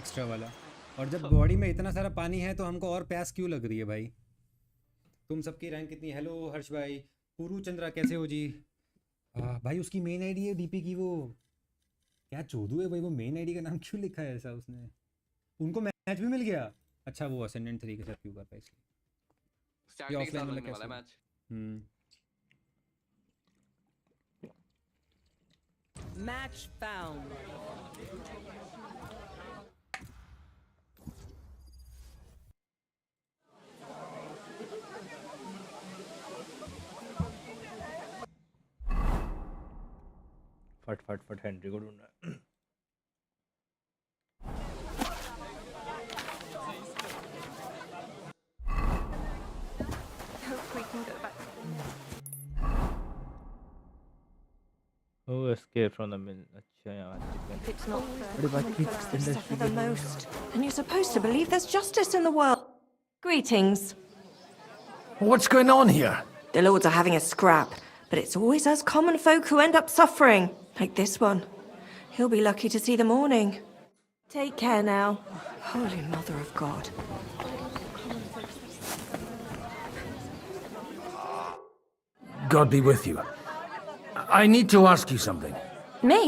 Extra वाला। और जब बॉडी में इतना सारा पानी है तो हमको और प्यास क्यों लग रही है भाई? तुम सबकी रैंक कितनी? हेलो हर्ष भाई, पुरू चंद्रा कैसे हो जी? भाई उसकी मेन आईडी है डीपी की, वो क्या चोदू है भाई, वो मेन आईडी का नाम क्यों लिखा है ऐसा उसने? उनको मैच भी मिल गया। अच्छा वो असेंडेंट 3 के साथ क्यों कर पाए इसलिए ये ऑफलाइन वाला कैसा मैच? Match found. फट हेनरी को ढूंढना। Oh, escape from the mill. अच्छा यार। If it's not for the most, and you're supposed to believe there's justice in the world. Greetings. What's going on here? The lords are having a scrap, but it's always us common folk who end up suffering, like this one. He'll be lucky to see the morning. Take care now. Holy Mother of God. God be with you. I need to ask you something. Me?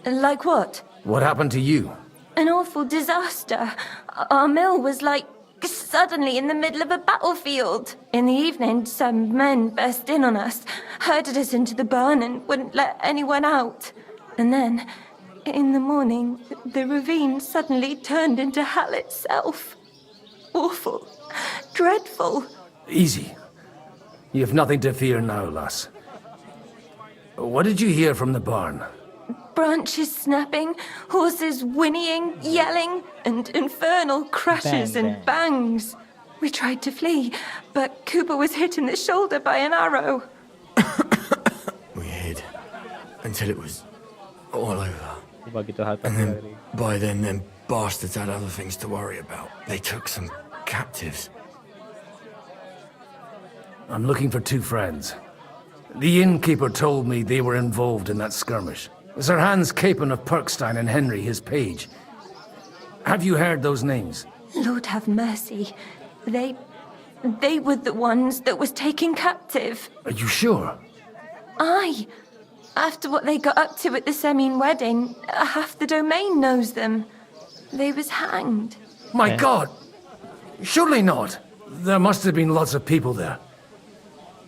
Like what? What happened to you? An awful disaster. Our mill was like suddenly in the middle of a battlefield. In the evening, some men burst in on us, herded us into the barn and wouldn't let anyone out. And then, in the morning, the ravine suddenly turned into hell itself. Awful. Dreadful. Easy. You have nothing to fear now, lass. What did you hear from the barn? Branches snapping, horses whinnying, yelling, and infernal crashes and bangs. We tried to flee, but Cooper was hit in the shoulder by an arrow. We hid until it was all over. And then, by then, them bastards had other things to worry about. They took some captives. I'm looking for 2 friends. The innkeeper told me they were involved in that skirmish. Sir Hans Capon of Perkstein and Henry, his page. Have you heard those names? Lord have mercy. They were the ones that was taken captive. Are you sure? Aye. After what they got up to at the Semine wedding, half the domain knows them. They was hanged. My God! Surely not. There must have been lots of people there.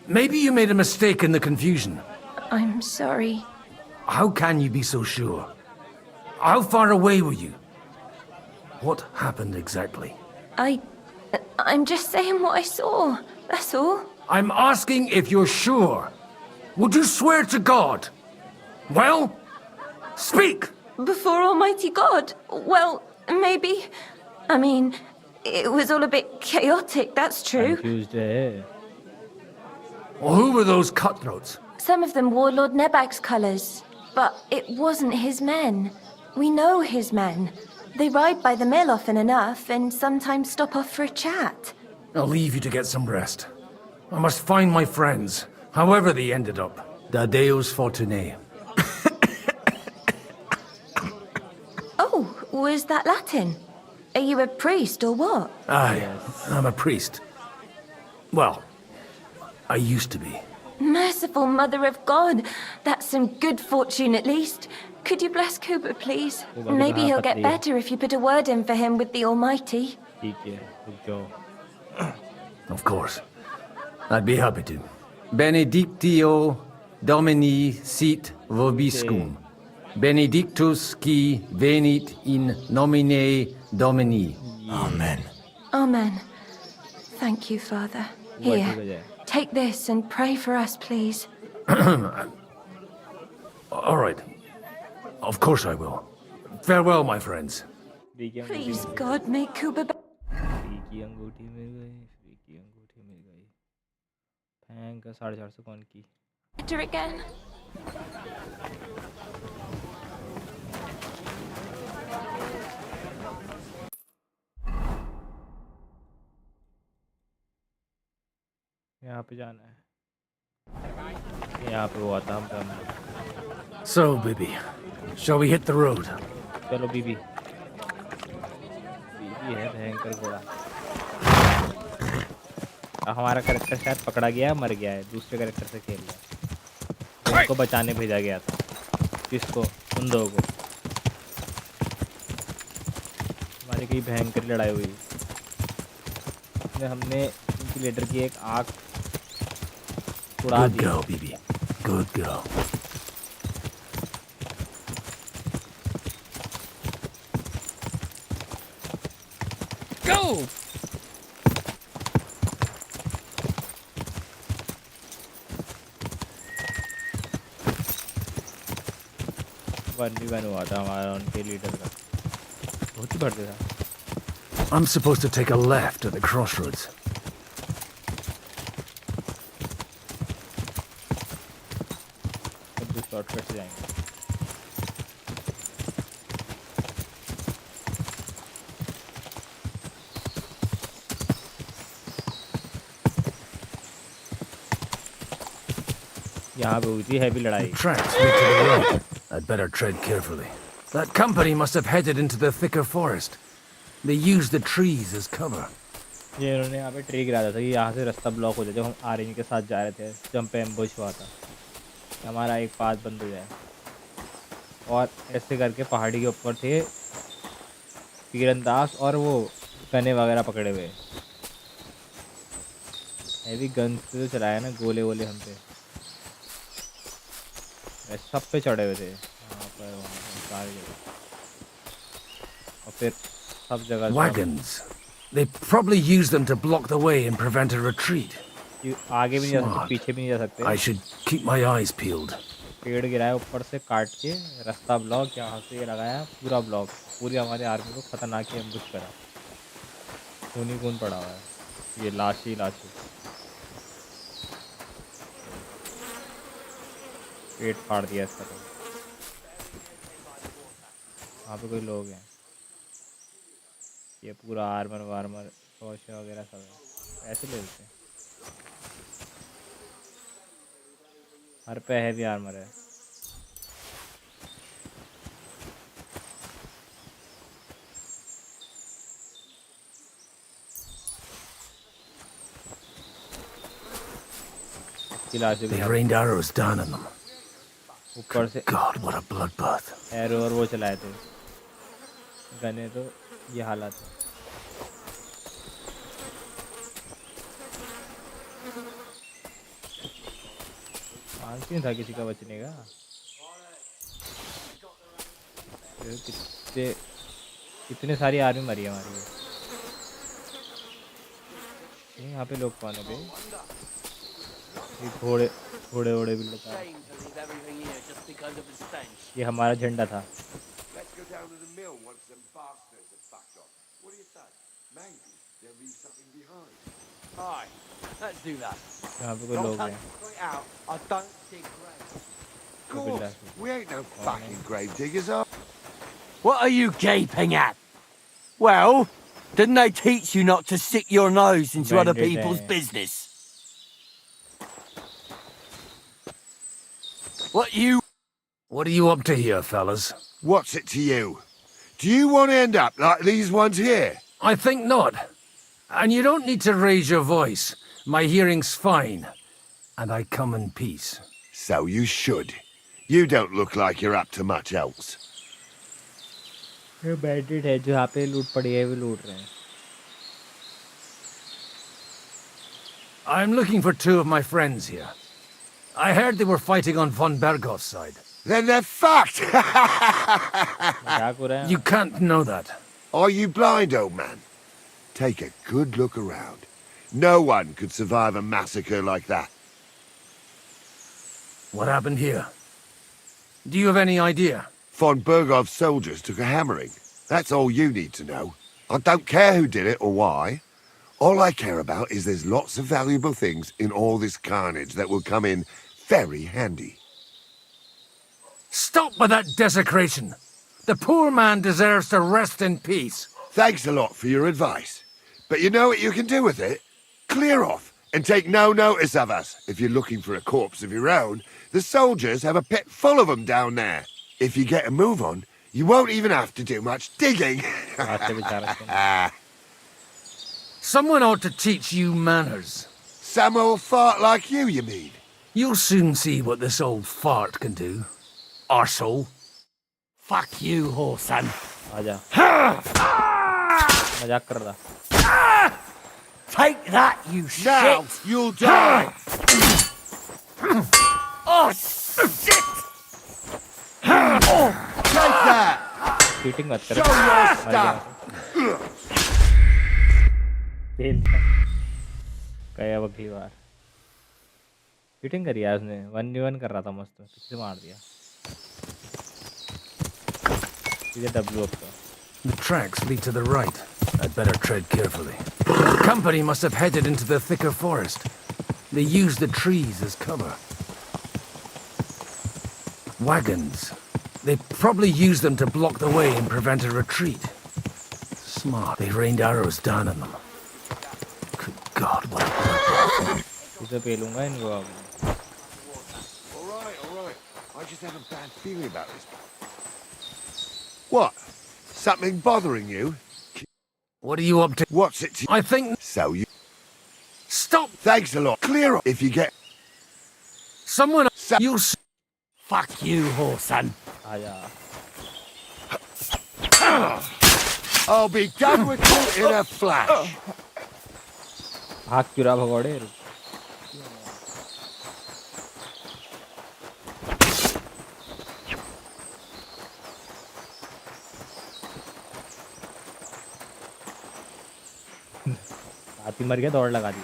Maybe you made a mistake in the confusion. I'm sorry. How can you be so sure? How far away were you? What happened exactly? I'm just saying what I saw. That's all. I'm asking if you're sure. Would you swear to God? Well, speak! Before Almighty God? Well, maybe. I mean, it was all a bit chaotic, that's true. Confused है। Well, who were those cutthroats? Some of them wore Lord Nebag's colours, but it wasn't his men. We know his men. They ride by the mill often enough and sometimes stop off for a chat. I'll leave you to get some rest. I must find my friends, however they ended up. Da Deus Fortunae. Oh, was that Latin? Are you a priest or what? Aye, I'm a priest. Well, I used to be. Merciful Mother of God, that's some good fortune at least. Could you bless Cooper, please? Maybe he'll get better if you put a word in for him with the Almighty. ठीक है, रुक जाओ। Of course. I'd be happy to. Benedictio Domini sit vobiscum. Benedictus qui venit in nomine Domini. Amen. Amen. Thank you, Father. Here, take this and pray for us, please. All right. Of course I will. Farewell, my friends. Please, God, make Cooper better. की अंगूठी मिल गई, की अंगूठी मिल गई। Fang का 450 कौन की? Better again. यहाँ पे जाना है। यहाँ पे वो आता हम। So, baby, shall we hit the road? चलो बीबी। ये है भयंकर घोड़ा। हमारा कैरेक्टर शायद पकड़ा गया है, मर गया है, दूसरे कैरेक्टर से खेल रहा है। उनको बचाने भेजा गया था। किसको? उन दो को। हमारी कई भयंकर लड़ाई हुई। हमने इंक्यूलेटर की एक आँख उड़ा दी। Good girl, BB. Good girl. Go! One हुआ था हमारा उनके लीडर का। बहुत ही बढ़ते था। I'm supposed to take a left at the crossroads. अब शॉर्टकट से जाएंगे। यहाँ पे हुई थी हैवी लड़ाई। The tracks lead to the right. I'd better tread carefully. That company must have headed into the thicker forest. They used the trees as cover. ये इन्होंने यहाँ पे ट्री गिराया था कि यहाँ से रास्ता ब्लॉक हो जाए। जब हम आर्मी के साथ जा रहे थे, जब पे एम्बुश हुआ था, हमारा एक पाथ बंद हो जाए। और ऐसे करके पहाड़ी के ऊपर थे तीरंदाज और वो गने वगैरह पकड़े हुए। हैवी गन से तो चलाया ना, गोले वोले हम पे सब पे चढ़े हुए थे। यहाँ पर सारी जगह और फिर सब जगह Wagons. They probably used them to block the way and prevent a retreat. आगे भी नहीं जा सकते, पीछे भी नहीं जा सकते। I should keep my eyes peeled. पेड़ गिराया ऊपर से काट के, रास्ता ब्लॉक, यहाँ से ये लगाया पूरा ब्लॉक। पूरी हमारे आर्मी को खतरनाक ही एम्बुश करा। खून ही खून पड़ा हुआ है, ये लाश ही लाश है। पेट फाड़ दिया इसका तो। वहाँ पे कोई लोग हैं। ये पूरा आर्मर वार्मर फौज वगैरह सब है, ऐसे ले लेते हैं। हर पे हैवी आर्मर है। They rained arrows down on them. ऊपर से God, what a bloodbath. Arrow और वो चलाए थे गने, तो ये हालत है। चांस नहीं था किसी का बचने का। कितने सारी आर्मी मरी है हमारी। यहाँ पे लोग कौन है भाई? ये घोड़े घोड़े वोड़े भी लगा। ये हमारा झंडा था। यहाँ पे कोई लोग हैं। We ain't no fucking grave diggers, are we? What are you gaping at? Well, didn't they teach you not to stick your nose into other people's business? What are you up to here, fellas? What's it to you? Do you want to end up like these ones here? I think not. And you don't need to raise your voice. My hearing's fine. And I come in peace. So you should. You don't look like you're up to much else. ये bandit है जो यहाँ पे लूट पड़ी है, वो लूट रहे हैं। I'm looking for two of my friends here. I heard they were fighting on von Berghoff's side. Then they're fucked! मजाक हो रहा है। You can't know that. Are you blind, old man? Take a good look around. No one could survive a massacre like that. What happened here? Do you have any idea? Von Bergov's soldiers took a hammering. That's all you need to know. I don't care who did it or why. All I care about is there's lots of valuable things in all this carnage that will come in very handy. Stop with that desecration! The poor man deserves to rest in peace. Thanks a lot for your advice. But you know what you can do with it? Clear off and take no notice of us. If you're looking for a corpse of your own, the soldiers have a pit full of them down there. If you get a move on, You won't even have to do much digging. रास्ते बेचारा सुन। Someone ought to teach you manners. Some old fart like you mean? You'll soon see what this old fart can do. Arsehole. Fuck you, whoreson. आजा। मजाक कर रहा। Take that, you Now shit! you'll die. Oh, shit! Take that. Cheating मत कर। Show your stuff. Fail गया अगली बार। Cheating करी यार उसने 1v1 कर रहा था मस्त किसी से मार दिया सीधे W up का। The tracks lead to the right. I'd better tread carefully. The company must have headed into the thicker forest. They used the trees as cover. Wagons. They probably used them to block the way and prevent a retreat. Smart. They rained arrows down on them. Good God, what a... इसे पेलूंगा इनको अब। All right. I just have a bad feeling about this. What? Something bothering you? What are you up to? What's it to I think... So you... Stop! Thanks a lot. Clear up if you get... Someone... So- You... Fuck you, whoreson. आजा। I'll be done with you in a flash. भाग क्यों रहा भगोड़े? हाथी मर गया दौड़ लगा दी।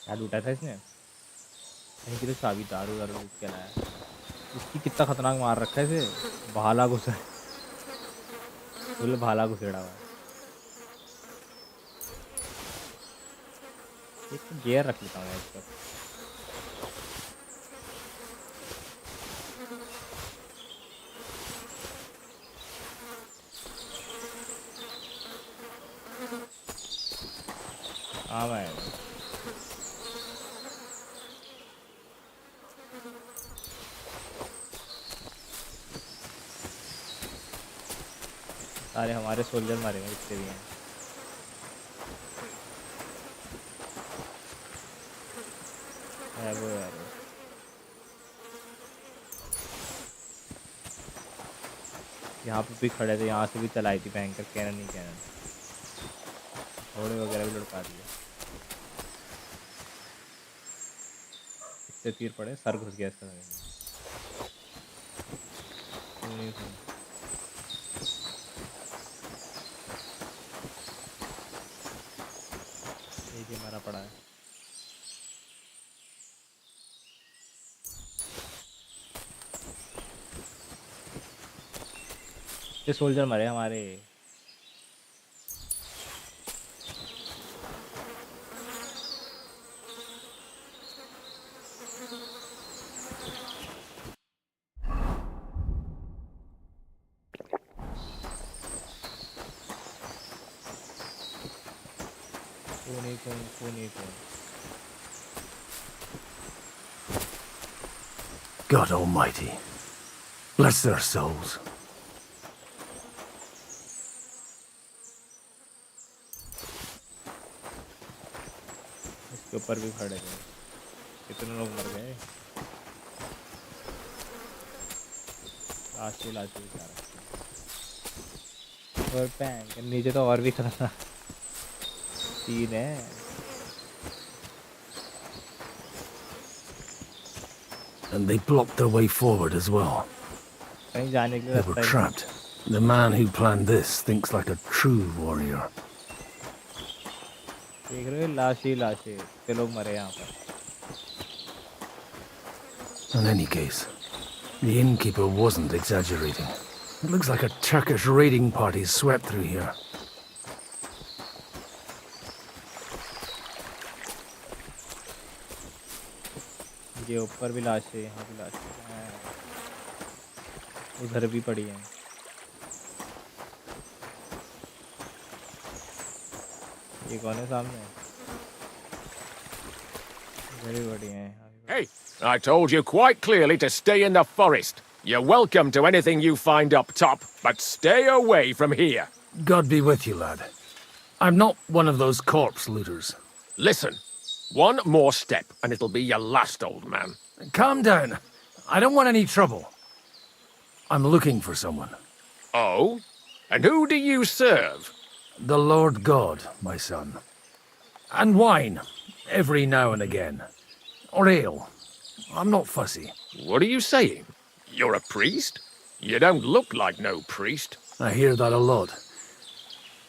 क्या लूटा था इसने? कहीं की तो चाबी दारू लूट के लाया। इसकी कितना खतरनाक मार रखा है इसे। भाला घुसा है। बोले भाला घुसेड़ा हुआ है। एक गियर रख लेता हूँ इस पर। हाँ भाई सारे हमारे सोल्जर मारेंगे जितने भी हैं। है वो यार यहाँ पे भी खड़े थे, यहाँ से भी चलाई थी भयंकर कैनन ही कैनन। घोड़े वगैरह भी लुढ़का दिए। इससे तीर पड़े, सर घुस गया इसका। ये मारा पड़ा है। ये सोल्जर मरे हमारे। God Almighty. Bless their souls. इसके ऊपर भी खड़े थे। कितने लोग मर गए। लाशी बेचारा। और पैंक नीचे तो और भी खतरनाक सीन है। And they blocked their way forward as well. कहीं जाने के लिए They were trapped. The man who planned this thinks like a true warrior. देख रहे हो लाशी इतने लोग मरे यहाँ पर। In any case, the innkeeper wasn't exaggerating. It looks like a Turkish raiding party swept through here. ये ऊपर भी लाश है, यहाँ भी लाश है। उधर भी पड़ी है। ये कौन है सामने? इधर भी पड़ी है। Hey, I told you quite clearly to stay in the forest. You're welcome to anything you find up top, but stay away from here. God be with you, lad. I'm not one of those corpse looters. Listen, one more step and it'll be your last, old man. Calm down. I don't want any trouble. I'm looking for someone. Oh? And who do you serve? The Lord God, my son. And wine, every now and again. Or ale. I'm not fussy. What are you saying? You're a priest? You don't look like no priest. I hear that a lot.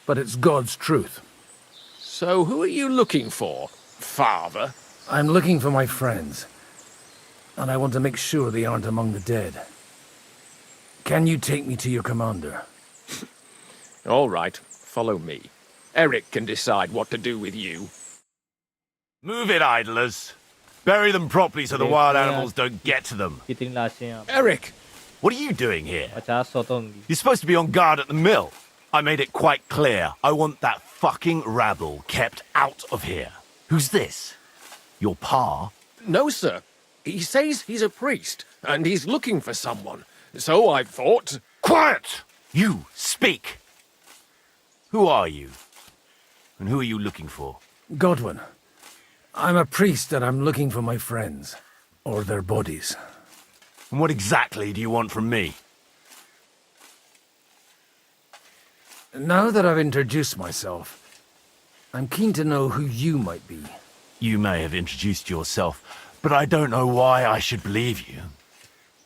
But it's God's truth. So who are you looking for, father? I'm looking for my friends. And I want to make sure they aren't among the dead. Can you take me to your commander? All right, follow me. Eric can decide what to do with you. Move it, idlers. Bury them properly so the wild animals don't get to them. कितनी लाशें हैं यहाँ पे? Eric! What are you doing here? 50-100 तो होंगी। You're supposed to be on guard at the mill. I made it quite clear. I want that fucking rabble kept out of here. Who's this? Your pa? No, sir. He says he's a priest, and he's looking for someone. So I thought... Quiet! You, speak! Who are you? And who are you looking for? Godwin. I'm a priest and I'm looking for my friends. Or their bodies. And what exactly do you want from me? Now that I've introduced myself, I'm keen to know who you might be. You may have introduced yourself, but I don't know why I should believe you.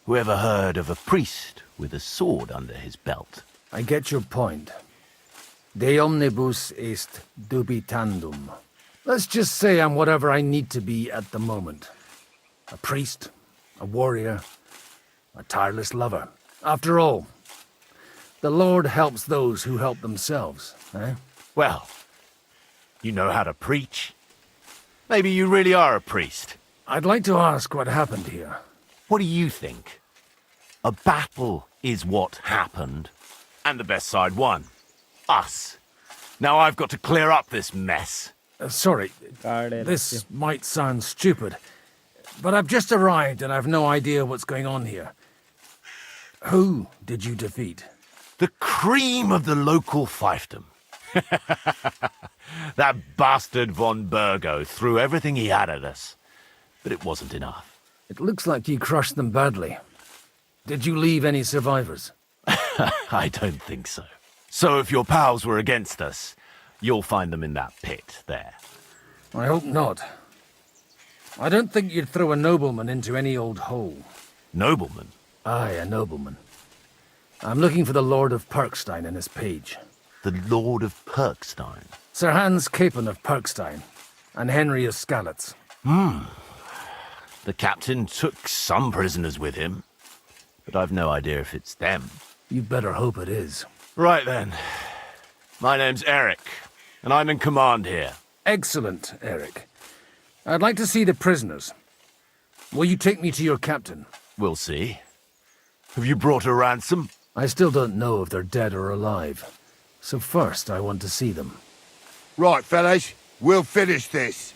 Whoever heard of a priest with a sword under his belt? I get your point. De omnibus est dubitandum. Let's just say I'm whatever I need to be at the moment. A priest, a warrior, a tireless lover. After all, the Lord helps those who help themselves, eh? Well, you know how to preach. Maybe you really are a priest. I'd like to ask what happened here. What do you think? A battle is what happened, and the best side won. Us. Now I've got to clear up this mess. Sorry, this might sound stupid, but I've just arrived and I've no idea what's going on here. Who did you defeat? The cream of the local fiefdom. That bastard von Burgo threw everything he had at us, but it wasn't enough. It looks like you crushed them badly. Did you leave any survivors? I don't think so. So if your pals were against us, you'll find them in that pit there. I hope not. I don't think you'd throw a nobleman into any old hole. Nobleman? Aye, a nobleman. I'm looking for the Lord of Perkstein and his page. The Lord of Perkstein? Sir Hans Capon of Perkstein, and Henry of Skalitz. The captain took some prisoners with him, but I've no idea if it's them. You better hope it is. Right then. My name's Eric, and I'm in command here. Excellent, Eric. I'd like to see the prisoners. Will you take me to your captain? We'll see. Have you brought a ransom? I still don't know if they're dead or alive. So first, I want to see them. Right, fellas, we'll finish this.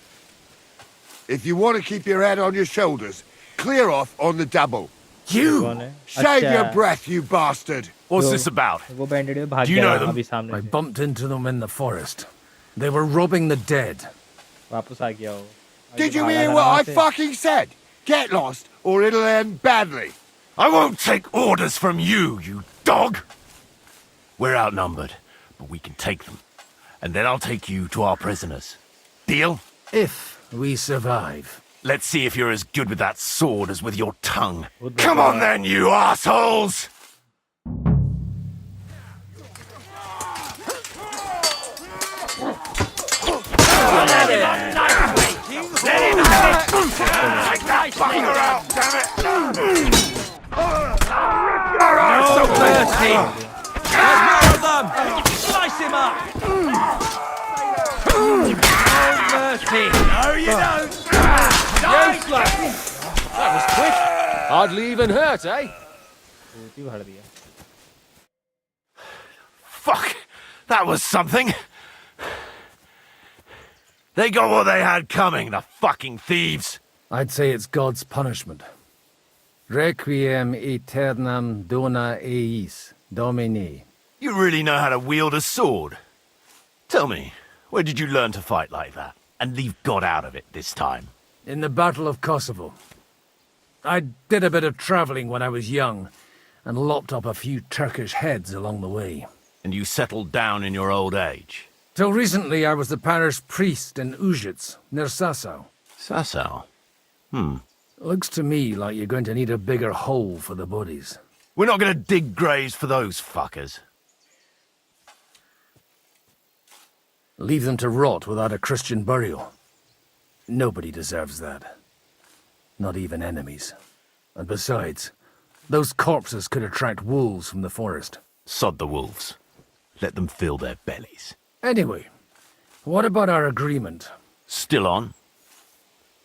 If you want to keep your head on your shoulders, clear off on the double. You! Save your breath, you bastard! What's this about? वो बैंडेड में भाग Do you गया know them? अभी सामने I से। bumped into them in the forest. They were robbing the dead. वापस आ गया वो। Did you भागा hear था what वहाँ I से। fucking said? Get lost, or it'll end badly. I won't take orders from you, you dog! We're outnumbered, but we can take them. And then I'll take you to our prisoners. Deal? If we survive. Let's see if you're as good with that sword as with your tongue. Come on then, you assholes! Take that fucker out, damn it! Alright, so mercy! Slice him up! Mercy! No, you don't! Useless! That was quick. Hardly even hurt, eh? भूत ही भर दिया। Fuck! That was something! They got what they had coming, the fucking thieves! I'd say it's God's punishment. Requiem aeternam dona eis, Domini. You really know how to wield a sword? Tell me, where did you learn to fight like that? And leave God out of it this time? In the Battle of Kosovo. I did a bit of travelling when I was young, and lopped up a few Turkish heads along the way. And you settled down in your old age? Till recently I was the parish priest in Ujits, near Sasau. Sasau? Looks to me like you're going to need a bigger hole for the bodies. We're not gonna dig graves for those fuckers. Leave them to rot without a Christian burial. Nobody deserves that. Not even enemies. And besides, those corpses could attract wolves from the forest. Sod the wolves. Let them fill their bellies. Anyway, what about our agreement? Still on?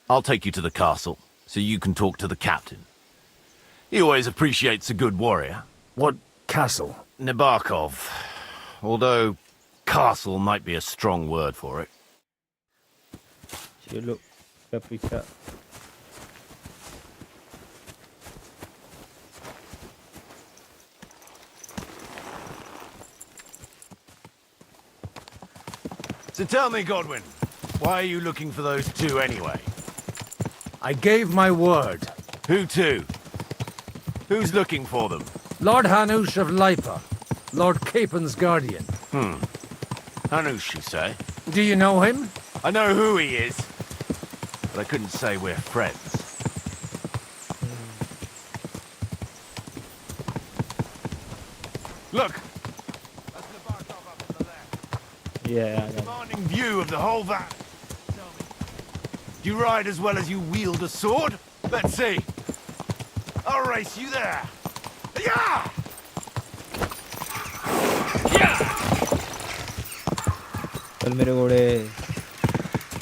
I'll take you to the castle, so you can talk to the captain. He always appreciates a good warrior. What castle? Nabokov. Although, castle might be a strong word for it. चलो इसका पीछा So tell me, Godwin, why are you looking for those two anyway? I gave my word. Who to? Who's looking for them? Lord Hanush of Lipa, Lord Capen's guardian. Hanush, you say? Do you know him? I know who he is, but I couldn't say we're friends. Look! That's the bar top up on the left. yeah. Commanding view of the whole valley. Tell me, do you ride as well as you wield a sword? Let's see. I'll race you there. Yeah! चल मेरे घोड़े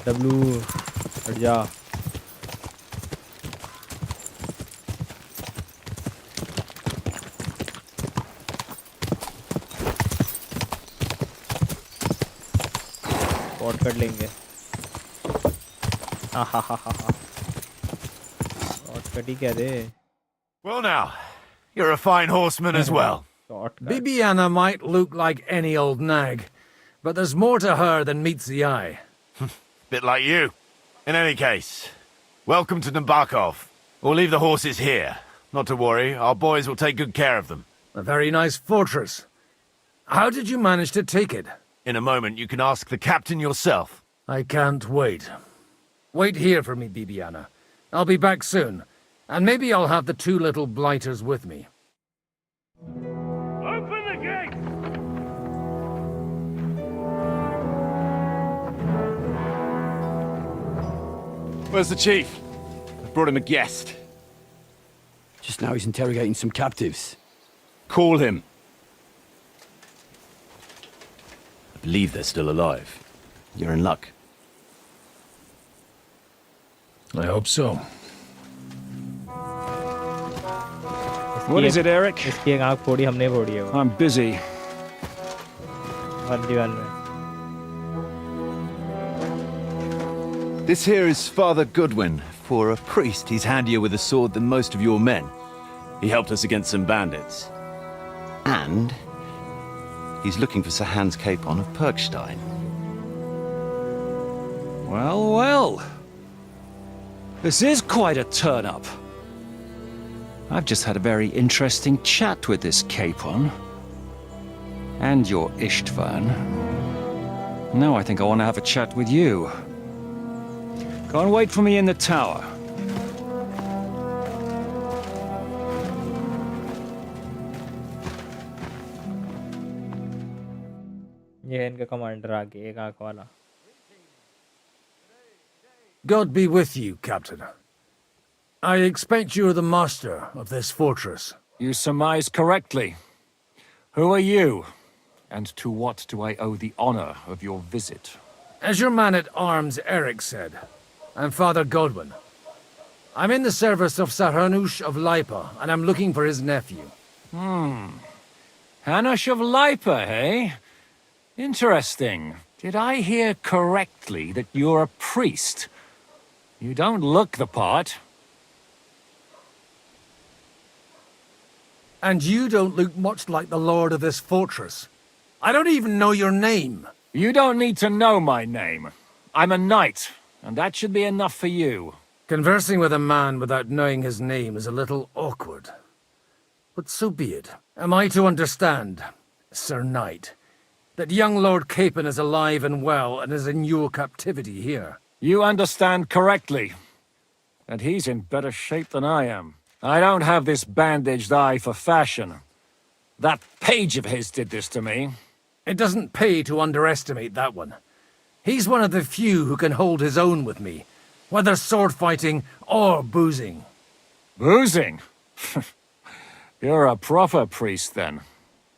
W हट जा shortcut लेंगे shortcut ही क्या दे Well now, you're a fine horseman as well. Shortcut Bibiana might look like any old nag, but there's more to her than meets the eye. Bit like you. In any case, welcome to Nabokov. We'll leave the horses here. Not to worry, our boys will take good care of them. A very nice fortress. How did you manage to take it? In a moment, you can ask the captain yourself. I can't wait. Wait here for me, Bibiana. I'll be back soon, and maybe I'll have the two little blighters with me. Open the gate! Where's the chief? I brought him a guest. Just now he's interrogating some captives. Call him. I believe they're still alive. You're in luck. I hope so. What is it, Eric? इसकी एक आँख फोड़ी हमने फोड़ी है वो I'm busy. 1v1 में This here is Father Goodwin. For a priest, he's handier with a sword than most of your men. He helped us against some bandits. And he's looking for Sir Hans Capon of Perkstein. Well, well. This is quite a turn-up. I've just had a very interesting chat with this Capon. And your Istvan. Now I think I want to have a chat with you. Go and wait for me in the tower. ये है इनका commander आगे एक आँख वाला God be with you, Captain. I expect you're the master of this fortress. You surmise correctly. Who are you? And to what do I owe the honor of your visit? As your man-at-arms Eric said, I'm Father Godwin. I'm in the service of Sir Hanush of Lipa, and I'm looking for his nephew. Hanush of Lipa, eh? Interesting. Did I hear correctly that you're a priest? You don't look the part. And you don't look much like the lord of this fortress. I don't even know your name. You don't need to know my name. I'm a knight, and that should be enough for you. Conversing with a man without knowing his name is a little awkward. But so be it. Am I to understand, Sir Knight, that young Lord Capon is alive and well and is in your captivity here? You understand correctly. And he's in better shape than I am. I don't have this bandaged eye for fashion. That page of his did this to me. It doesn't pay to underestimate that one. He's one of the few who can hold his own with me, whether sword fighting or boozing. Boozing? You're a proper priest, then.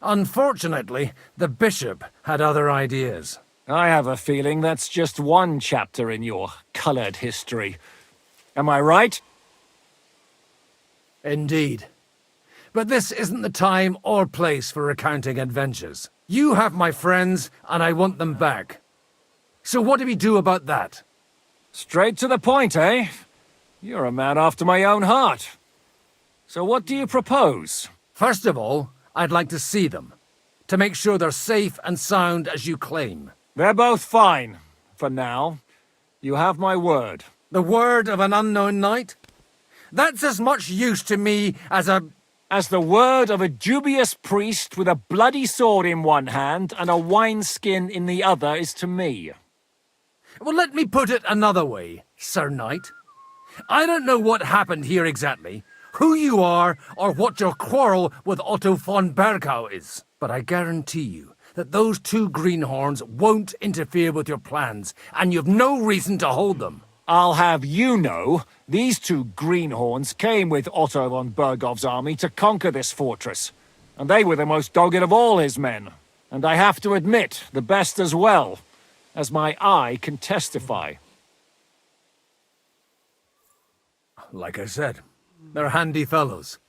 Unfortunately, the bishop had other ideas. I have a feeling that's just one chapter in your colored history. Am I right? Indeed. But this isn't the time or place for recounting adventures. You have my friends, and I want them back. So what do we do about that? Straight to the point, eh? You're a man after my own heart. So what do you propose? First of all, I'd like to see them, to make sure they're safe and sound as you claim. They're both fine, for now. You have my word. The word of an unknown knight? That's as much use to me as the word of a dubious priest with a bloody sword in one hand and a wineskin in the other is to me. Well, let me put it another way, Sir Knight. I don't know what happened here exactly, who you are, or what your quarrel with Otto von Bergau is. But I guarantee you that those two greenhorns won't interfere with your plans, and you've no reason to hold them. I'll have you know, these two greenhorns came with Otto von Bergov's army to conquer this fortress. And they were the most dogged of all his men. And I have to admit, the best as well, as my eye can testify. Like I said, they're handy fellows.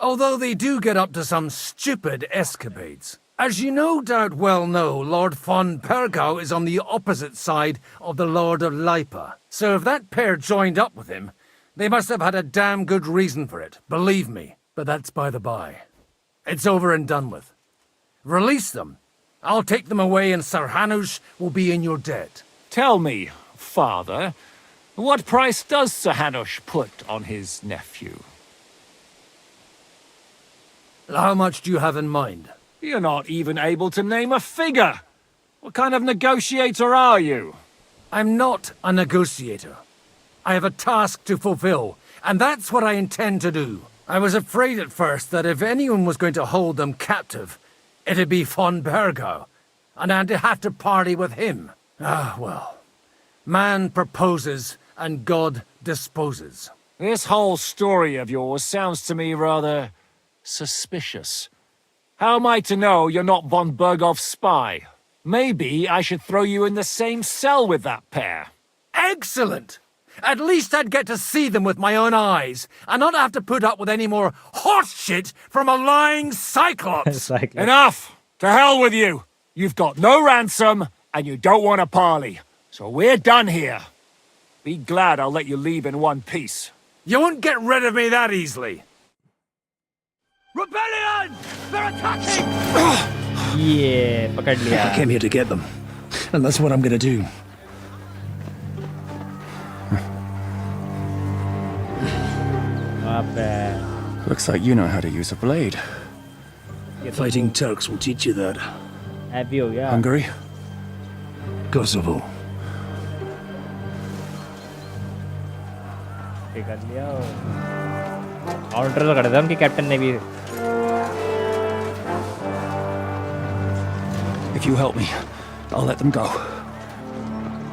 Although they do get up to some stupid escapades. As you no doubt well know, Lord von Bergau is on the opposite side of the Lord of Lipa. So if that pair joined up with him, they must have had a damn good reason for it, believe me. But that's by the by. It's over and done with. Release them. I'll take them away and Sir Hanush will be in your debt. Tell me, father, what price does Sir Hanush put on his nephew? How much do you have in mind? You're not even able to name a figure. What kind of negotiator are you? I'm not a negotiator. I have a task to fulfill, and that's what I intend to do. I was afraid at first that if anyone was going to hold them captive, it'd be von Bergau, and I'd have to party with him. Ah, well. Man proposes, and God disposes. This whole story of yours sounds to me rather suspicious. How am I to know you're not von Bergov's spy? Maybe I should throw you in the same cell with that pair. Excellent! At least I'd get to see them with my own eyes, and not have to put up with any more horse shit from a lying cyclops! Enough! To hell with you! You've got no ransom, and you don't want a parley. So we're done here. Be glad I'll let you leave in one piece. You won't get rid of me that easily. Rebellion! They're attacking! ये पकड़ लिया. I came here to get them, and that's what I'm gonna do. Looks like you know how to use a blade. Fighting Turks will teach you that. Happy हो गया. Hungary? Kosovo. कर लिया. Counter तो कर दिया उनके captain ने भी. If you help me, I'll let them go.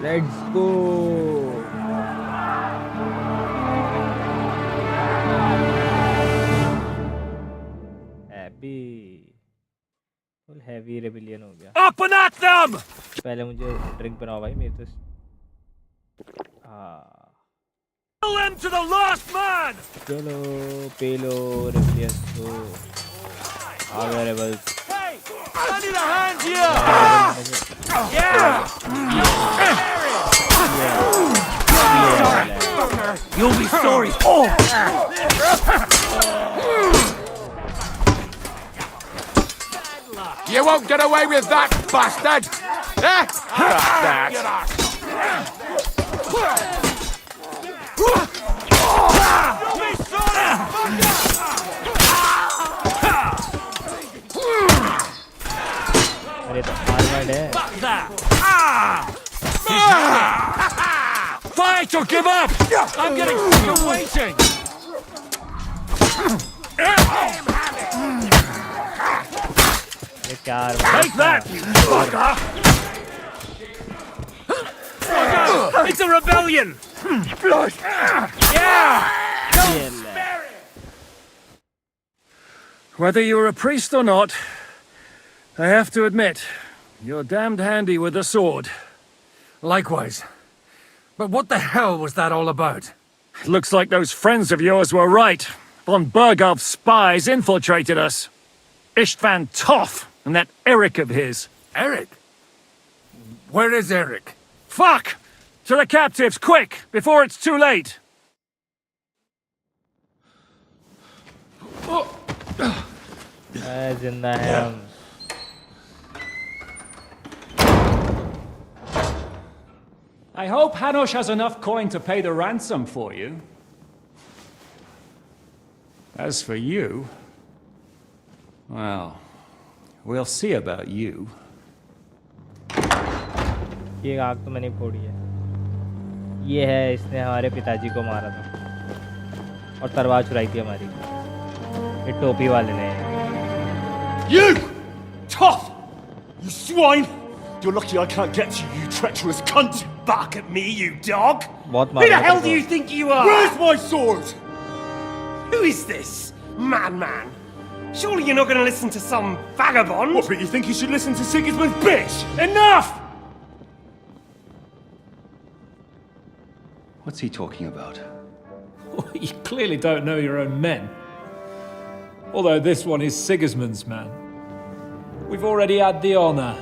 Let's go. Full heavy rebellion हो गया. Up and at them! पहले मुझे ड्रिंक बनाओ भाई मेरे तो. हाँ. Kill them to the last man! चलो पेलो rebellion को. Variables. Hey! I need a hand here! Yeah! You'll be sorry. You won't get away with that, bastard! Eh? That. अरे तो आर्मर्ड है। Fight or give up! I'm getting sick of waiting! ये क्या Take that, you fucker! It's a rebellion! Yeah! Whether you're a priest or not, I have to admit, you're damned handy with a sword. Likewise. But what the hell was that all about? Looks like those friends of yours were right. Von Berghoff's spies infiltrated us. Istvan Toff and that Eric of his. Eric? Where is Eric? Fuck! To the captives, quick, before it's too late! जिंदा है हम। I hope Hanush has enough coin to pay the ransom for you. As for you, well, we'll see about you. ये आग तो मैंने फोड़ी है। ये है, इसने हमारे पिताजी को मारा था और तलवार चुराई थी हमारी। ये टोपी वाले ने। You! Tough! You swine! You're lucky I can't get you, you treacherous cunt! Bark at me, you dog! बहुत Who the मारा hell था do you think you are? Where's my sword? Who is this? Man. Surely you're not going to listen to some vagabond? What, but you think you should listen to Sigismund's bitch? Enough! What's he talking about? You clearly don't know your own men. Although this one is Sigismund's man. We've already had the honor.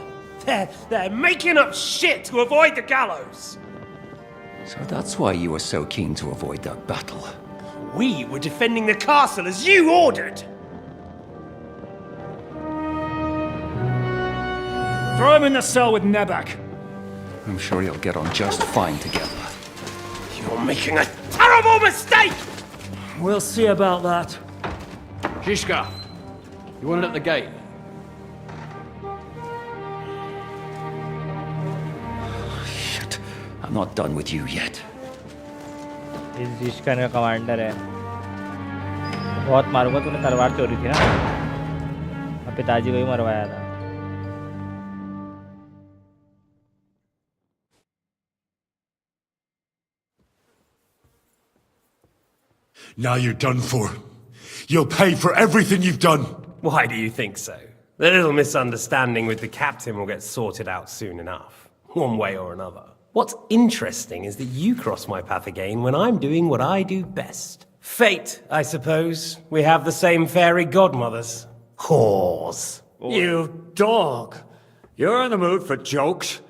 They're making up shit to avoid the gallows! So that's why you were so keen to avoid that battle. We were defending the castle as you ordered! Throw him in the cell with Nebak. I'm sure he'll get on just fine together. You're making a terrible mistake! We'll see about that. Zhishka, you want it at the gate? Shit, I'm not done with you yet. इस जिशकन का commander है। बहुत मारूंगा, तूने तलवार चोरी थी ना? और पिताजी को ही मरवाया था। Now you're done for. You'll pay for everything you've done. Why do you think so? The little misunderstanding with the captain will get sorted out soon enough, one way or another. What's interesting is that you cross my path again when I'm doing what I do best. Fate, I suppose. We have the same fairy godmothers. Whores. You dog. You're in the mood for jokes?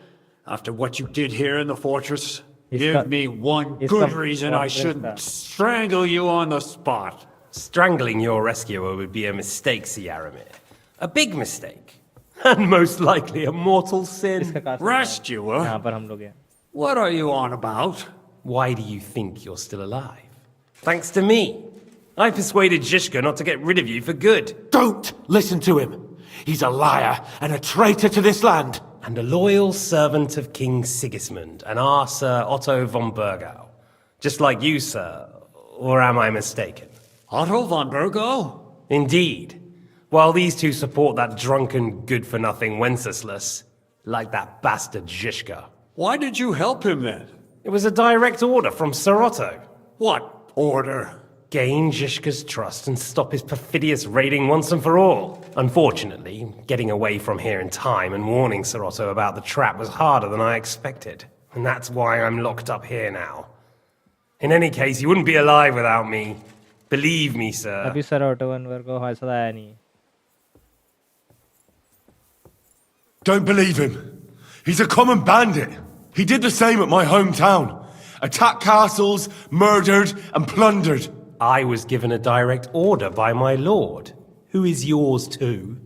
After what you did here in the fortress? Give me one good reason I shouldn't strangle you on the spot. Strangling your rescuer would be a mistake, Yaramir. A big mistake. And most likely a mortal sin. Rescuer? What are you on about? Why do you think you're still alive? Thanks to me. I persuaded Zhishka not to get rid of you for good. Don't listen to him. He's a liar and a traitor to this land. And a loyal servant of King Sigismund and our Sir Otto von Bergau. Just like you, sir. Or am I mistaken? Otto von Bergau? Indeed. While these two support that drunken, good-for-nothing Wenceslas, like that bastard Zhishka. Why did you help him then? It was a direct order from Sir Otto. What order? Gain Zhishka's trust and stop his perfidious raiding once and for all. Unfortunately, getting away from here in time and warning Sir Otto about the trap was harder than I expected. And that's why I'm locked up here now. In any case, you wouldn't be alive without me. Believe me, sir. अभी Sir Otto को हौसला आया नहीं। Don't believe him. He's a common bandit. He did the same at my hometown. Attacked castles, murdered, and plundered. I was given a direct order by my lord, who is yours too,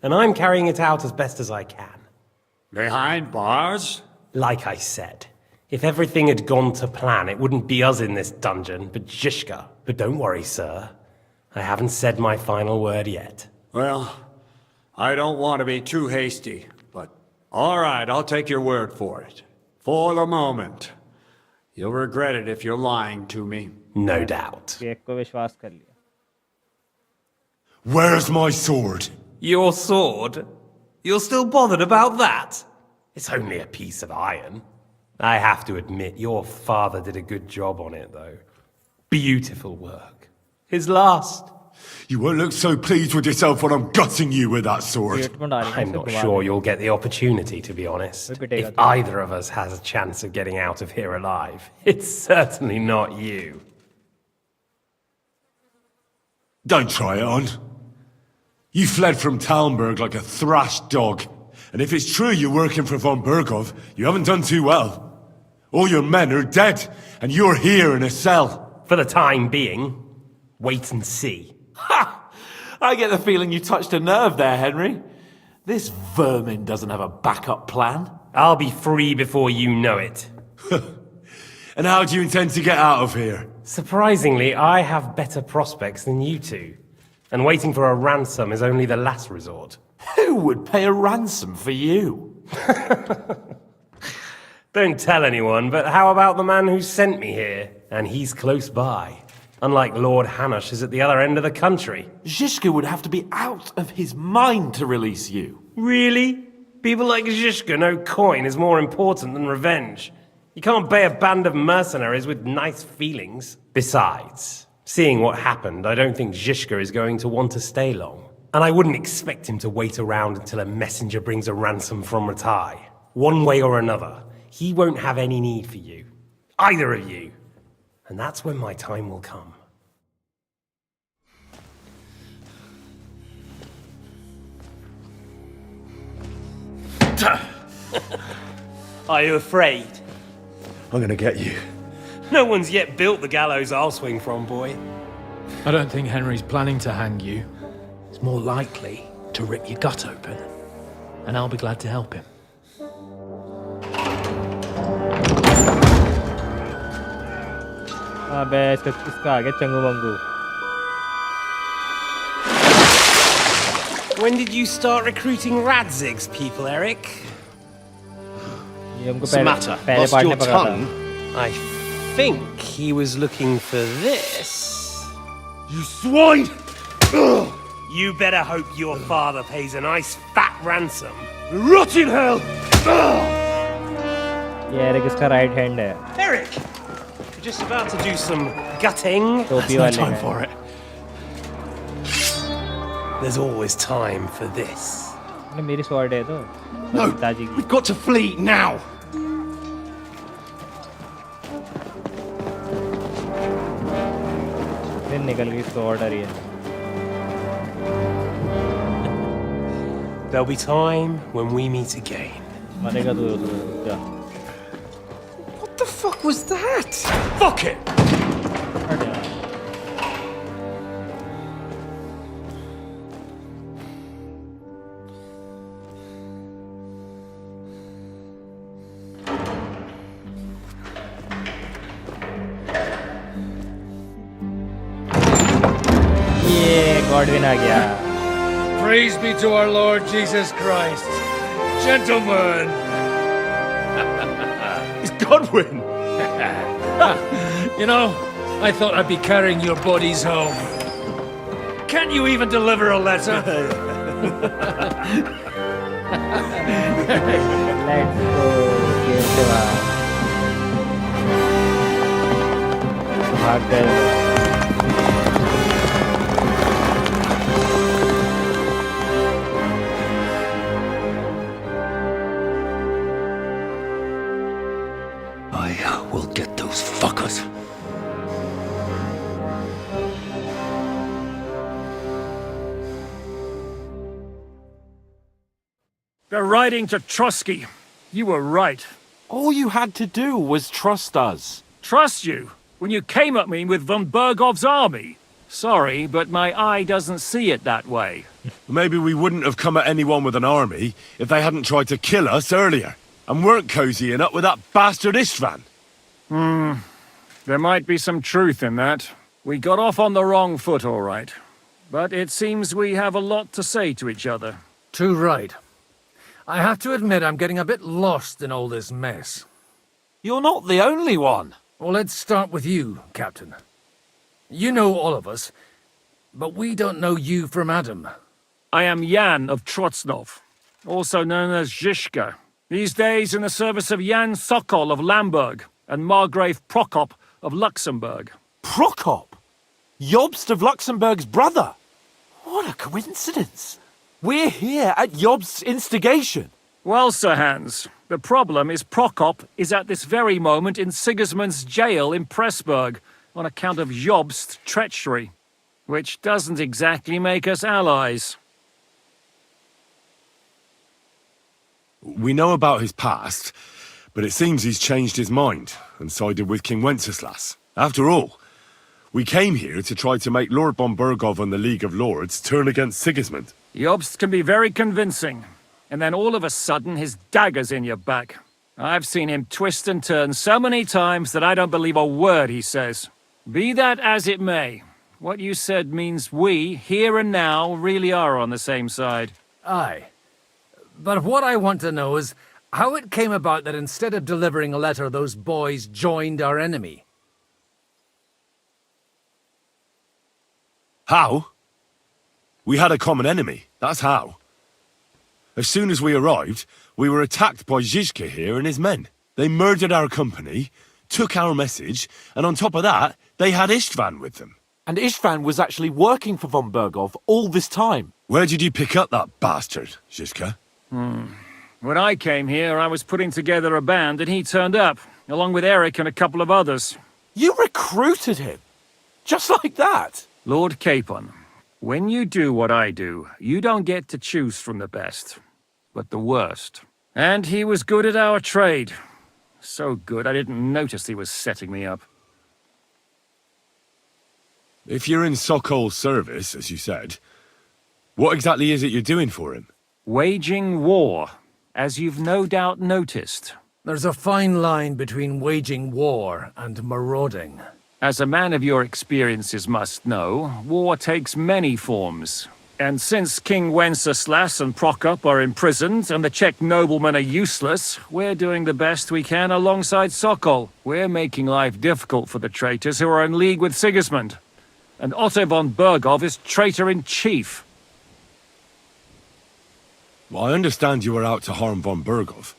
and I'm carrying it out as best as I can. Behind bars? Like I said, if everything had gone to plan, it wouldn't be us in this dungeon, but Zhishka. But don't worry, sir. I haven't said my final word yet. Well, I don't want to be too hasty, but all right, I'll take your word for it. For the moment. You'll regret it if you're lying to me. No doubt. Where's my sword? Your sword? You're still bothered about that? It's only a piece of iron. I have to admit, your father did a good job on it, though. Beautiful work. His last. You won't look so pleased with yourself when I'm gutting you with that sword. I'm not sure you'll get the opportunity, to be honest. If either of us has a chance of getting out of here alive, it's certainly not you. Don't try it on. You fled from Talmberg like a thrashed dog. And if it's true you're working for von Bergov, you haven't done too well. All your men are dead, and you're here in a cell. For the time being, wait and see. Ha! I get the feeling you touched a nerve there, Henry. This vermin doesn't have a backup plan. I'll be free before you know it. And how do you intend to get out of here? Surprisingly, I have better prospects than you two. And waiting for a ransom is only the last resort. Who would pay a ransom for you? Don't tell anyone, but how about the man who sent me here? And he's close by. Unlike Lord Hanush is at the other end of the country. Zhishka would have to be out of his mind to release you. Really? People like Zhishka know coin is more important than revenge. You can't pay a band of mercenaries with nice feelings. Besides, seeing what happened, I don't think Zhishka is going to want to stay long. And I wouldn't expect him to wait around until a messenger brings a ransom from Ratai. One way or another, he won't have any need for you. Either of you. And that's when my time will come. Are you afraid? I'm gonna get you. No one's yet built the gallows I'll swing from, boy. I don't think Henry's planning to hang you. It's more likely to rip your gut open. And I'll be glad to help him. When did you start recruiting Radzigs, people, Eric? What's the matter? Lost your tongue? I think he was looking for this. You swine! You better hope your father pays a nice fat ransom. Rot in hell! ये Eric इसका right hand है. Eric, you're just about to do some gutting. टोपी वाले Time for it. There's always time for this. मेरी sword है तो. No, पिताजी की. we've got to flee now. फिर निकल गई स्वॉर्ड आ रही है. There'll be time when we meet again. मरेगा तू जा. What the fuck was that? Fuck it! Godwin आ गया. Praise be to our Lord Jesus Christ. Gentlemen! It's Godwin! You know, I thought I'd be carrying your bodies home. Can't you even deliver a letter? Let's go. भाग गए. I will get those fuckers. They're riding to Trotsky. You were right. All you had to do was trust us. Trust you? When you came at me with von Bergov's army? Sorry, but my eye doesn't see it that way. Maybe we wouldn't have come at anyone with an army if they hadn't tried to kill us earlier, and weren't cozying up with that bastard Istvan. There might be some truth in that. We got off on the wrong foot, all right. But it seems we have a lot to say to each other. Too right. I have to admit I'm getting a bit lost in all this mess. You're not the only one. Well, let's start with you, Captain. You know all of us, but we don't know you from Adam. I am Jan of Trotsnov, also known as Zhishka. These days in the service of Jan Sokol of Lamberg and Margrave Prokop of Luxembourg. Prokop? Jobst of Luxembourg's brother? What a coincidence. We're here at Jobst's instigation. Well, Sir Hans, the problem is Prokop is at this very moment in Sigismund's jail in Pressburg on account of Jobst's treachery, which doesn't exactly make us allies. We know about his past, but it seems he's changed his mind and sided with King Wenceslas. After all, we came here to try to make Lord von Bergov and the League of Lords turn against Sigismund. Jobst can be very convincing, and then all of a sudden his dagger's in your back. I've seen him twist and turn so many times that I don't believe a word he says. Be that as it may, what you said means we, here and now, really are on the same side. Aye. But what I want to know is how it came about that instead of delivering a letter, those boys joined our enemy. How? We had a common enemy, that's how. As soon as we arrived, we were attacked by Zhizka here and his men. They murdered our company, took our message, and on top of that, they had Istvan with them. And Istvan was actually working for von Bergov all this time. Where did you pick up that bastard, Zhizka? When I came here, I was putting together a band and he turned up, along with Eric and a couple of others. You recruited him? Just like that? Lord Capon, when you do what I do, you don't get to choose from the best, but the worst. And he was good at our trade. So good, I didn't notice he was setting me up. If you're in Sokol's service, as you said, what exactly is it you're doing for him? Waging war, as you've no doubt noticed. There's a fine line between waging war and marauding. As a man of your experiences must know, war takes many forms. And since King Wenceslas and Prokop are imprisoned and the Czech noblemen are useless, we're doing the best we can alongside Sokol. We're making life difficult for the traitors who are in league with Sigismund. And Otto von Bergov is traitor-in-chief. Well, I understand you were out to harm von Bergov,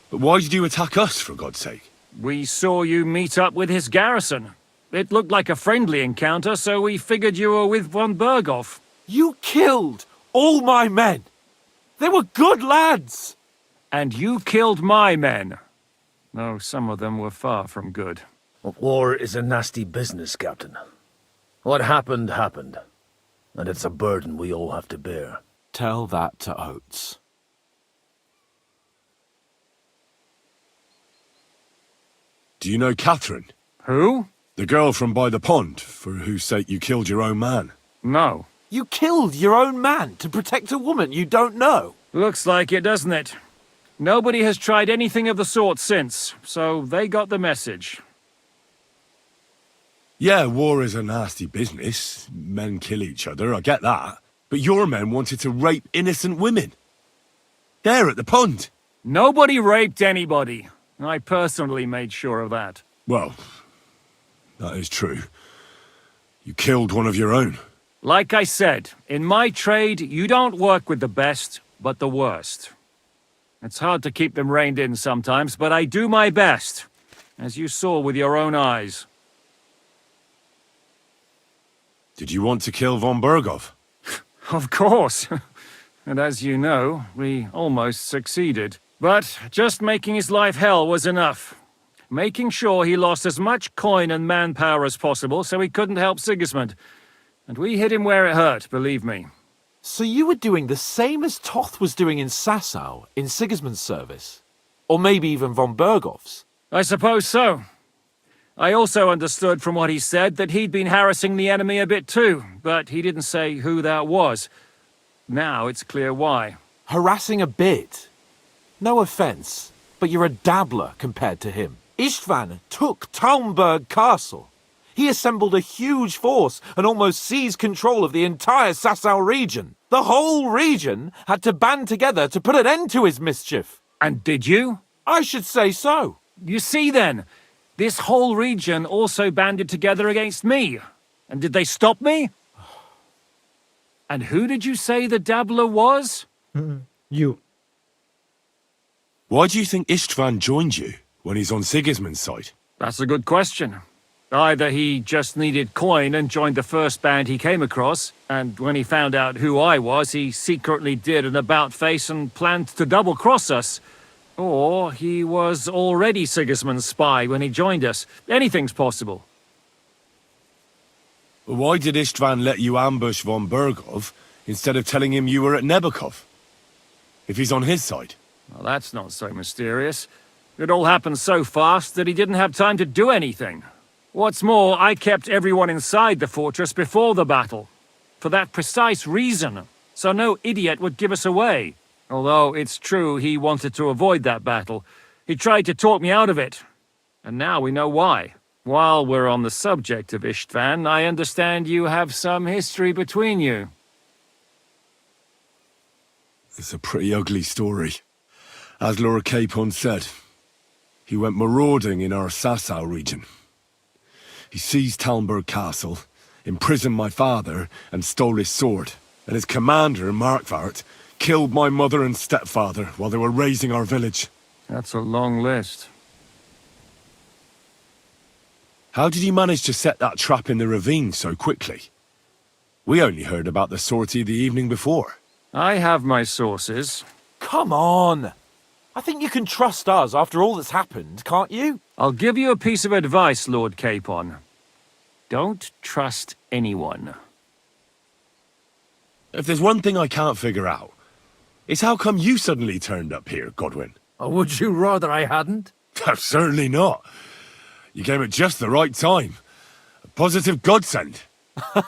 but why did you attack us, for God's sake? We saw you meet up with his garrison. It looked like a friendly encounter, so we figured you were with von Bergov. You killed all my men. They were good lads. And you killed my men. Though some of them were far from good. War is a nasty business, Captain. What happened, happened. And it's a burden we all have to bear. Tell that to Oates. Do you know Catherine? Who? The girl from by the pond, for whose sake you killed your own man. No. You killed your own man to protect a woman you don't know. Looks like it, doesn't it? Nobody has tried anything of the sort since, so they got the message. Yeah, war is a nasty business. Men kill each other, I get that. But your men wanted to rape innocent women. There at the pond. Nobody raped anybody. I personally made sure of that. Well, that is true. You killed one of your own. Like I said, in my trade, you don't work with the best, but the worst. It's hard to keep them reined in sometimes, but I do my best, as you saw with your own eyes. Did you want to kill von Bergov? Of course. And as you know, we almost succeeded. But just making his life hell was enough. Making sure he lost as much coin and manpower as possible so he couldn't help Sigismund. And we hit him where it hurt, believe me. So you were doing the same as Toth was doing in Sasau, in Sigismund's service? Or maybe even von Bergov's? I suppose so. I also understood from what he said that he'd been harassing the enemy a bit too, but he didn't say who that was. Now it's clear why. Harassing a bit? No offence, but you're a dabbler compared to him. Istvan took Talmberg Castle. He assembled a huge force and almost seized control of the entire Sasau region. The whole region had to band together to put an end to his mischief. And did you? I should say so. You see then, this whole region also banded together against me. And did they stop me? And who did you say the dabbler was? You. Why do you think Istvan joined you when he's on Sigismund's side? That's a good question. Either he just needed coin and joined the first band he came across, and when he found out who I was, he secretly did an about-face and planned to double-cross us. Or he was already Sigismund's spy when he joined us. Anything's possible. Why did Istvan let you ambush von Bergov instead of telling him you were at Nebukov? If he's on his side? Well, that's not so mysterious. It all happened so fast that he didn't have time to do anything. What's more, I kept everyone inside the fortress before the battle. For that precise reason. So no idiot would give us away. Although it's true he wanted to avoid that battle. He tried to talk me out of it. And now we know why. While we're on the subject of Istvan, I understand you have some history between you. It's a pretty ugly story. As Lord Capon said, he went marauding in our Sasau region. He seized Talmberg Castle, imprisoned my father, and stole his sword. And his commander, Markvart, killed my mother and stepfather while they were raising our village. That's a long list. How did you manage to set that trap in the ravine so quickly? We only heard about the sortie the evening before. I have my sources. Come on! I think you can trust us after all that's happened, can't you? I'll give you a piece of advice, Lord Capon. Don't trust anyone. If there's one thing I can't figure out, it's how come you suddenly turned up here, Godwin? Or would you rather I hadn't? Certainly not. You came at just the right time. A positive godsend. I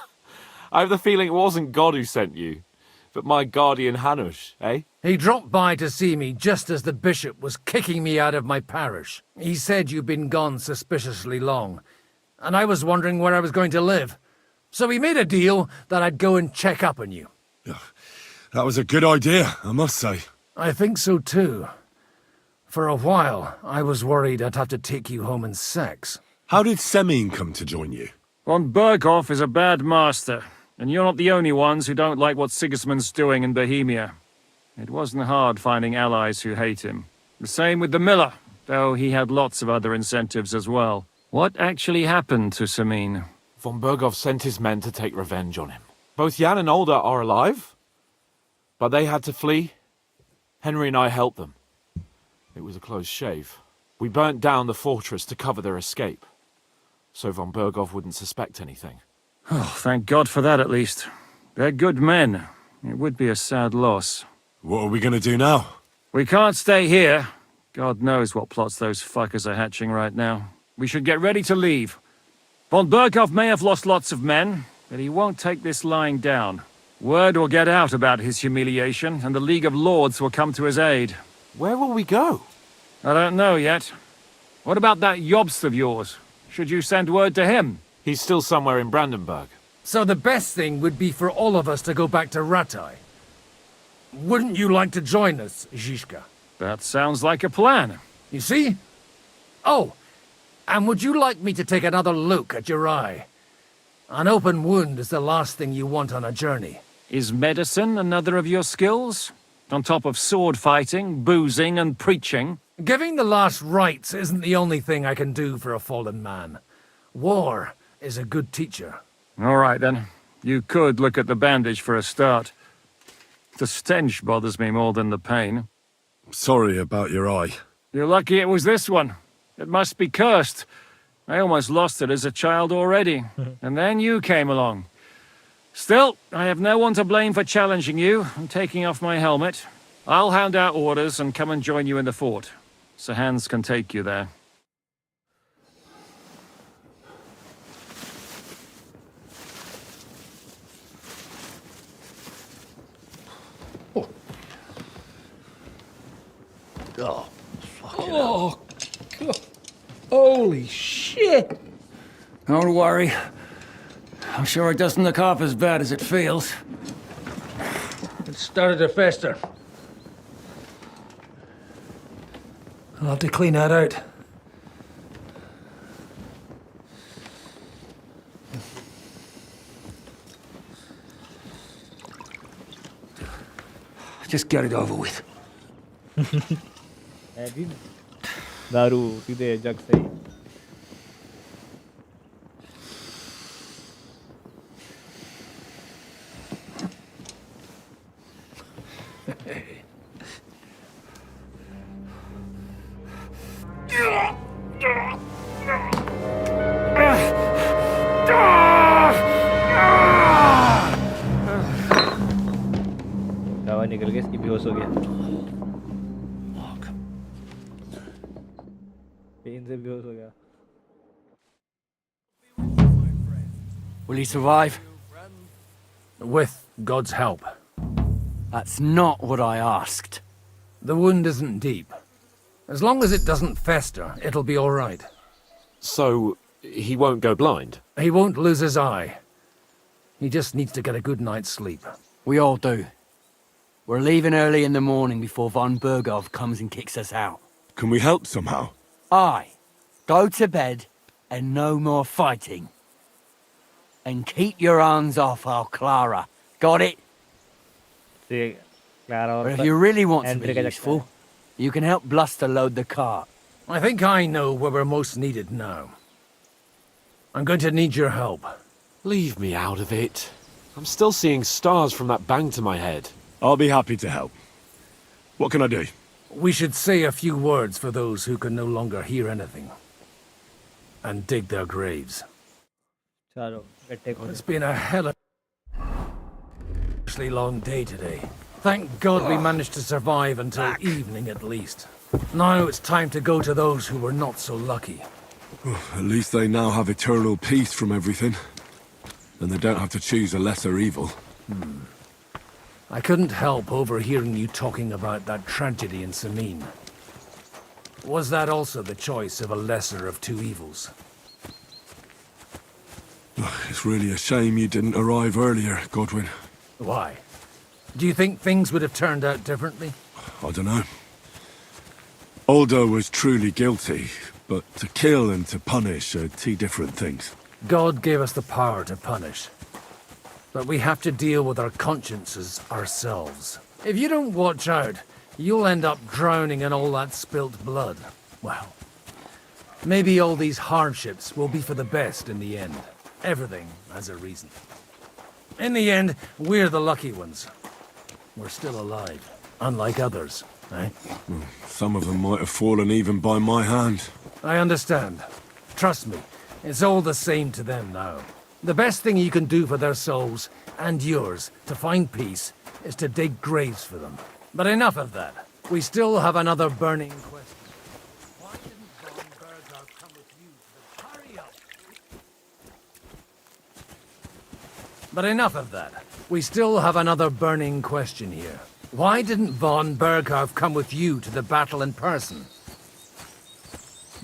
have the feeling it wasn't God who sent you, but my guardian Hanush, eh? He dropped by to see me just as the bishop was kicking me out of my parish. He said you'd been gone suspiciously long, and I was wondering where I was going to live. So he made a deal that I'd go and check up on you. That was a good idea, I must say. I think so too. For a while, I was worried I'd have to take you home in sex. How did Semine come to join you? Von Berghoff is a bad master, and you're not the only ones who don't like what Sigismund's doing in Bohemia. It wasn't hard finding allies who hate him. The same with the miller, though he had lots of other incentives as well. What actually happened to Semine? Von Berghoff sent his men to take revenge on him. Both Jan and Olda are alive, but they had to flee. Henry and I helped them. It was a close shave. We burnt down the fortress to cover their escape, so von Berghoff wouldn't suspect anything. Oh, thank God for that at least. They're good men. It would be a sad loss. What are we going to do now? We can't stay here. God knows what plots those fuckers are hatching right now. We should get ready to leave. Von Berghoff may have lost lots of men, but he won't take this lying down. Word will get out about his humiliation, and the League of Lords will come to his aid. Where will we go? I don't know yet. What about that Jobst of yours? Should you send word to him? He's still somewhere in Brandenburg. So the best thing would be for all of us to go back to Ratai. Wouldn't you like to join us, Zizka? That sounds like a plan. You see? Oh, and would you like me to take another look at your eye? An open wound is the last thing you want on a journey. Is medicine another of your skills? On top of sword fighting, boozing, and preaching? Giving the last rites isn't the only thing I can do for a fallen man. War is a good teacher. All right, then. You could look at the bandage for a start. The stench bothers me more than the pain. Sorry about your eye. You're lucky it was this one. It must be cursed. I almost lost it as a child already. And then you came along. Still, I have no one to blame for challenging you and taking off my helmet. I'll hand out orders and come and join you in the fort. Sir Hans can take you there. Oh, oh, God. Holy shit! Don't worry. I'm sure it doesn't look half as bad as it feels. It started to fester. I'll have to clean that out. Just get it over with. दारू सीधे जग से ही दवा निकल गई इसकी बेहोश हो गया पेन से बेहोश हो गया Will you survive? With God's help. That's not what I asked. The wound isn't deep. As long as it doesn't fester, it'll be all right. So, he won't go blind? He won't lose his eye. He just needs to get a good night's sleep. We all do. We're leaving early in the morning before von Bergov comes and kicks us out. Can we help somehow? Aye. Go to bed and no more fighting. And keep your hands off our Clara. Got it? But if you really want to be useful, you can help Bluster load the cart. I think I know where we're most needed now. I'm going to need your help. Leave me out of it. I'm still seeing stars from that bang to my head. I'll be happy to help. What can I do? We should say a few words for those who can no longer hear anything. And dig their graves. It's been a hell of a long day today. Thank God we managed to survive until evening at least. Now it's time to go to those who were not so lucky. At least they now have eternal peace from everything. And they don't have to choose a lesser evil. I couldn't help overhearing you talking about that tragedy in Samin. Was that also the choice of a lesser of two evils? It's really a shame you didn't arrive earlier, Godwin. Why? Do you think things would have turned out differently? I don't know. Aldo was truly guilty, but to kill and to punish are two different things. God gave us the power to punish. But we have to deal with our consciences ourselves. If you don't watch out, you'll end up drowning in all that spilt blood. Well, maybe all these hardships will be for the best in the end. Everything has a reason. In the end, we're the lucky ones. We're still alive, unlike others, eh? Some of them might have fallen even by my hand. I understand. Trust me, it's all the same to them now. The best thing you can do for their souls, and yours, to find peace, is to dig graves for them. But enough of that. We still have another burning question. Why didn't von Bergov come with you to the... Hurry up! But enough of that. We still have another burning question here. Why didn't von Bergov come with you to the battle in person?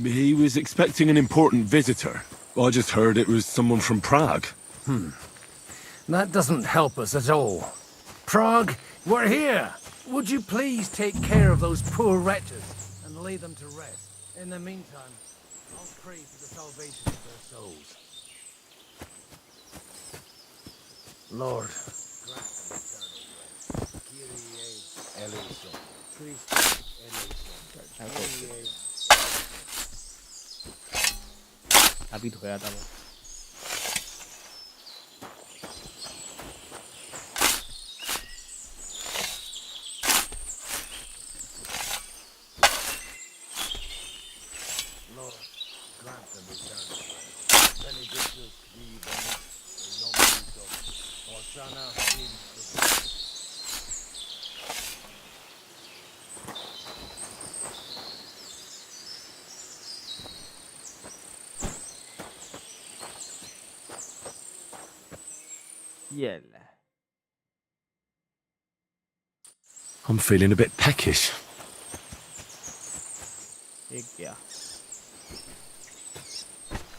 He was expecting an important visitor. I just heard it was someone from Prague. That doesn't help us at all. Prague, we're here! Would you please take care of those poor wretches and lay them to rest? In the meantime, I'll pray for the salvation of their souls. Lord, grant them eternal rest. Kyrie eleison. Christ eleison. Kyrie. अभी धोया था वो Lord, grant them eternal rest. Benedictus qui venit in nomine Domini, ये ले I'm feeling a bit peckish. एक गया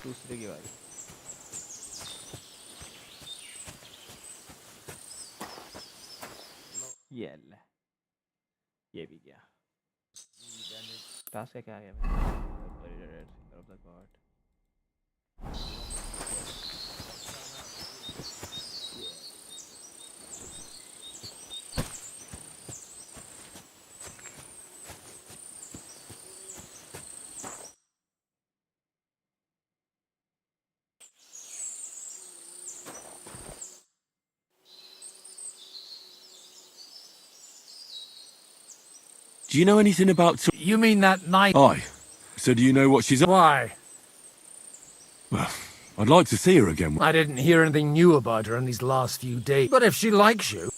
दूसरे की बारी ये ले ये भी गया टास्क क्या आ गया Do you know anything about... You mean that night? Aye. So do you know what she's... Why? Well, I'd like to see her again. I didn't hear anything new about her in these last few days. But if she likes you...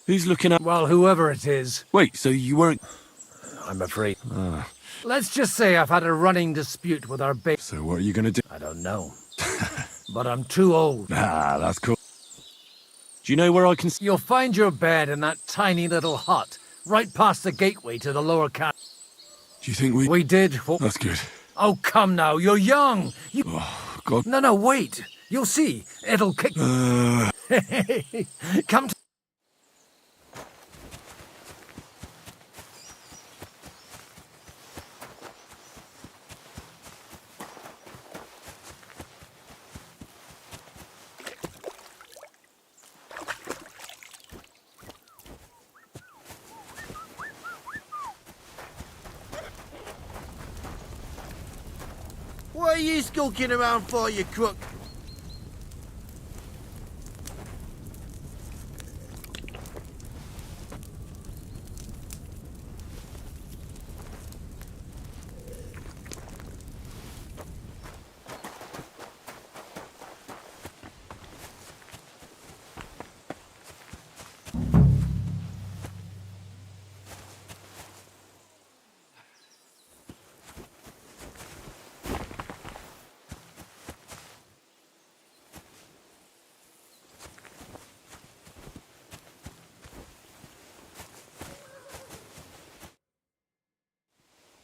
Who's looking at... Well, whoever it is. Wait, so you weren't... I'm afraid. Let's just say I've had a running dispute with our base. So what are you going to do? I don't know. But I'm too old. Ah, that's cool. Do you know where I can... You'll find your bed in that tiny little hut, right past the gateway to the lower camp. Do you think we... We did. That's good. Oh, come now, you're young. You... Oh, God. No, wait. You'll see. It'll kick... Come to... What are you skulking around for, you crook?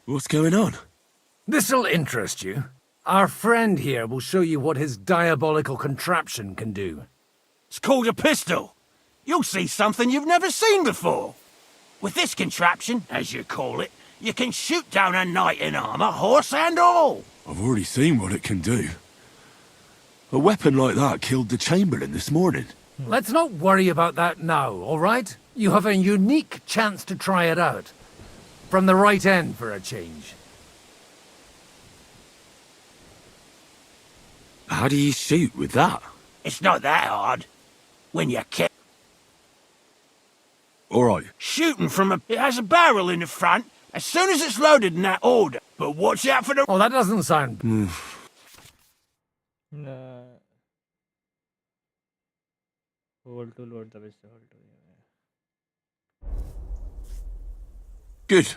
What's going on? This'll interest you. Our friend here will show you what his diabolical contraption can do. It's called a pistol. You'll see something you've never seen before. With this contraption, as you call it, you can shoot down a knight in armor, horse and all. I've already seen what it can do. A weapon like that killed the Chamberlain this morning. Let's not worry about that now, all right? You have a unique chance to try it out. From the right end for a change. How do you shoot with that? It's not that hard. When you kill... Alright. Shooting from a... It has a barrel in the front, as soon as it's loaded in that order. But watch out for the... Oh, that doesn't sound... Hold to load the pistol. Hold to... Good.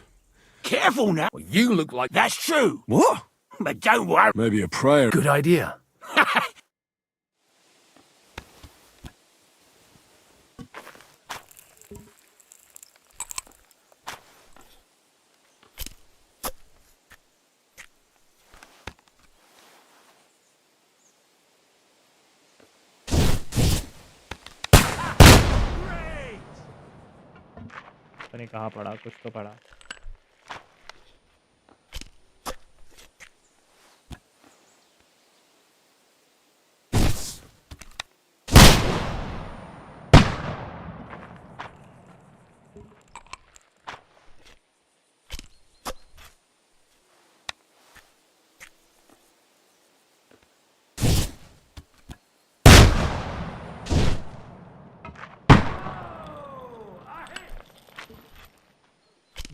Careful now. Well, you look like... That's true. What? But don't worry. Maybe a prayer. Good idea. पता नहीं कहाँ पड़ा कुछ तो पड़ा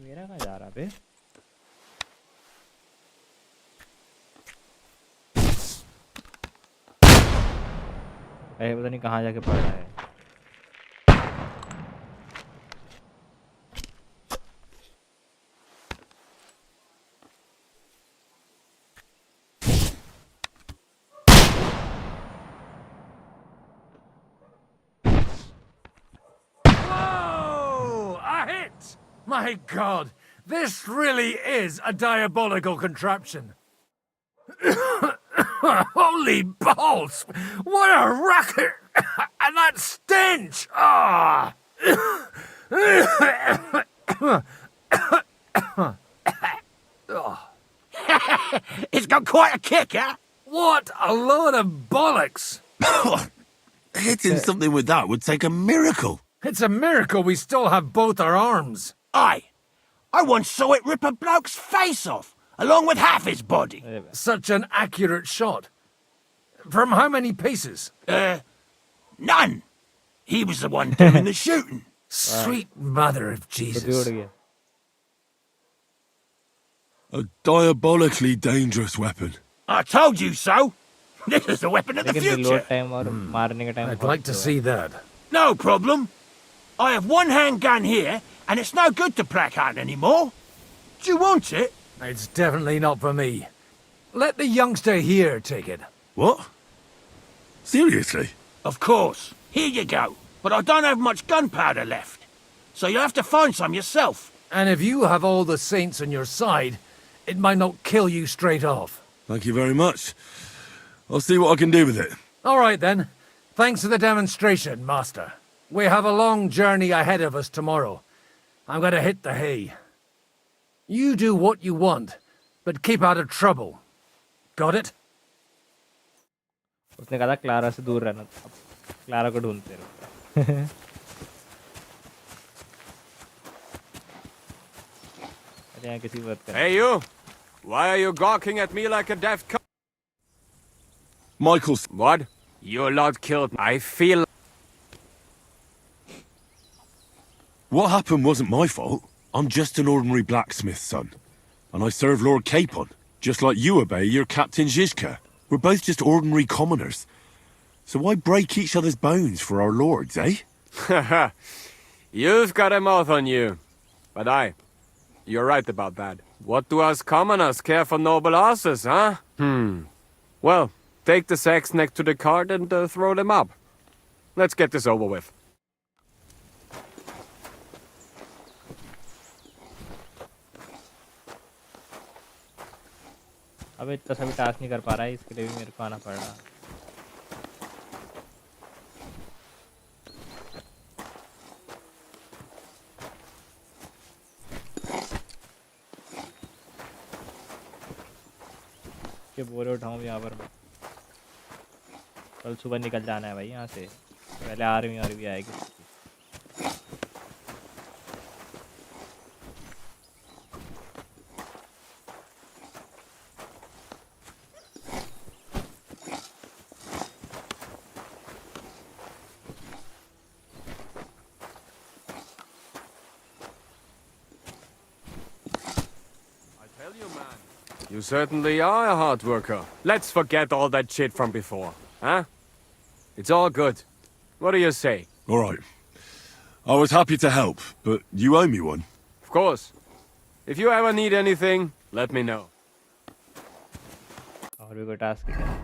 मेरा कहाँ जा रहा बे अरे पता नहीं कहाँ जाके पड़ रहा है My God, this really is a diabolical contraption. Holy balls! What a racket! And that stench! Ah! It's got quite a kick, huh? What a load of bollocks! Hitting something with that would take a miracle. It's a miracle we still have both our arms. Aye. I once saw it rip a bloke's face off, along with half his body. Such an accurate shot. From how many paces? None. He was the one doing the shooting. Sweet mother of Jesus. A diabolically dangerous weapon. I told you so. This is the weapon of the future. I'd like to see that. No problem. I have one handgun here, and it's no good to placard anymore. Do you want it? It's definitely not for me. Let the youngster here take it. What? Seriously? Of course. Here you go. But I don't have much gunpowder left. So you have to find some yourself. And if you have all the saints on your side, it might not kill you straight off. Thank you very much. I'll see what I can do with it. All right, then. Thanks for the demonstration, Master. We have a long journey ahead of us tomorrow. I'm going to hit the hay. You do what you want, but keep out of trouble. Got it? उसने कहा था Clara से दूर रहना, Clara को ढूंढते रहो। Hey you! Why are you gawking at me like a deaf co- Michael's... What? Your lot killed me. I feel... What happened wasn't my fault. I'm just an ordinary blacksmith's son. And I serve Lord Capon, just like you obey your Captain Zizka. We're both just ordinary commoners. So why break each other's bones for our lords, eh? Haha. You've got a mouth on you. But you're right about that. What do us commoners care for noble asses, huh? Well, take the sacks next to the cart and throw them up. Let's get this over with. अब इतना सभी task नहीं कर पा रहा है, इसके लिए भी मेरे को आना पड़ रहा। के बोरे उठाऊं यहाँ पर मैं। कल सुबह निकल जाना है भाई यहाँ से, पहले आर्मी आएगी। You certainly are a hard worker. Let's forget all that shit from before, huh? It's all good. What do you say? All right. I was happy to help, but you owe me one. Of course. If you ever need anything, let me know. और भी कोई task है?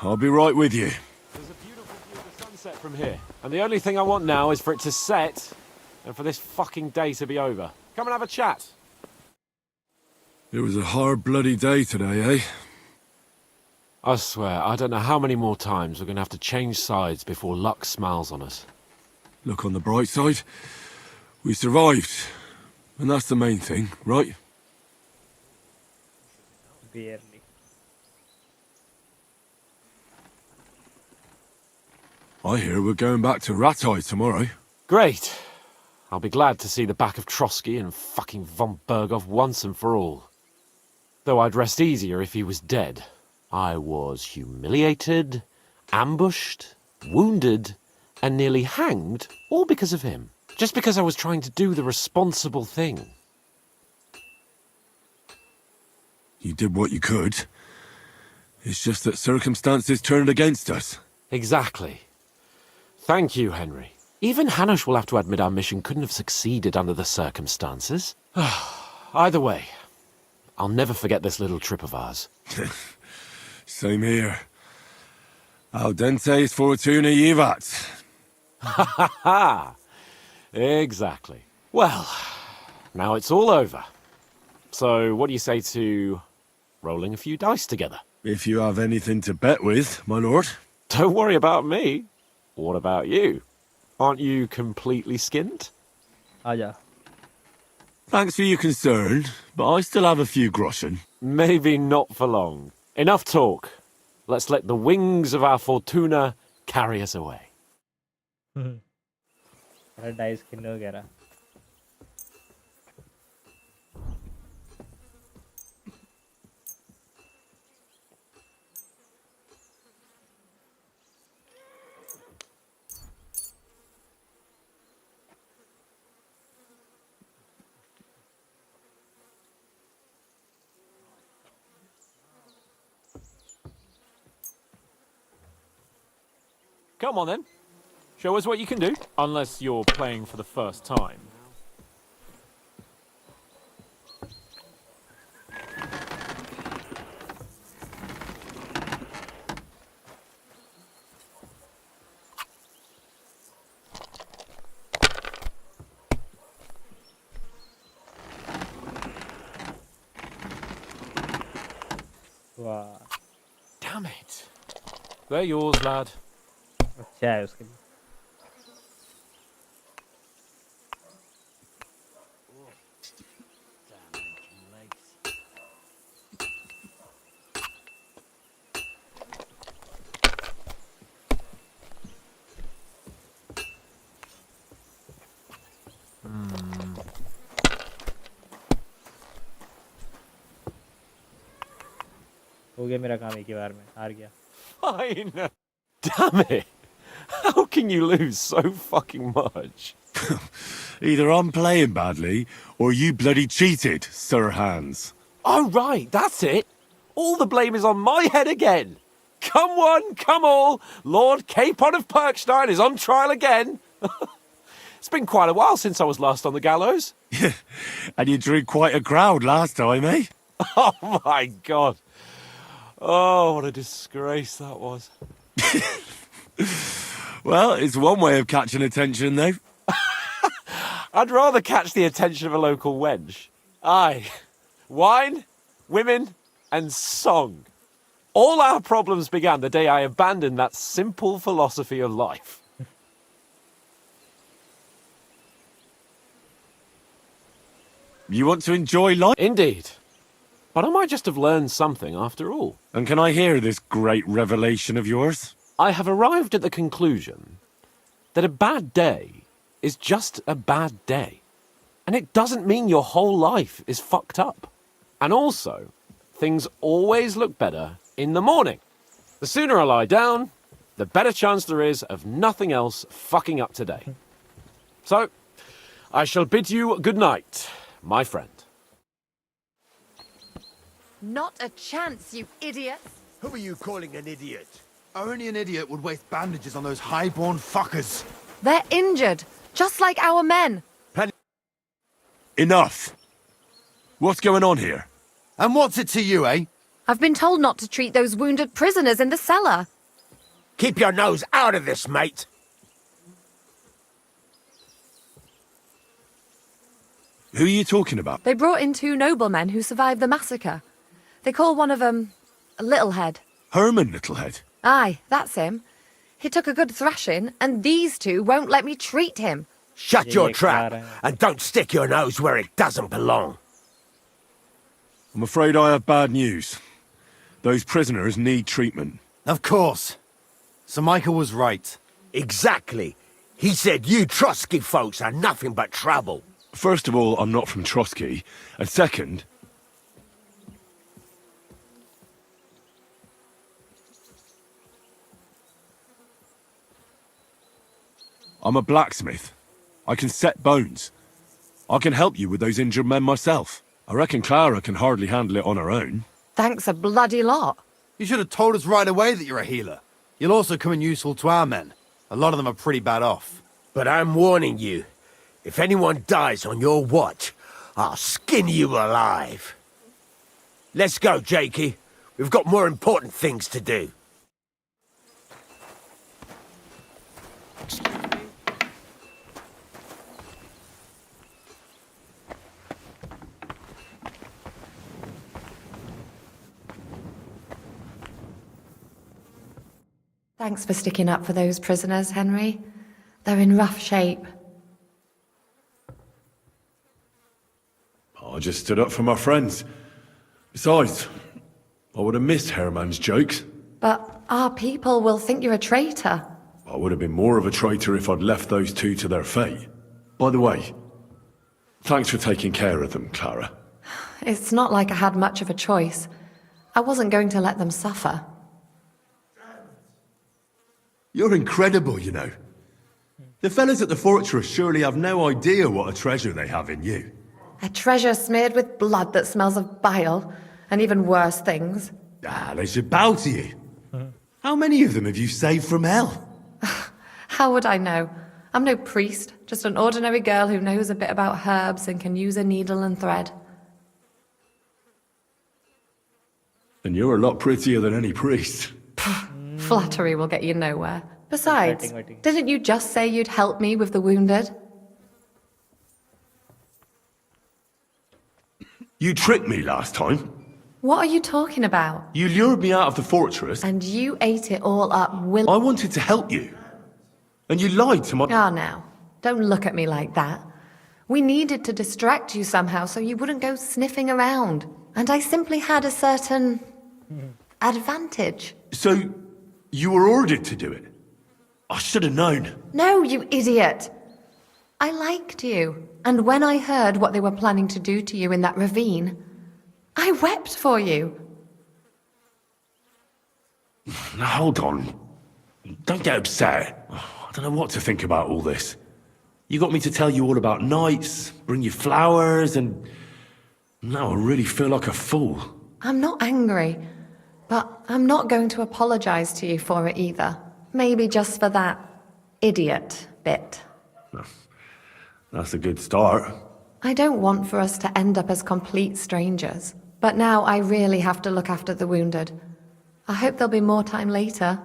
I'll be right with you. There's a beautiful view of the sunset from here. And the only thing I want now is for it to set and for this fucking day to be over. Come and have a chat. It was a hard bloody day today, eh? I swear, I don't know how many more times we're going to have to change sides before luck smiles on us. Look on the bright side. We survived. And that's the main thing, right? Barely. I hear we're going back to Ratai tomorrow. Great. I'll be glad to see the back of Trotsky and fucking von Berghoff once and for all. Though I'd rest easier if he was dead. I was humiliated, ambushed, wounded, and nearly hanged, all because of him. Just because I was trying to do the responsible thing. You did what you could. It's just that circumstances turned against us. Exactly. Thank you, Henry. Even Hanush will have to admit our mission couldn't have succeeded under the circumstances. Either way, I'll never forget this little trip of ours. Same here. Al dente's fortuna jivat. Ha ha ha! Exactly. Well, now it's all over. So what do you say to rolling a few dice together? If you have anything to bet with, my lord. Don't worry about me. What about you? Aren't you completely skinned? आजा. Thanks for your concern, but I still have a few groschen. Maybe not for long. Enough talk. Let's let the wings of our fortuna carry us away. Dice किन्ने हो गया? Come on then. Show us what you can do. Unless you're playing for the first time. Wow. Damn it. They're yours, lad. अच्छा है उसके लिए. हो गया मेरा काम एक ही बार में हार गया. Fine. Damn it. How can you lose so fucking much? Either I'm playing badly, or you bloody cheated, Sir Hans. Oh, right, that's it. All the blame is on my head again. Come one, come all. Lord Capon of Perkstein is on trial again. It's been quite a while since I was last on the gallows. And you drew quite a crowd last time, eh? Oh, my God. Oh, what a disgrace that was. Well, it's one way of catching attention, though. I'd rather catch the attention of a local wench. Aye. Wine, women, and song. All our problems began the day I abandoned that simple philosophy of life. You want to enjoy life? Indeed. But I might just have learned something after all. And can I hear this great revelation of yours? I have arrived at the conclusion that a bad day is just a bad day. And it doesn't mean your whole life is fucked up. And also, things always look better in the morning. The sooner I lie down, the better chance there is of nothing else fucking up today. So, I shall bid you good night, my friend. Not a chance, you idiots. Who are you calling an idiot? Only an idiot would waste bandages on those highborn fuckers. They're injured, just like our men. Enough! What's going on here? And what's it to you, eh? I've been told not to treat those wounded prisoners in the cellar. Keep your nose out of this, mate. Who are you talking about? They brought in 2 noblemen who survived the massacre. They call one of them Littlehead. Herman Littlehead? Aye, that's him. He took a good thrashing, and these 2 won't let me treat him. Shut your trap, and don't stick your nose where it doesn't belong. I'm afraid I have bad news. Those prisoners need treatment. Of course. Sir Michael was right. Exactly. He said you Trotsky folks are nothing but trouble. First of all, I'm not from Trotsky. And second... I'm a blacksmith. I can set bones. I can help you with those injured men myself. I reckon Clara can hardly handle it on her own. Thanks a bloody lot. You should have told us right away that you're a healer. You'll also come in useful to our men. A lot of them are pretty bad off. But I'm warning you. If anyone dies on your watch, I'll skin you alive. Let's go, Jakey. We've got more important things to do. Thanks for sticking up for those prisoners, Henry. They're in rough shape. I just stood up for my friends. Besides, I would have missed Herman's jokes. But our people will think you're a traitor. I would have been more of a traitor if I'd left those two to their fate. By the way, thanks for taking care of them, Clara. It's not like I had much of a choice. I wasn't going to let them suffer. You're incredible, you know. The fellas at the fortress surely have no idea what a treasure they have in you. A treasure smeared with blood that smells of bile, and even worse things. Ah, they should bow to you. How many of them have you saved from hell? How would I know? I'm no priest, just an ordinary girl who knows a bit about herbs and can use a needle and thread. And you're a lot prettier than any priest. Flattery will get you nowhere. Besides, didn't you just say you'd help me with the wounded? You tricked me last time. What are you talking about? You lured me out of the fortress. And you ate it all up I wanted to help you. And you lied to my... Ah, now, don't look at me like that. We needed to distract you somehow so you wouldn't go sniffing around. And I simply had a certain... advantage. So, you were ordered to do it? I should have known. No, you idiot! I liked you. And when I heard what they were planning to do to you in that ravine, I wept for you. Now, hold on. Don't get upset. I don't know what to think about all this. You got me to tell you all about knights, bring you flowers, and... now I really feel like a fool. I'm not angry, but I'm not going to apologize to you for it either. Maybe just for that idiot bit. That's a good start. I don't want for us to end up as complete strangers, but now I really have to look after the wounded. I hope there'll be more time later.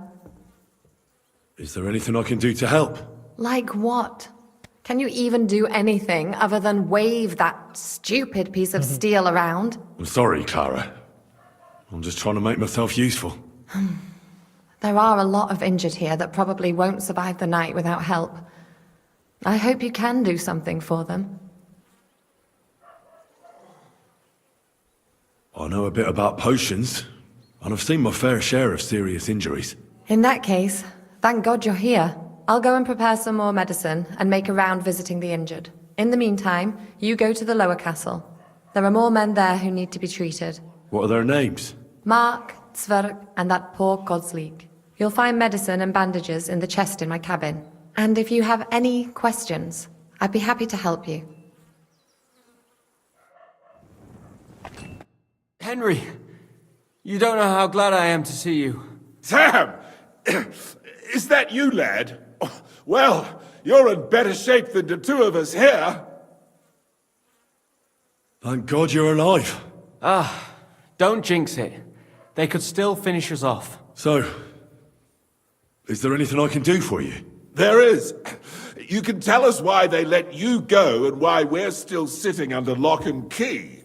Is there anything I can do to help? Like what? Can you even do anything other than wave that stupid piece of steel around? I'm sorry, Clara. I'm just trying to make myself useful. There are a lot of injured here that probably won't survive the night without help. I hope you can do something for them. I know a bit about potions, and I've seen my fair share of serious injuries. In that case, thank God you're here. I'll go and prepare some more medicine and make a round visiting the injured. In the meantime, you go to the lower castle. There are more men there who need to be treated. What are their names? Mark, Zverg, and that poor Godsleek. You'll find medicine and bandages in the chest in my cabin. And if you have any questions, I'd be happy to help you. Henry, you don't know how glad I am to see you. Sam! Is that you, lad? Well, you're in better shape than the two of us here. Thank God you're alive. Ah, don't jinx it. They could still finish us off. So, is there anything I can do for you? There is. You can tell us why they let you go and why we're still sitting under lock and key.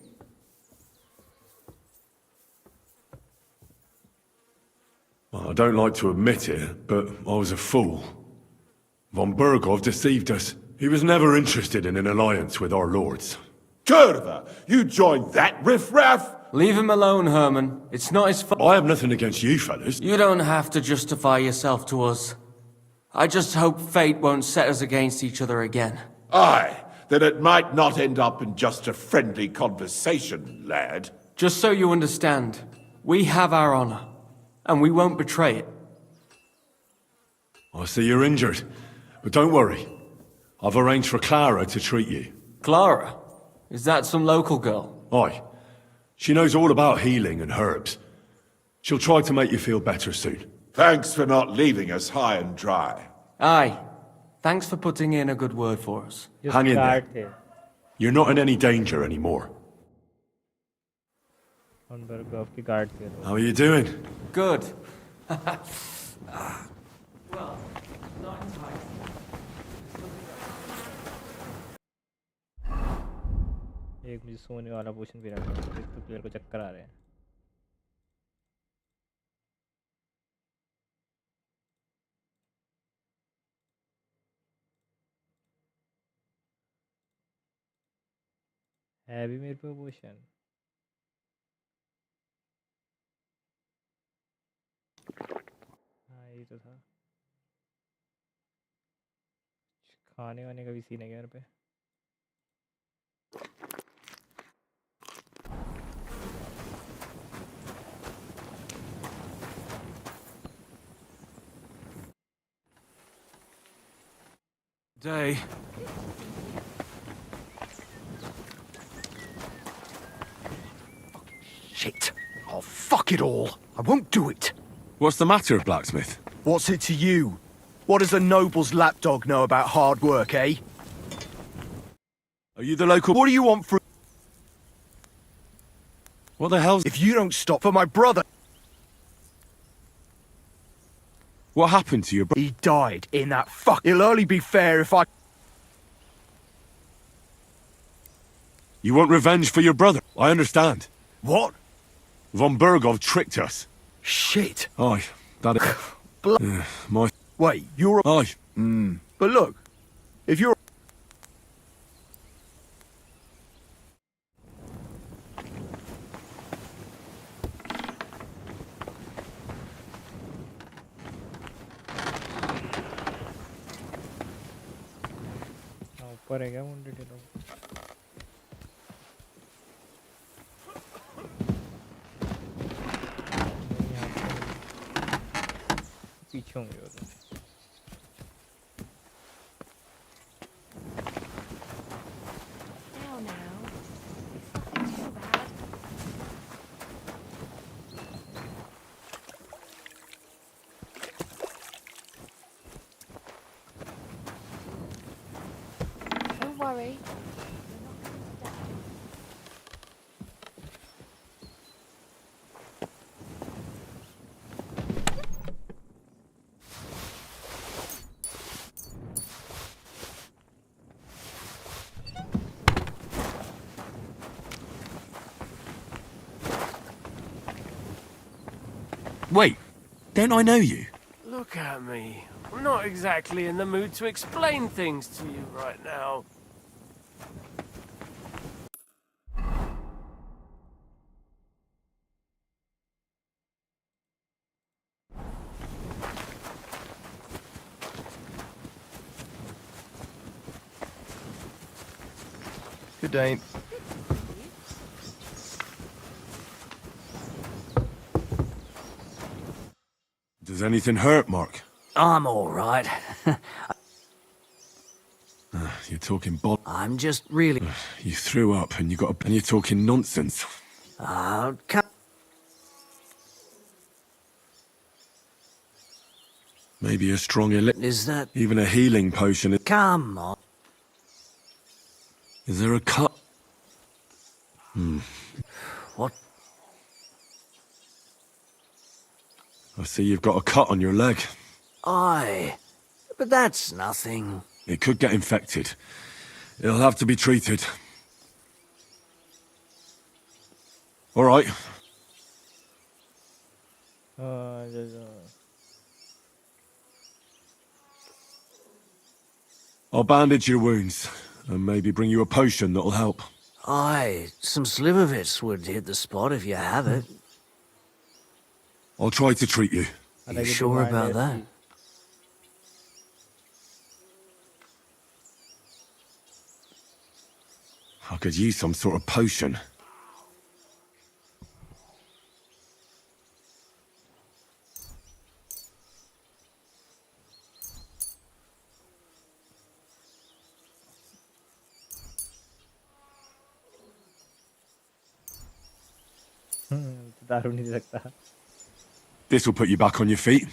Well, I don't like to admit it, but I was a fool. Von Bergov deceived us. He was never interested in an alliance with our lords. Kurva, you joined that riffraff? Leave him alone, Herman. It's not his fault. I have nothing against you fellas. You don't have to justify yourself to us. I just hope fate won't set us against each other again. Aye, then it might not end up in just a friendly conversation, lad. Just so you understand, we have our honor, and we won't betray it. I see you're injured, but don't worry. I've arranged for Clara to treat you. Clara? Is that some local girl? Aye. She knows all about healing and herbs. She'll try to make you feel better soon. Thanks for not leaving us high and dry. Aye. Thanks for putting in a good word for us. Hang in there. You're not in any danger anymore. How are you doing? Good. एक मुझे सोने वाला पोशन भी रखा है, एक तो player को चक्कर आ रहे हैं। है भी मेरे पे पोशन। हाँ ये तो था। खाने वाने का भी सीन है क्या मेरे पे? Day. Shit. Oh, fuck it all. I won't do it. What's the matter, Blacksmith? What's it to you? What does a noble's lapdog know about hard work, eh? Are you the local... What do you want from... What the hell's... If you don't stop for my brother... What happened to your brother? He died in that fuck... It'll only be fair if I... You want revenge for your brother? I understand. What? Von Bergov tricked us. Shit. Aye, that is... my... Wait, you're... Aye. But look, if you're... ऊपर है क्या wounded ये लोग? पीछे होंगे वो तो। Don't worry. Wait, don't I know you? Look at me. I'm not exactly in the mood to explain things to you right now. Good day. Does anything hurt, Mark? I'm all right. You're talking I'm just really... You threw up and you're talking nonsense. Maybe a strong Is that... even a healing potion. Come on. Is there a cut? What? I see you've got a cut on your leg. Aye. But that's nothing. It could get infected. It'll have to be treated. All right. I'll bandage your wounds and maybe bring you a potion that'll help. Aye, some slivovitz would hit the spot if you have it. I'll try to treat you. You sure about that? I could use some sort of potion. दारू नहीं दे सकता। This will put you back on your feet.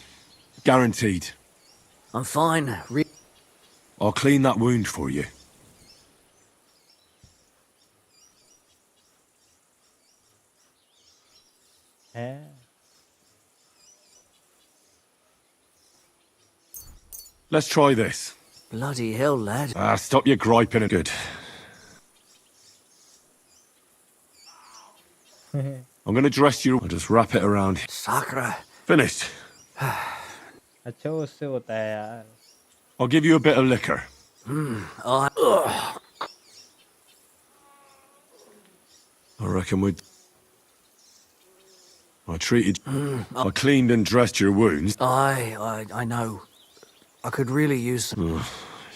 Guaranteed. I'm fine. I'll clean that wound for you. Let's try this. Bloody hell, lad. Stop your griping and good. I'm gonna dress you. I'll just wrap it around. Sakra. Finished. अच्छा उससे होता है यार. I'll give you a bit of liquor. I reckon I treated. I cleaned and dressed your wounds. I know. I could really use some.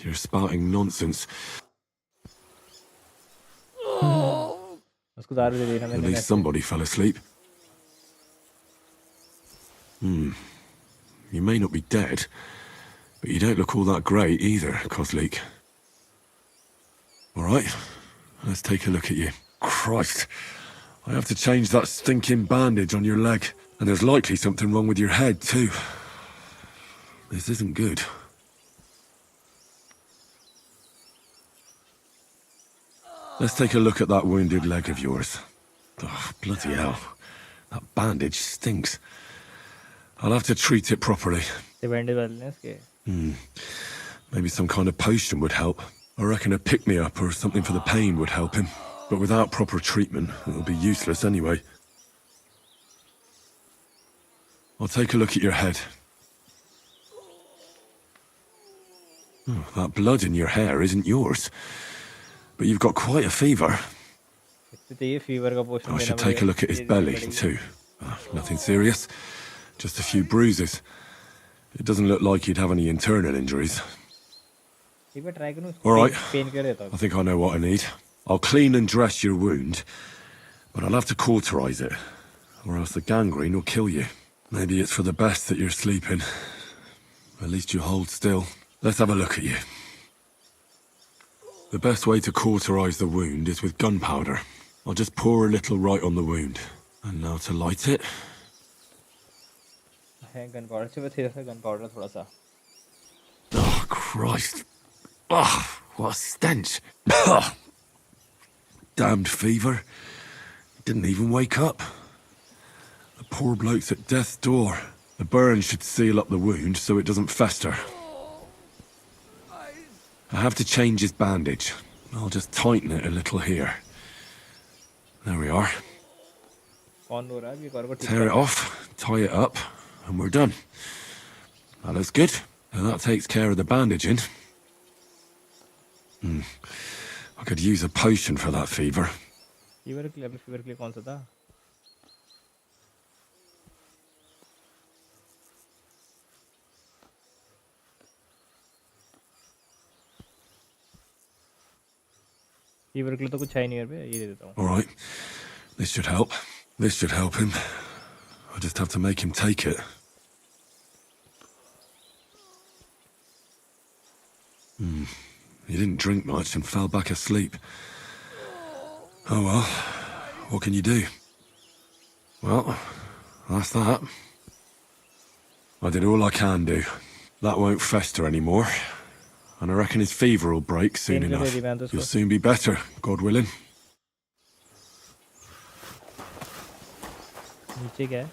You're spouting nonsense. उसको दारू दे देना At मैंने. least somebody fell asleep. You may not be dead, but you don't look all that great either, Kozlik. All right, let's take a look at you. Christ, I have to change that stinking bandage on your leg, and there's likely something wrong with your head too. This isn't good. Let's take a look at that wounded leg of yours. Oh, bloody hell. That bandage stinks. I'll have to treat it properly. Maybe some kind of potion would help. I reckon a pick-me-up or something for the pain would help him. But without proper treatment, it'll be useless anyway. I'll take a look at your head. Oh, that blood in your hair isn't yours. But you've got quite a fever. I should take a look at his belly, too. Nothing serious. Just a few bruises. It doesn't look like he'd have any internal injuries. All right. I think I know what I need. I'll clean and dress your wound, but I'll have to cauterize it, or else the gangrene will kill you. Maybe it's for the best that you're sleeping. At least you hold still. Let's have a look at you. The best way to cauterize the wound is with gunpowder. I'll just pour a little right on the wound. And now to light it. Oh, Christ. Oh, what a stench. Damned fever. Didn't even wake up. The poor bloke's at death's door. The burn should seal up the wound so it doesn't fester. I have to change his bandage. I'll just tighten it a little here. There we are. Tear it off, tie it up, and we're done. That looks good. And that takes care of the bandaging. I could use a potion for that fever. Fever के लिए कौन सा था? Fever के लिए तो कुछ है नहीं यार बे, ये दे देता हूँ. All right, this should help. This should help him. I just have to make him take it. He didn't drink much and fell back asleep. Oh well, what can you do? Well, that's that. I did all I can do. That won't fester anymore. And I reckon his fever will break soon enough. You'll soon be better, God willing. नीचे क्या है?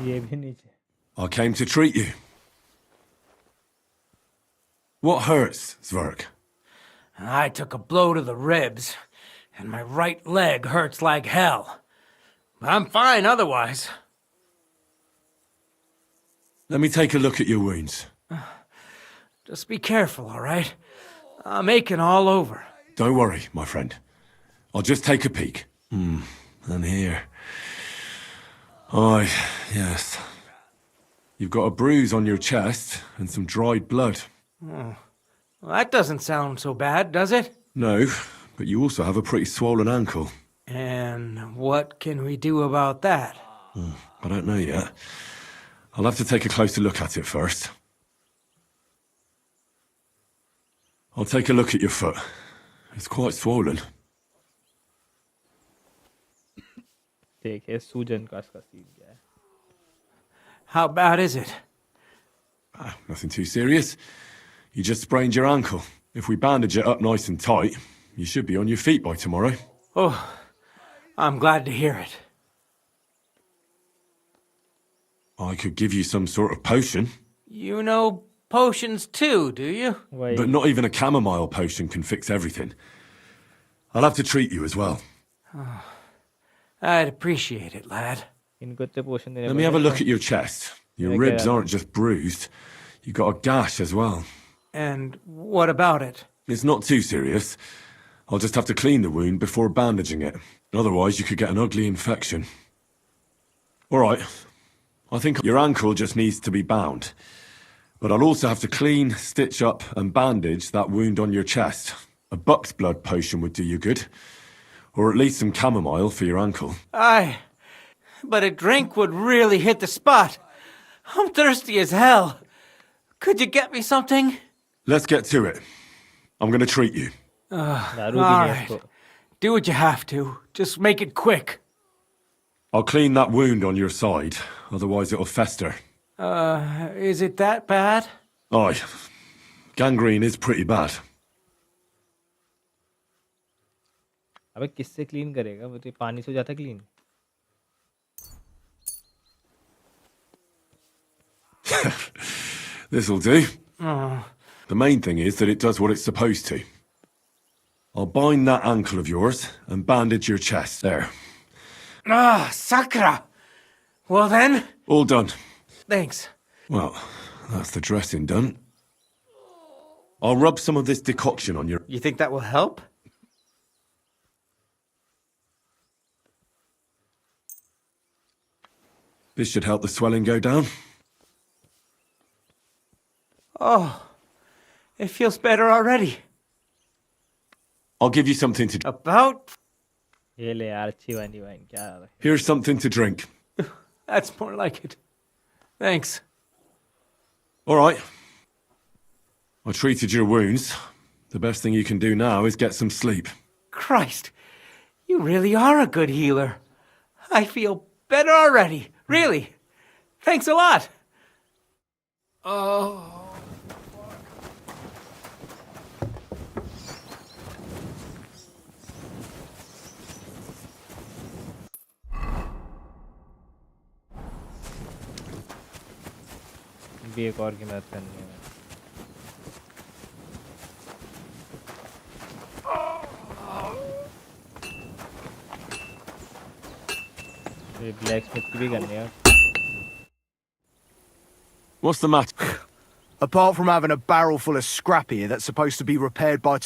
ये भी नीचे. I came to treat you. What hurts, Zverk? I took a blow to the ribs, and my right leg hurts like hell. I'm fine otherwise. Let me take a look at your wounds. Just be careful, all right? I'm aching all over. Don't worry, my friend. I'll just take a peek. And here. Aye, yes. You've got a bruise on your chest and some dried blood. Oh. Well, that doesn't sound so bad, does it? No, but you also have a pretty swollen ankle. And what can we do about that? I don't know yet. I'll have to take a closer look at it first. I'll take a look at your foot. It's quite swollen. देखिए सूजन का इसका scene क्या है. How bad is it? Nothing too serious. You just sprained your ankle. If we bandage it up nice and tight, you should be on your feet by tomorrow. Oh, I'm glad to hear it. I could give you some sort of potion. You know potions too, do you? But not even a chamomile potion can fix everything. I'll have to treat you as well. Oh, I'd appreciate it, lad. Let me have a look at your chest. Your ribs aren't just bruised. You've got a gash as well. And what about it? It's not too serious. I'll just have to clean the wound before bandaging it. Otherwise, you could get an ugly infection. All right. I think your ankle just needs to be bound. But I'll also have to clean, stitch up, and bandage that wound on your chest. A buck's blood potion would do you good. Or at least some chamomile for your ankle. Aye, but a drink would really hit the spot. I'm thirsty as hell. Could you get me something? Let's get to it. I'm gonna treat you. All right. Do what you have to. Just make it quick. I'll clean that wound on your side, otherwise it'll fester. Is it that bad? Aye. Gangrene is pretty bad. अबे किससे clean करेगा? वो तो पानी से हो जाता है clean. This'll do. Oh. The main thing is that it does what it's supposed to. I'll bind that ankle of yours and bandage your chest. There. Sakra! Well then... All done. Thanks. Well, that's the dressing done. I'll rub some of this decoction on your... You think that will help? This should help the swelling go down. Oh, it feels better already. I'll give you something to... About? ये ले यार अच्छी वाली wine क्या? Here's something to drink. That's more like it. Thanks. All right. I treated your wounds. The best thing you can do now is get some sleep. Christ, you really are a good healer. I feel better already. Really. Thanks a lot. Oh. भी एक और की मदद करनी है. ये blacksmith की भी करनी है. What's the matter? Apart from having a barrel full of scrap here that's supposed to be repaired by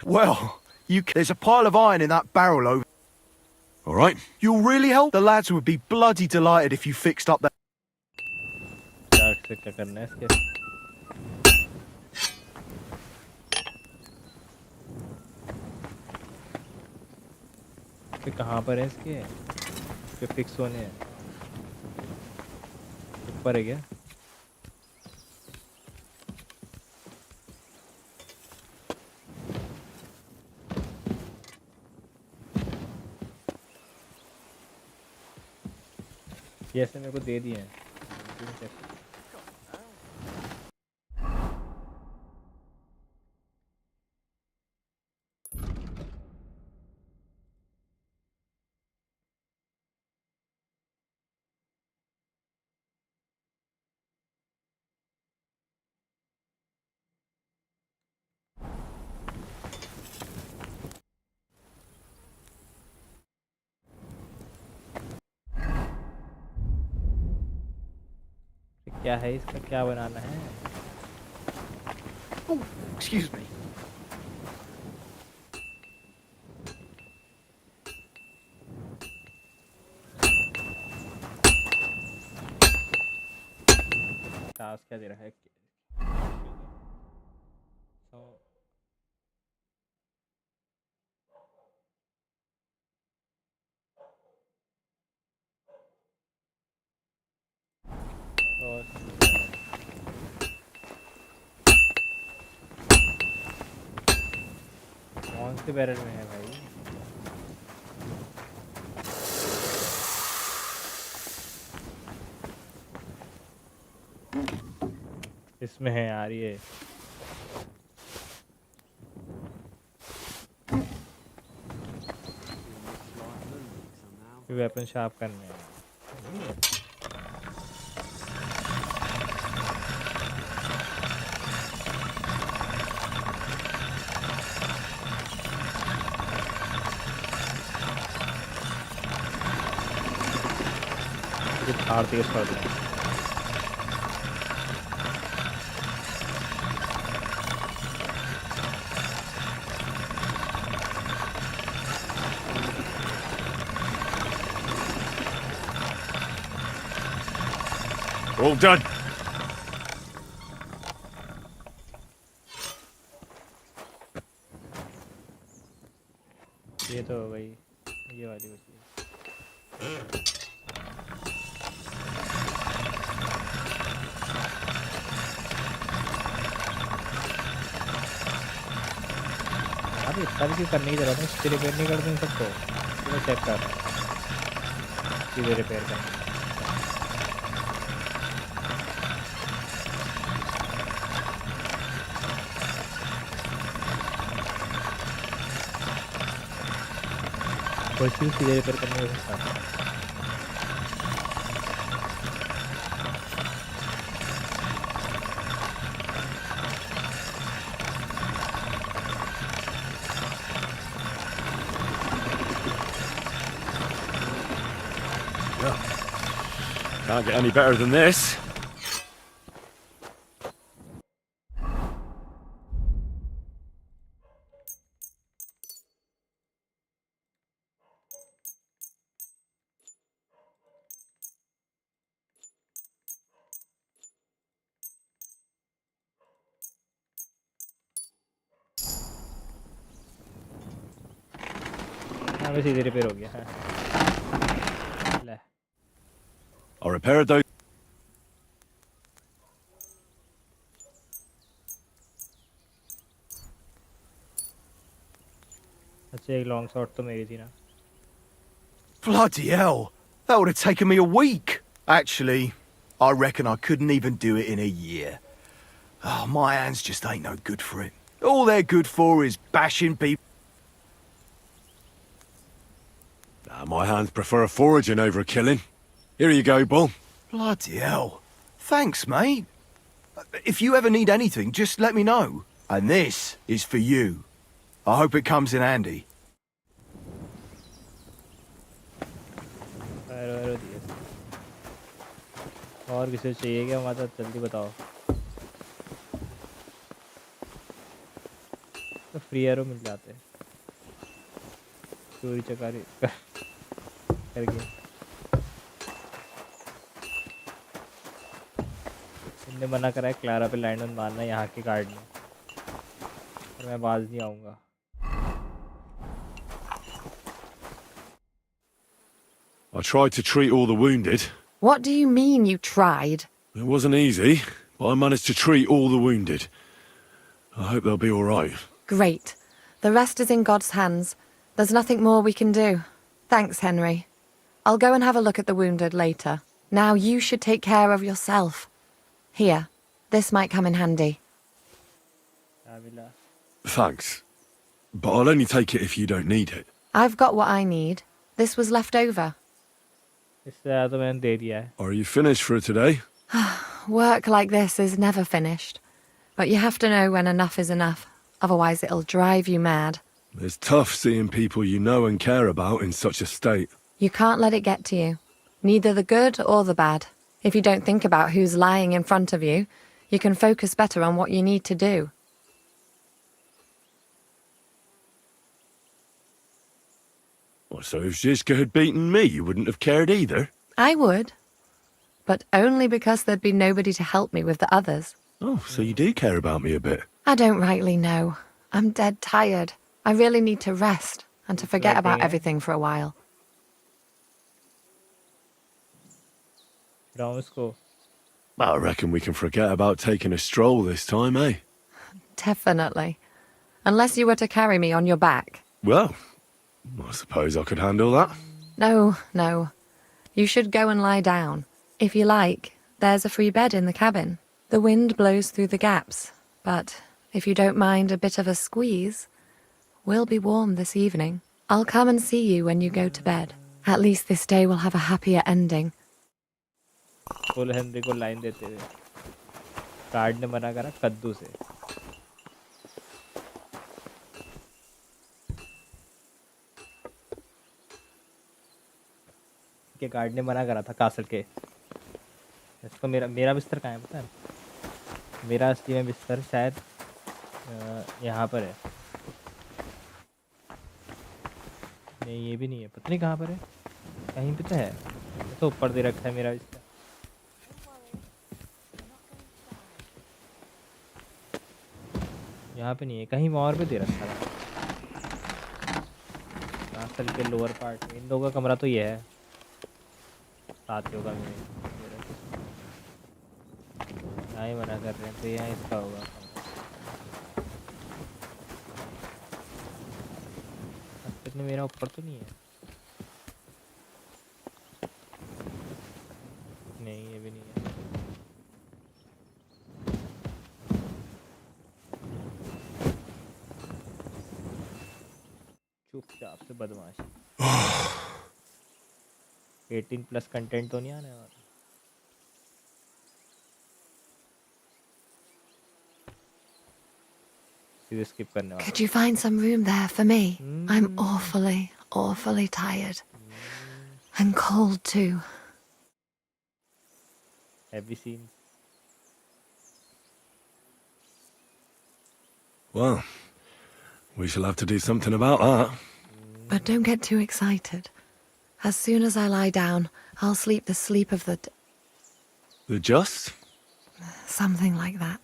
Well, there's a pile of iron in that barrel over... All right. You'll really help? The lads would be bloody delighted if you fixed up that... क्या करना है इसके? कहाँ पर है इसके? इसके fix होने हैं. ऊपर है क्या? ये ऐसे मेरे को दे दिए हैं. क्या है इसका? क्या बनाना है? Oh, excuse me. टास्क क्या दे रहा है? कौन से बैरल में है भाई? इसमें है यार ये। वेपन शार्प करने हैं। आरती के स्पॉट में All done. ये तो हो गई, ये वाली बची है। अब इसका भी करने की जरूरत है, इसकी रिपेयर नहीं करते इन सबको, तो चेक कर रहा हूँ सीधे रिपेयर करना। कोई चीज़ सीधे रिपेयर करने को सकता है। Can't get any better than this. हाँ बस सीधे रिपेयर हो गया है। ले I'll repair those. अच्छा एक लॉन्ग शॉट तो मेरी थी ना। Bloody hell! That would have taken me a week. Actually, I reckon I couldn't even do it in a year. Oh, my hands just ain't no good for it. All they're good for is bashing people. Nah, my hands prefer foraging over killing. Here you go, Bull. Bloody hell. Thanks, mate. If you ever need anything, just let me know. And this is for you. I hope it comes in handy. और किसे चाहिए क्या मदद, जल्दी बताओ। तो free arrow मिल जाते हैं चोरी चकारी करके। इनने मना करा है क्लारा पे लैंड मारना यहाँ के गार्ड में, और मैं बाज नहीं आऊँगा। I tried to treat all the wounded. What do you mean you tried? It wasn't easy, but I managed to treat all the wounded. I hope they'll be all right. Great. The rest is in God's hands. There's nothing more we can do. Thanks, Henry. I'll go and have a look at the wounded later. Now you should take care of yourself. Here, this might come in handy. Thanks. But I'll only take it if you don't need it. I've got what I need. This was left over. Are you finished for today? Work like this is never finished. But you have to know when enough is enough. Otherwise it'll drive you mad. It's tough seeing people you know and care about in such a state. You can't let it get to you. Neither the good or the bad. If you don't think about who's lying in front of you, you can focus better on what you need to do. So if Zizka had beaten me, you wouldn't have cared either? I would. But only because there'd be nobody to help me with the others. Oh, so you do care about me a bit. I don't rightly know. I'm dead tired. I really need to rest and to forget about everything for a while. I reckon we can forget about taking a stroll this time, eh? Definitely. Unless you were to carry me on your back. Well, I suppose I could handle that. No, no. You should go and lie down. If you like, there's a free bed in the cabin. The wind blows through the gaps, but if you don't mind a bit of a squeeze, we'll be warm this evening. I'll come and see you when you go to bed. At least this day will have a happier ending. Full Henry को line देते हुए card ने मना करा कद्दू से। के card ने मना करा था कासल के। इसको मेरा बिस्तर कहाँ है पता है? मेरा असली में बिस्तर शायद यहाँ पर है। नहीं ये भी नहीं है, पता नहीं कहाँ पर है, कहीं पे तो है, तो ऊपर दे रखा है मेरा बिस्तर। यहाँ पे नहीं है, कहीं और पे दे रखा था कासल के लोअर पार्ट में। इन लोगों का कमरा तो ये है, साथ होगा मेरे, यहाँ ही मना कर रहे हैं तो यहाँ इसका होगा। ने मेरा ऊपर तो नहीं है, नहीं ये भी नहीं है। चुपचाप से बदमाश। 18+ कंटेंट तो नहीं आने वाला। Skip करने वाला। Could you find some room there for me? I'm awfully tired. And cold too. Heavy scenes. Well, we shall have to do something about that. But don't get too excited. As soon as I lie down, I'll sleep the sleep of the... The just? Something like that.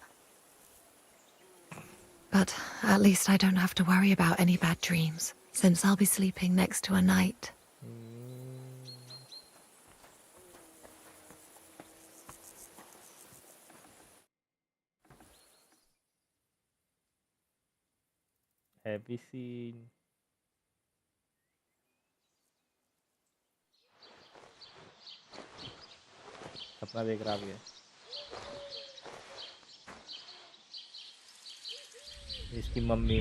But at least I don't have to worry about any bad dreams, since I'll be sleeping next to a knight. Heavy scene. सपना देख रहा है। इसकी mummy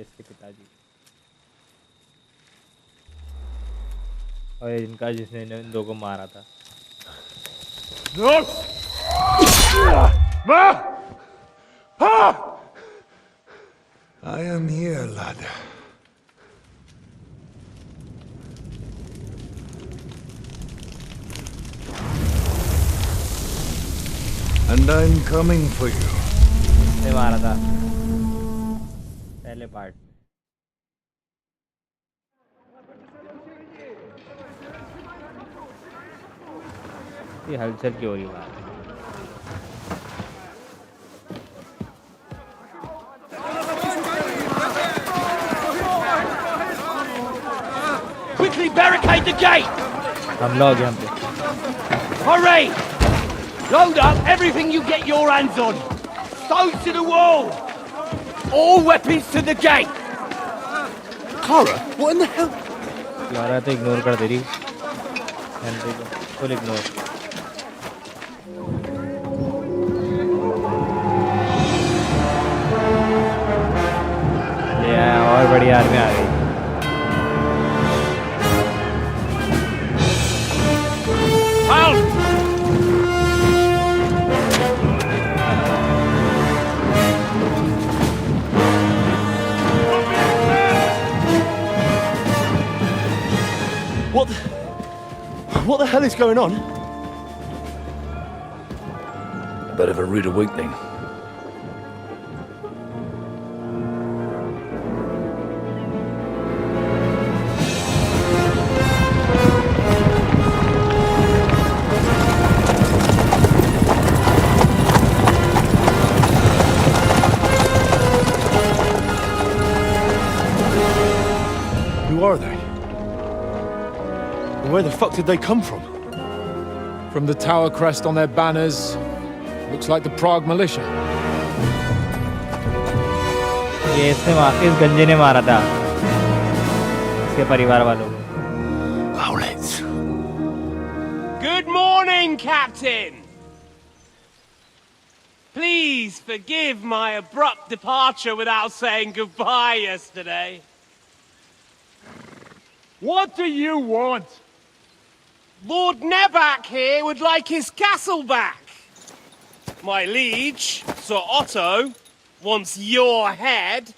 इसके पिताजी और इनका जिसने इन दो को मारा था। I am here, lad. And I'm coming for you. ने मारा था पहले पार्ट में। ये हलचल की हो रही बात। Quickly barricade the gate! हमला हो गया हम पे। Hurry! Load up everything you get your hands on. Stones to the wall. All weapons to the gate. Clara, what in the hell? Clara तो इग्नोर कर दे रही हेनरी को, फुल इग्नोर। ले आया और बड़ी आर्मी आ गई। What the hell is going on? A bit of a rude awakening. Who are they? Where the fuck did they come from? From the tower crest on their banners. Looks like the Prague militia. ये इस गंजे ने मारा था इसके परिवार वालों को. Good morning, Captain! Please forgive my abrupt departure without saying goodbye yesterday. What do you want? Lord Nebak here would like his castle back. My liege, Sir Otto, wants your head.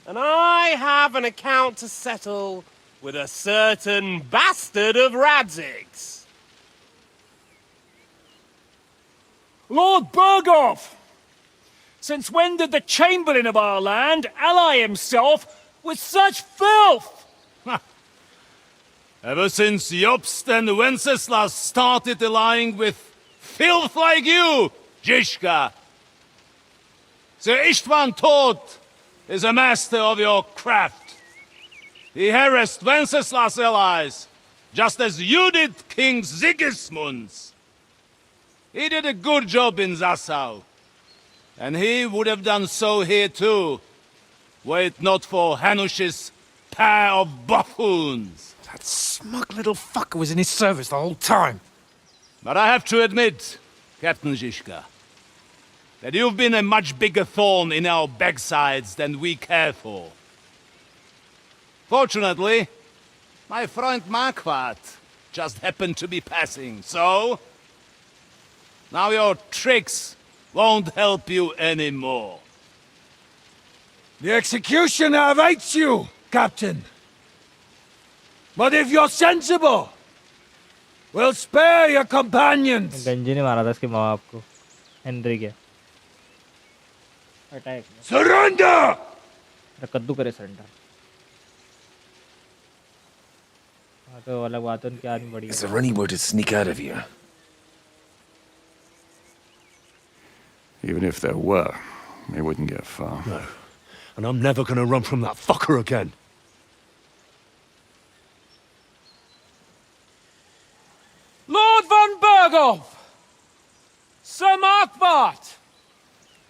And I have an account to settle with a certain bastard of Radzig's. Lord Berghoff! Since when did the Chamberlain of our land ally himself with such filth? Ever since Jobst and Wenceslas started allying with filth like you, Zizka. Sir Istvan Tod is a master of your craft. He harassed Wenceslas' allies, just as you did King Sigismund's. He did a good job in Zassau, and he would have done so here too, were it not for Hanush's pair of buffoons. That smug little fucker was in his service the whole time. But I have to admit, Captain Zizka, that you've been a much bigger thorn in our backsides than we care for. Fortunately, my friend Marquardt just happened to be passing, so now your tricks won't help you anymore. The executioner awaits you, Captain. But if you're sensible, we'll spare your companions. गंजे ने मारा था इसके माँ बाप को, Henry के. Attack. Surrender! कद्दू करे सरेंडर. हाँ तो अलग बात है उनकी आदमी बड़ी. Is there anywhere to sneak out of here? Even if there were, they wouldn't get far. No. And I'm never gonna run from that fucker again. Lord von Berghoff! Sir Marquardt!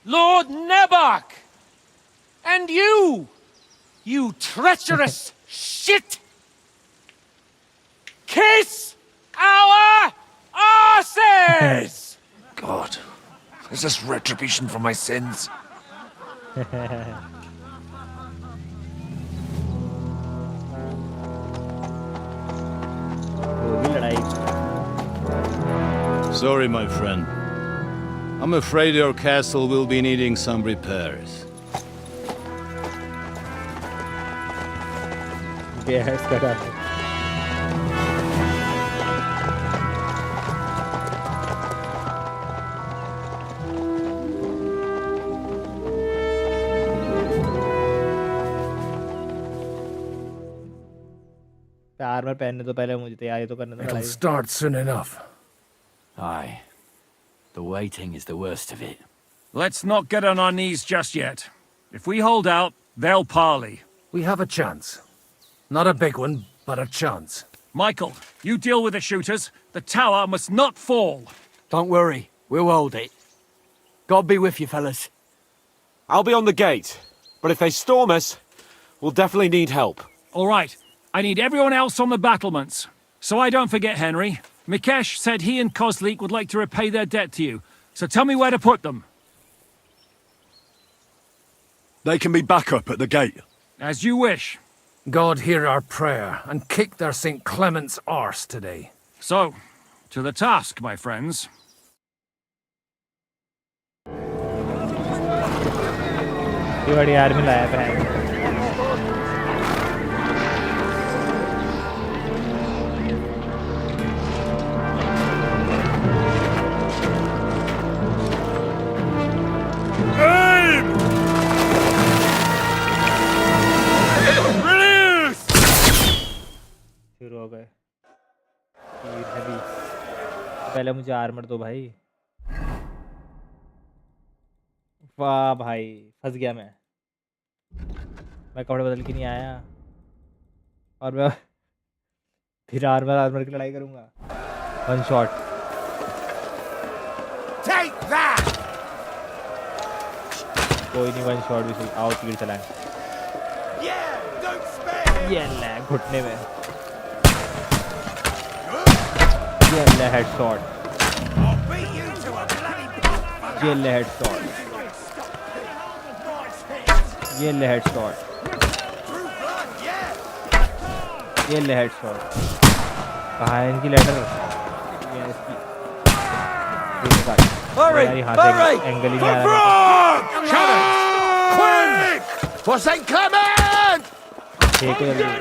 Lord Nebak! And you! You treacherous shit! Kiss our asses! God, is this retribution for my sins? Sorry, my friend. I'm afraid your castle will be needing some repairs. Armour पहनने तो पहले मुझे तैयारी तो करने दो. It'll start soon enough. Aye. The waiting is the worst of it. Let's not get on our knees just yet. If we hold out, they'll parley. We have a chance. Not a big one, but a chance. Michael, you deal with the shooters. The tower must not fall. Don't worry, we'll hold it. God be with you, fellas. I'll be on the gate, but if they storm us, we'll definitely need help. All right. I need everyone else on the battlements. So I don't forget, Henry. Mikesh said he and Kozlik would like to repay their debt to you. So tell me where to put them. They can be back up at the gate. As you wish. God hear our prayer and kick their St. Clement's arse today. So, to the task, my friends. ये बड़ी army लाया है. शुरू हो गए. पहले मुझे armour दो भाई. वाह भाई फंस गया मैं कपड़े बदल के नहीं आया और मैं फिर आर्मर की लड़ाई करूंगा। One shot. कोई नहीं, वन शॉट भी सही। आओ तीर चलाएं। ये ले घुटने में। ये ले हेडशॉट। ये ले हेडशॉट। ये ले हेडशॉट। ये ले हेडशॉट। कहाँ है इनकी लेटर? ये इसकी। यार यहाँ से एंगल ही नहीं आ रहा। What's incoming? ठीक है जल्दी।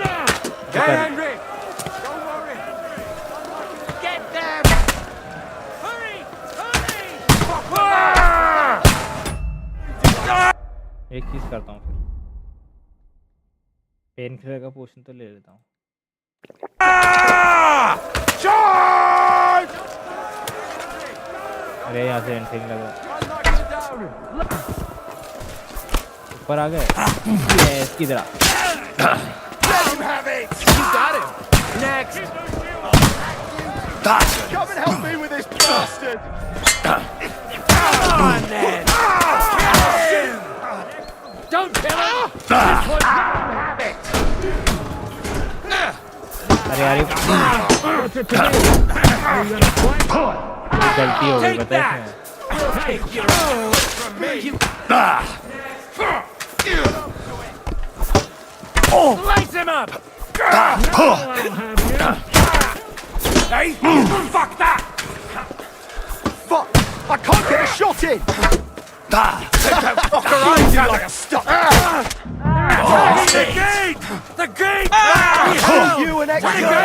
एक चीज करता हूँ फिर, पेन किलर का पोशन तो ले लेता हूँ। अरे यहाँ से एंटिंग लगा। ऊपर आ गए। यस किधर? Come and help me with this bastard. Come on then. Don't kill him. अरे यार गलती हो गई, पता है Light him up. Hey, fuck that. Fuck! I can't get a shot in. Don't fuck around like a stuck. The gate! The gate! You an extra.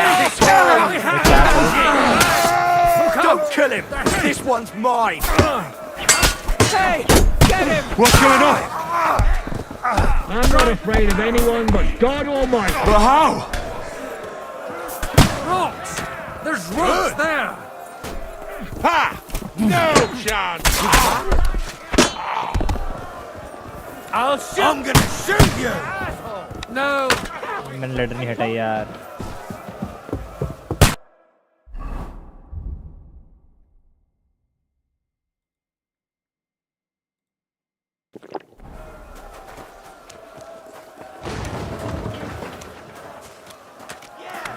Don't kill him. This one's mine. Hey, get him! What's going on? I'm not afraid of anyone but God Almighty. But how? Rocks! There's rocks there! Ha! No chance! I'll shoot. I'm gonna shoot you. No. मैंने letter नहीं हटाई यार।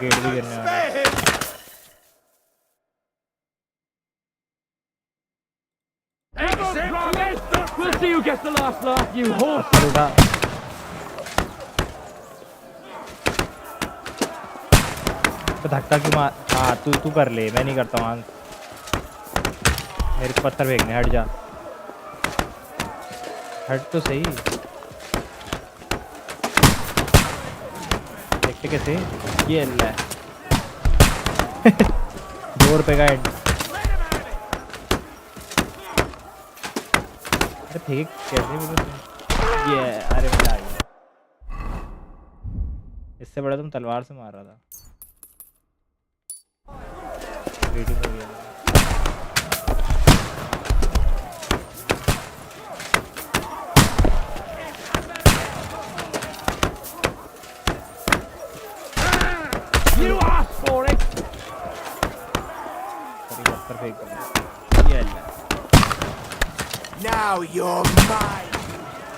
Gate भी गिरने वाला है। We'll see who gets the last laugh, you horse! तो धक्का क्यों मार? हाँ तू कर ले, मैं नहीं करता हूँ। मेरे को पत्थर फेंकने, हट जा। हट तो सही। देखते कैसे? ये ले 2 रुपए का एंड। अरे फेंक कैसे? ये अरे मजा आ गया। इससे बड़ा तुम तलवार से मार रहा था। रीडिंग हो गया। You asked for it! पत्थर फेंक दो। ये ले। Now you're mine,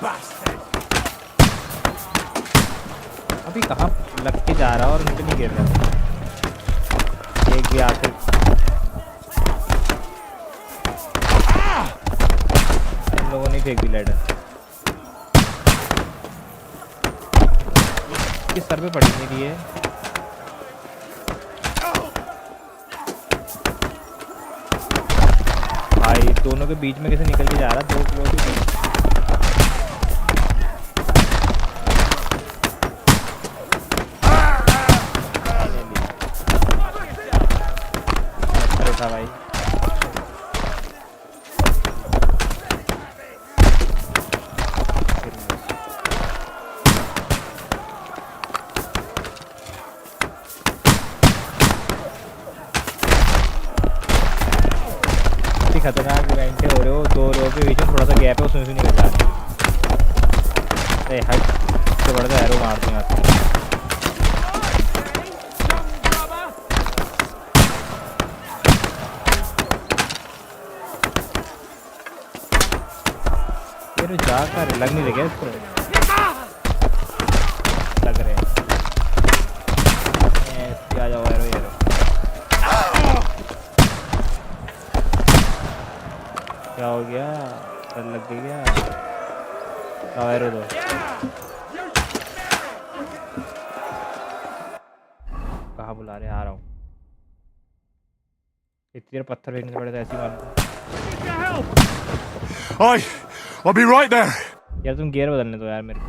bastard. अभी कहाँ लग के जा रहा और मुझे नहीं गिर रहा। एक भी आखिर इन लोगों ने फेंक दी लेटर। किस सर पे पड़ी नहीं रही है। भाई दोनों के बीच में कैसे निकल के जा रहा? 2 किलो के बीच। था भाई खतरनाक इवेंट हो रहे हो। 2 रो के बीच में थोड़ा सा गैप है, उसमें से निकल जा रहा है। अरे हट से बड़ा सा एरो मार दूंगा। तेरे जा कर लग नहीं रहा इसको लग रहे हैं आ जाओ यार यार क्या हो गया डर लग गया क्या वायरो दो कहाँ बुला रहे आ रहा हूँ इतनी देर पत्थर फेंकने पड़े थे ऐसी बात I'll be right there. यार तुम गियर बदलने दो यार मेरे को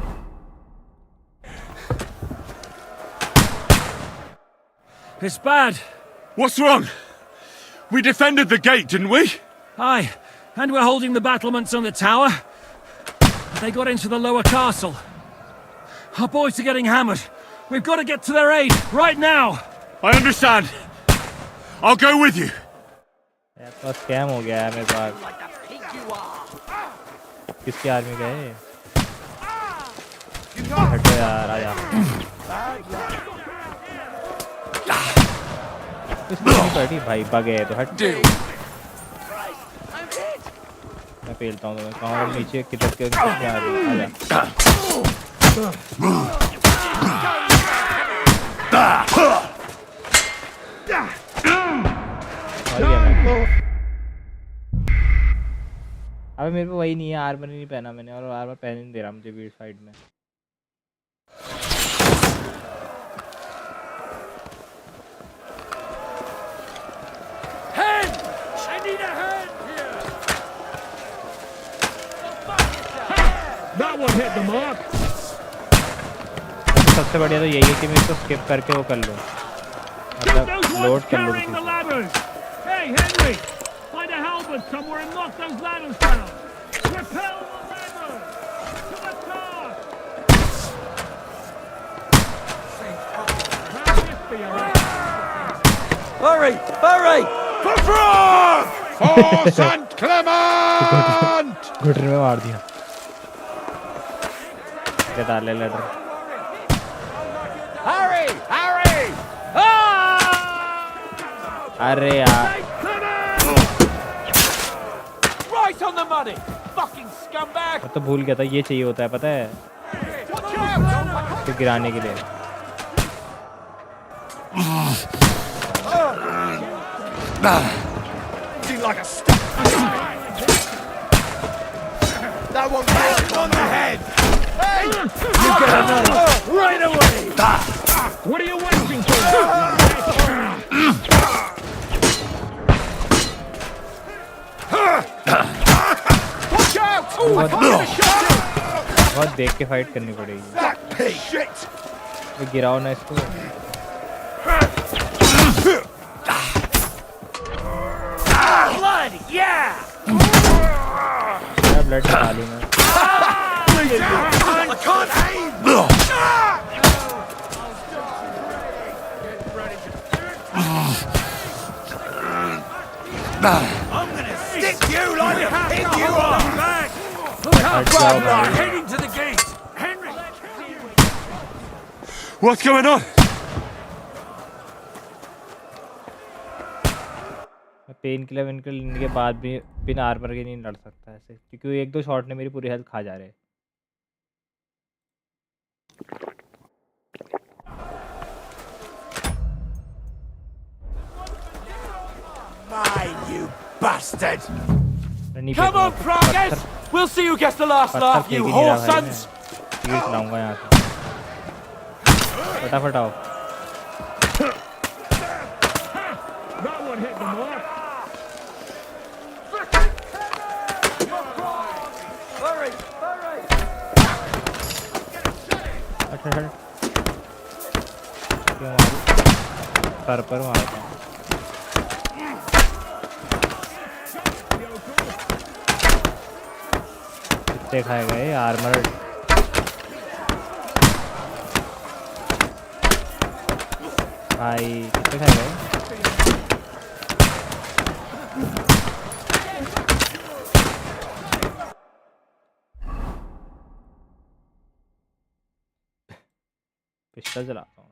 It's bad. What's wrong? We defended the gate, didn't we? Aye, and we're holding the battlements on the tower. They got into the lower castle. Our boys are getting hammered. We've got to get to their aid, right now. I understand. I'll go with you. यार तो scam हो गया है मेरे पास किसकी army गए हटो यार आजा इसमें बैठी भाई बगे तो हट मैं पेलता हूँ तुम्हें कहाँ नीचे किधर के आजा अबे मेरे को वही नहीं है आर्मर नहीं पहना मैंने और आर्मर पहन नहीं दे रहा मुझे बीट फाइट में Hand! I need a hand here! That one hit the mark. सबसे बढ़िया तो यही है कि मैं इसको स्किप करके वो कर लूँ मतलब लोड कर लूँ Hey Henry, find a halberd somewhere and knock those ladders down. Repel the ladders to the car. Hurry! Hurry! For frog! For St. Clement! घुटने में मार दिया ले डाल ले लेटर Hurry! Hurry! अरे यार Right on the money! Fucking scumbag! मैं तो भूल गया था ये चाहिए होता है पता है तो गिराने के लिए Like a stick. That one right on the head. Hey! You get another right away. What are you waiting for? Watch out! Oh, I can't get a shot. बहुत देख के फाइट करनी पड़ेगी That pig shit. ये गिराओ ना इसको Blood, yeah. मैं blood डालूं मैं I can't aim. I'm gonna stick you like a pig you are. We're heading to the gate. Henry. What's going on? Pain killer लेने के बाद भी बिना आर्मर के नहीं लड़ सकता ऐसे क्योंकि एक दो शॉट ने मेरी पूरी हेल्थ खा जा रहे Mine, you bastard! Come on, progress! We'll see who gets the last laugh, you whore sons! लाऊंगा यहाँ से फटाफट आओ That one hit the mark. Hurry! Hurry! अच्छा क्यों मारूं सर पर मारता हूँ कितने खाए गए आर्मर भाई कितने खाए गए पिस्टल चलाता हूँ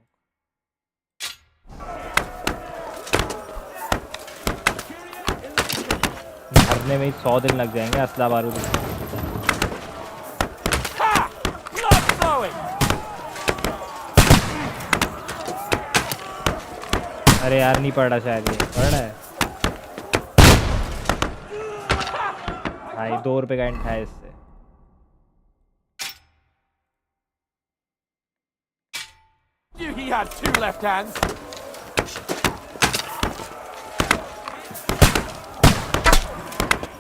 भरने में ही 100 दिन लग जाएंगे असला बारूद अरे यार नहीं पड़ रहा शायद ये पड़ रहा है भाई 2 रुपए का इंट है इससे He had 2 left hands.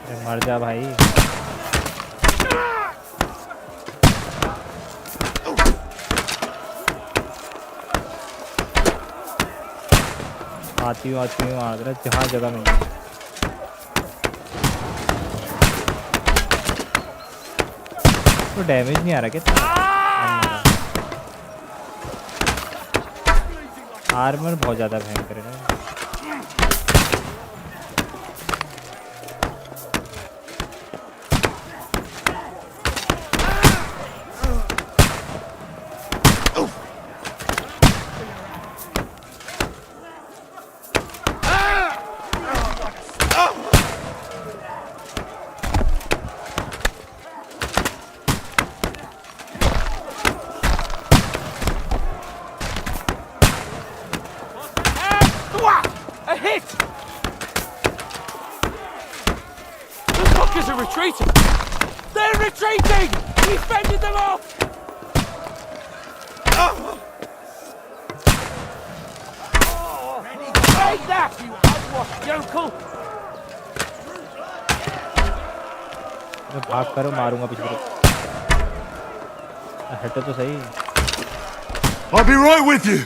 अरे मर जा भाई आती हूँ मार रहा जहाँ जगह मिल तो डैमेज नहीं आ रहा क्या आर्मर बहुत ज़्यादा भयंकर है A hit! The fuckers are retreating! They're retreating! He fended them off! Take that, you unwashed yokel! मैं भाग करो मारूंगा पीछे हटो तो सही I'll be right with you.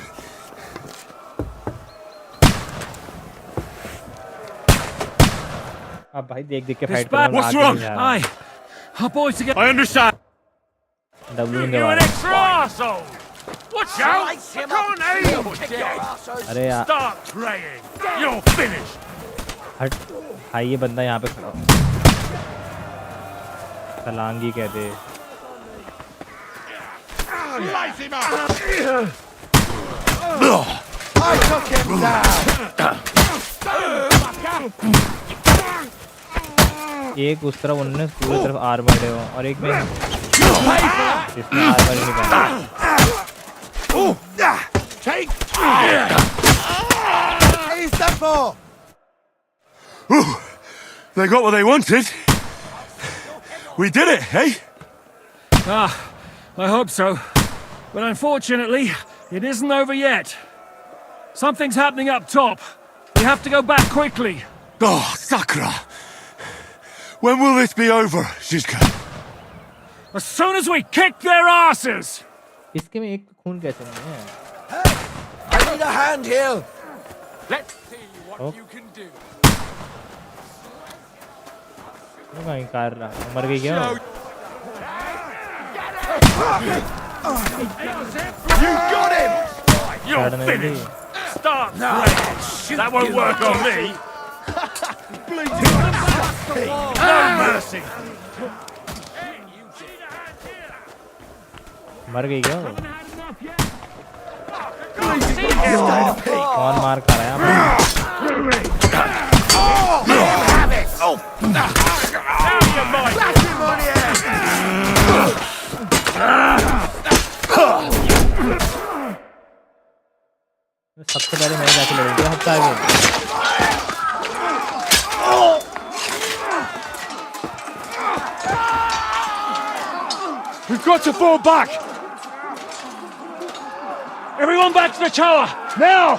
अब भाई देख के फाइट करो What's wrong? Aye. Our boys together. I understand. W You an extra arsehole! Watch out! I can't aim! अरे यार Start praying! You're finished! हट भाई ये बंदा यहाँ पे खड़ा सलांगी कहते Light him up! I took him down! एक उस तरफ उन्होंने पूरी तरफ आर्मर्ड है और एक में इसमें आर्मर ही नहीं पहना Take! He's done for! They got what they wanted. We did it, eh? Ah, I hope so. But unfortunately, it isn't over yet. Something's happening up top. We have to go back quickly. Oh, Sakura. When will this be over, Shizuka? As soon as we kick their asses! इसके में एक खून कैसे नहीं है I need a hand here! Let's see what you can do. वो कहीं car रहा मर गई क्या You got him! You're finished! Start praying! That won't work on me! No mercy! मर गई क्या कौन मार कर रहा है सबसे पहले मैं जाके लड़ूंगा हफ्ता आगे We've got to fall back! Everyone back to the tower! Now!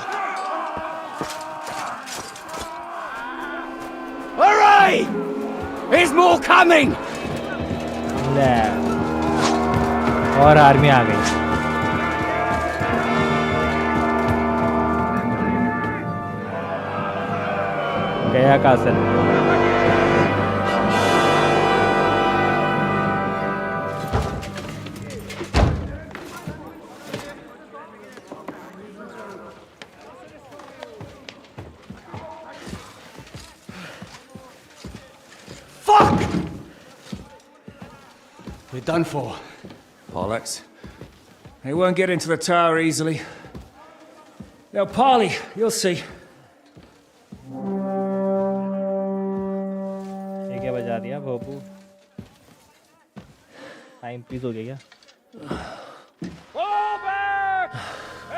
Hooray! There's more coming! और आर्मी आ गई गया castle We're done for. Bollocks. They won't get into the tower easily. Now, parley, you'll see. ये क्या बजा दिया भोपू time piece हो गया Fall back!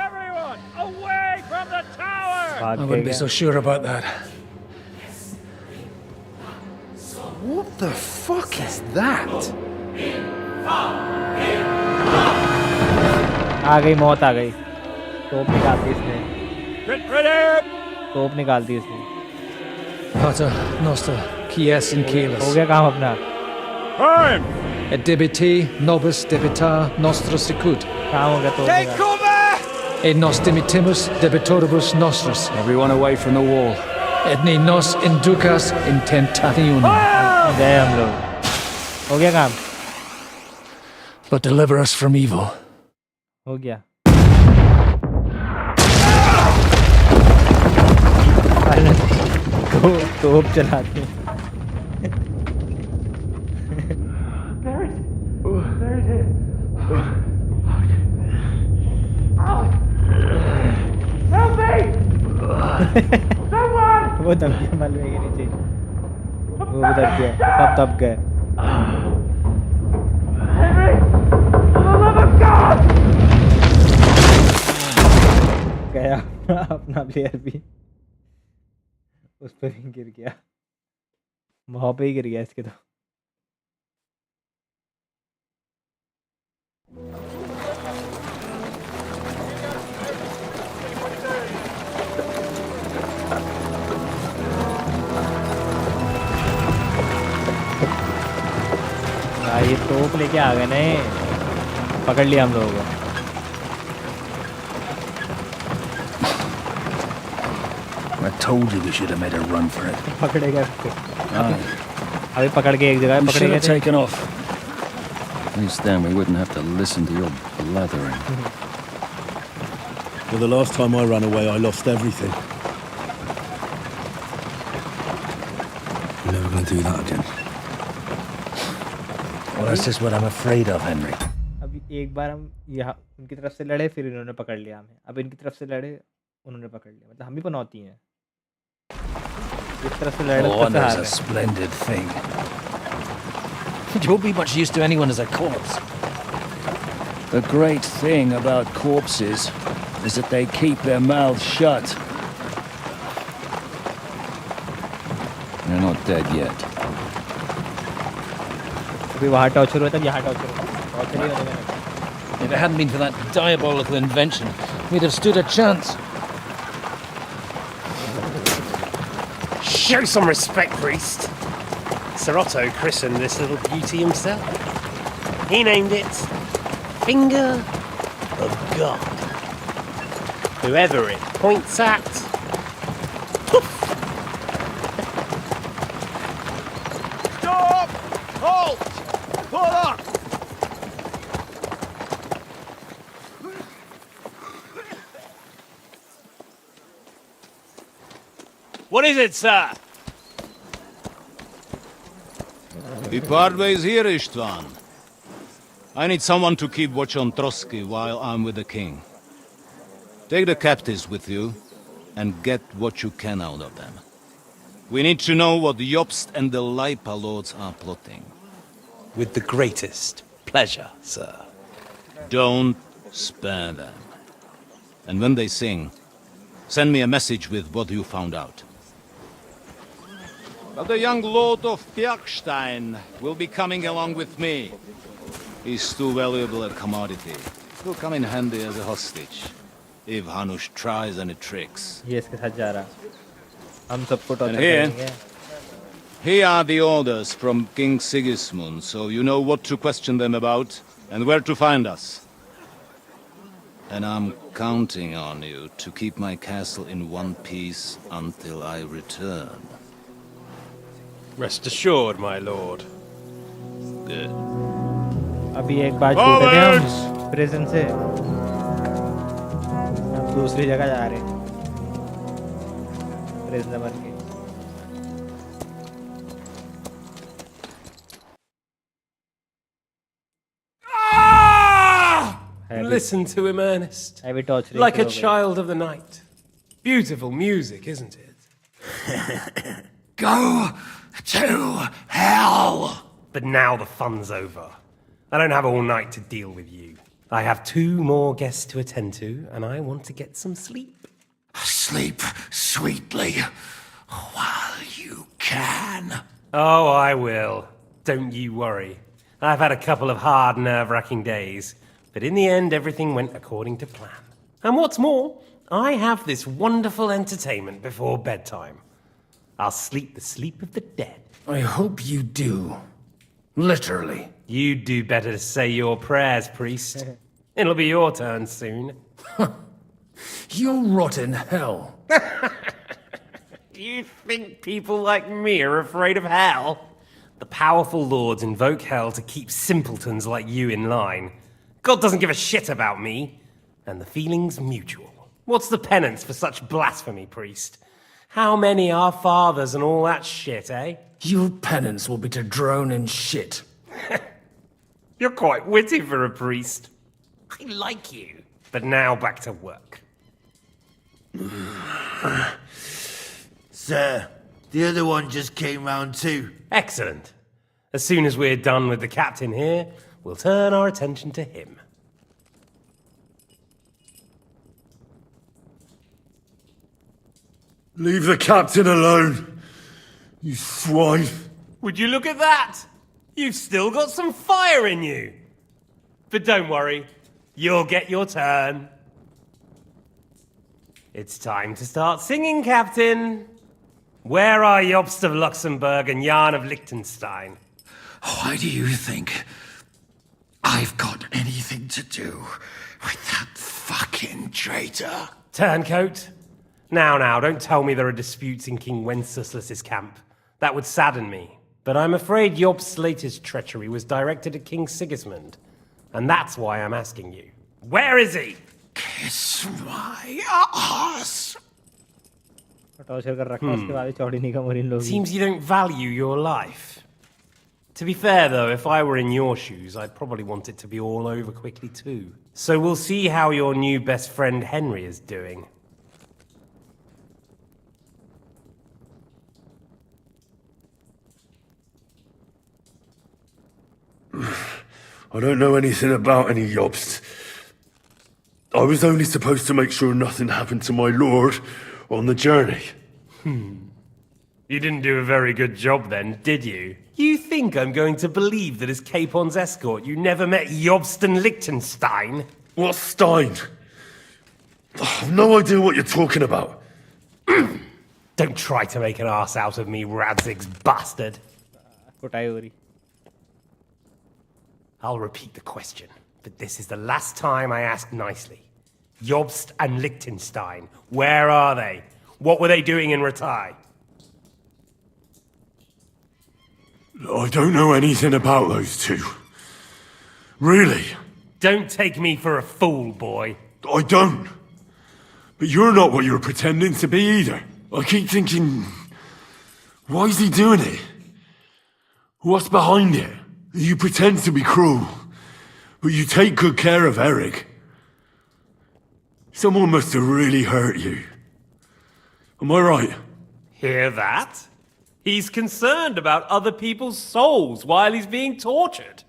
Everyone, away from the tower! भाग I के wouldn't be गया। so sure about that. What the fuck is that? आ गई मौत आ गई। तोप निकाल दी इसने। तोप निकाल दी इसने। Pater Noster, Kies in हो Keelis. गया काम अपना। Et debiti nobis debita nostra sicut. काम हो गया तोप निकाल। Et nos dimitimus debitoribus nostris. Everyone away from the wall. Et ni nos inducas in tentationem. गए हम लोग। हो गया काम। But deliver us from evil. हो गया। तोप चलाते हैं। वो दब गया मलबे के नीचे। वो भी दब गया। सब दब गए। गया अपना प्लेयर भी उस पर भी गिर गया। वहाँ पे ही गिर गया इसके तो। ये तोप लेके आ गए ने। पकड़ लिया हम लोगों को। I told you we should have made a run for it. पकड़ेगा अभी पकड़ के एक जगह We पकड़े should गए have थे। taken off. At least then we wouldn't have to listen to your blathering. Well, the last time I ran away, I lost everything. You're never going to do that again. Well, that's just what I'm afraid of, Henry. अभी एक बार हम यहाँ उनकी तरफ से लड़े फिर इन्होंने पकड़ लिया हमें। अब इनकी तरफ से लड़े उन्होंने पकड़ लिया। मतलब हम भी पनौती हैं। इस तरफ से लड़े तो Honor's हार a गए। splendid thing. You won't be much use to anyone as a corpse. The great thing about corpses is that they keep their mouths shut. They're not dead yet. अभी वहाँ टॉर्चर हुआ था, यहाँ torture हुआ। Torture ही होने लगा। If it hadn't been for that diabolical invention, we'd have stood a chance. Show some respect, priest. Sir Otto christened this little beauty himself. He named it Finger of God. Whoever it points at, Stop! Halt! Pull up! what is it, sir? We part ways here, Istvan. I need someone to keep watch on Trotsky while I'm with the king. Take the captives with you, and get what you can out of them. We need to know what the Jobst and the Leipa lords are plotting. With the greatest pleasure, sir. Don't spare them. And when they sing, send me a message with what you found out. But the young lord of Bjergstein will be coming along with me. He's too valuable a commodity. He'll come in handy as a hostage, if Hanush tries any tricks. ये इसके साथ जा रहा। हम सबको And torture here, करेंगे। here are the orders from King Sigismund, so you know what to question them about and where to find us. And I'm counting on you to keep my castle in one piece until I return. Rest assured, my lord. Good. अभी एक बार छूटे थे हम prison से। अब दूसरी जगह जा रहे हैं। प्रिजनर बन के। Listen to him, Ernest. Heavy torturing Like a हो गई। child of the night. Beautiful music, isn't it? Go to hell! But now the fun's over. I don't have all night to deal with you. I have 2 more guests to attend to, and I want to get some sleep. Sleep sweetly while you can. Oh, I will. Don't you worry. I've had a couple of hard, nerve-wracking days, but in the end, everything went according to plan. And what's more, I have this wonderful entertainment before bedtime. I'll sleep the sleep of the dead. I hope you do. Literally. You'd do better to say your prayers, priest. It'll be your turn soon. You'll rot in hell. You think people like me are afraid of hell? The powerful lords invoke hell to keep simpletons like you in line. God doesn't give a shit about me, and the feeling's mutual. What's the penance for such blasphemy, priest? How many are fathers and all that shit, eh? Your penance will be to drown in shit. You're quite witty for a priest. I like you. But now back to work. Sir, the other one just came round too. Excellent. As soon as we're done with the captain here, we'll turn our attention to him. Leave the captain alone, you swine. Would you look at that? You've still got some fire in you. But don't worry, you'll get your turn. It's time to start singing, Captain. Where are Jobst of Luxembourg and Jan of Liechtenstein? Why do you think I've got anything to do with that fucking traitor? Turncoat. Now, don't tell me there are disputes in King Wenceslas's camp. That would sadden me. But I'm afraid Jobst's latest treachery was directed at King Sigismund. And that's why I'm asking you. Where is he? Kiss my ass. Seems you don't value your life. To be fair, though, if I were in your shoes, I'd probably want it to be all over quickly, too. So we'll see how your new best friend Henry is doing. I don't know anything about any Jobst. I was only supposed to make sure nothing happened to my lord on the journey. You didn't do a very good job then, did you? You think I'm going to believe that as Capon's escort you never met Jobst and Liechtenstein? What Stein? I've no idea what you're talking about. Don't try to make an ass out of me, Radzig's bastard. I'll repeat the question, but this is the last time I ask nicely. Jobst and Liechtenstein, where are they? What were they doing in Ratai? I don't know anything about those two. Really? Don't take me for a fool, boy. I don't. But you're not what you're pretending to be either. I keep thinking, why is he doing it? What's behind it? You pretend to be cruel, but you take good care of Eric. Someone must have really hurt you. Am I right? Hear that? He's concerned about other people's souls while he's being tortured.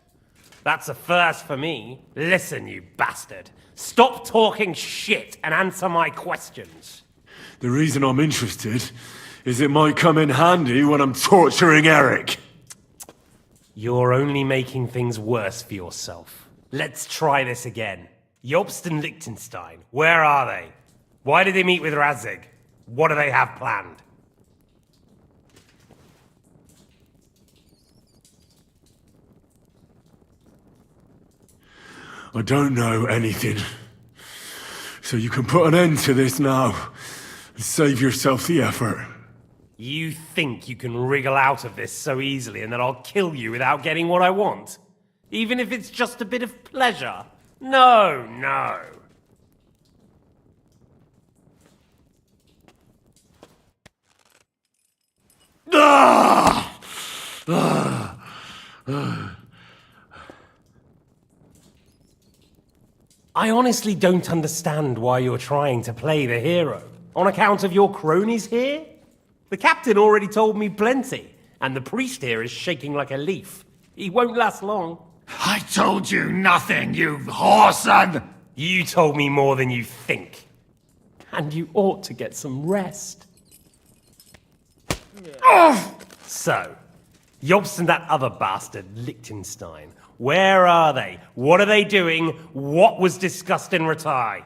That's a first for me. Listen, you bastard. Stop talking shit and answer my questions. The reason I'm interested is it might come in handy when I'm torturing Eric. You're only making things worse for yourself. Let's try this again. Jobst and Liechtenstein, where are they? Why did they meet with Radzig? What do they have planned? I don't know anything. So you can put an end to this now and save yourself the effort. You think you can wriggle out of this so easily and that I'll kill you without getting what I want? Even if it's just a bit of pleasure? No. I honestly don't understand why you're trying to play the hero. On account of your cronies here? The captain already told me plenty, and the priest here is shaking like a leaf. He won't last long. I told you nothing, you whoreson! You told me more than you think. And you ought to get some rest. So, Jobst and that other bastard, Liechtenstein, where are they? What are they doing? What was discussed in Ratai?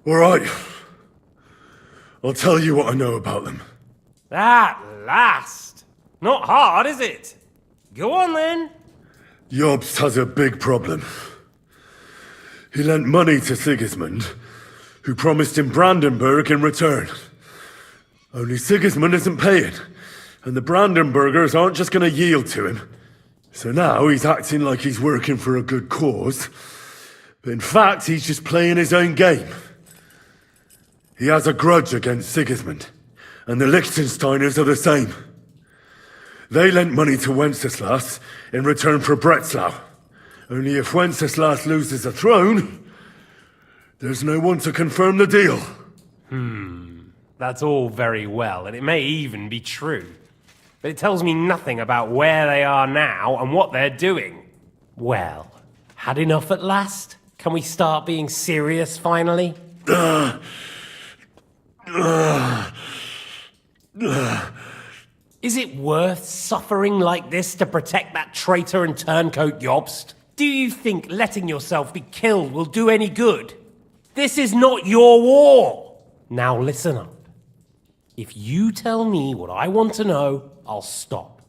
All right. I'll tell you what I know about them. At last! Not hard, is it? Go on then. Jobst has a big problem. He lent money to Sigismund, who promised him Brandenburg in return. Only Sigismund isn't paying, and the Brandenburgers aren't just going to yield to him. So now he's acting like he's working for a good cause, but in fact he's just playing his own game. He has a grudge against Sigismund, and the Liechtensteiners are the same. They lent money to Wenceslas in return for Breslau. Only if Wenceslas loses the throne, there's no one to confirm the deal. That's all very well, and it may even be true. But it tells me nothing about where they are now and what they're doing. Well, had enough at last? Can we start being serious finally? Is it worth suffering like this to protect that traitor and turncoat Jobst? Do you think letting yourself be killed will do any good? This is not your war! Now listen up. If you tell me what I want to know, I'll stop.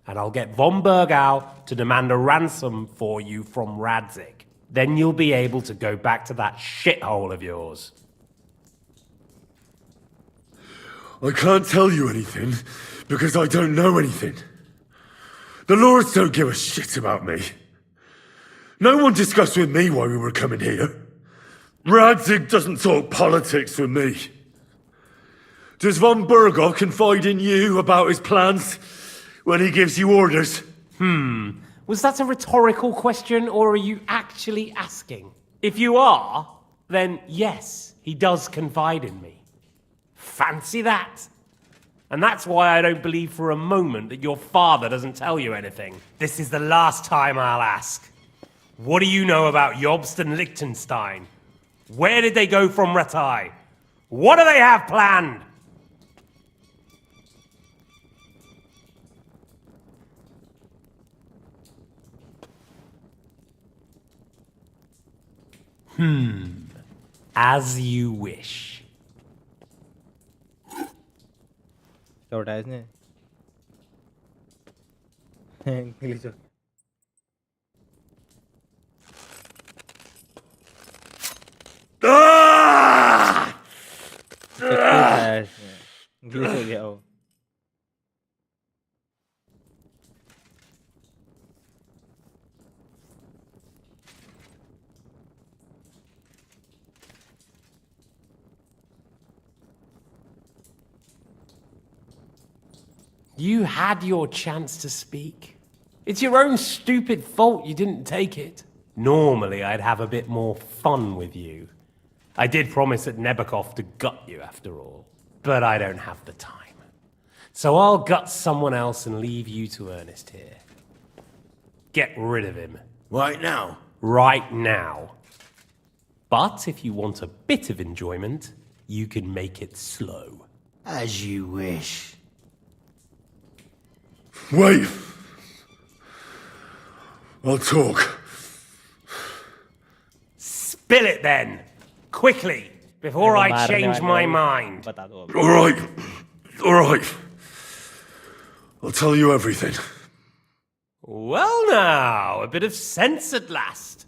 And I'll get von Bergau to demand a ransom for you from Radzig. Then you'll be able to go back to that shithole of yours. I can't tell you anything, because I don't know anything. The Lords don't give a shit about me. No one discussed with me why we were coming here. Radzig doesn't talk politics with me. Does von Bergau confide in you about his plans when he gives you orders? Was that a rhetorical question, or are you actually asking? If you are, then yes, he does confide in me. Fancy that. And that's why I don't believe for a moment that your father doesn't tell you anything. This is the last time I'll ask. What do you know about Jobst and Liechtenstein? Where did they go from Ratai? What do they have planned? As you wish. क्या उठाया इसने? Glitch हो गया वो. You had your chance to speak. It's your own stupid fault you didn't take it. Normally, I'd have a bit more fun with you. I did promise at Nebakov to gut you after all, but I don't have the time. So I'll gut someone else and leave you to Ernest here. Get rid of him. Right now? Right now. But if you want a bit of enjoyment, you can make it slow. As you wish. Wait! I'll talk. Spill it then! Quickly! Before I change my mind! Alright. Alright. I'll tell you everything. Well now, a bit of sense at last.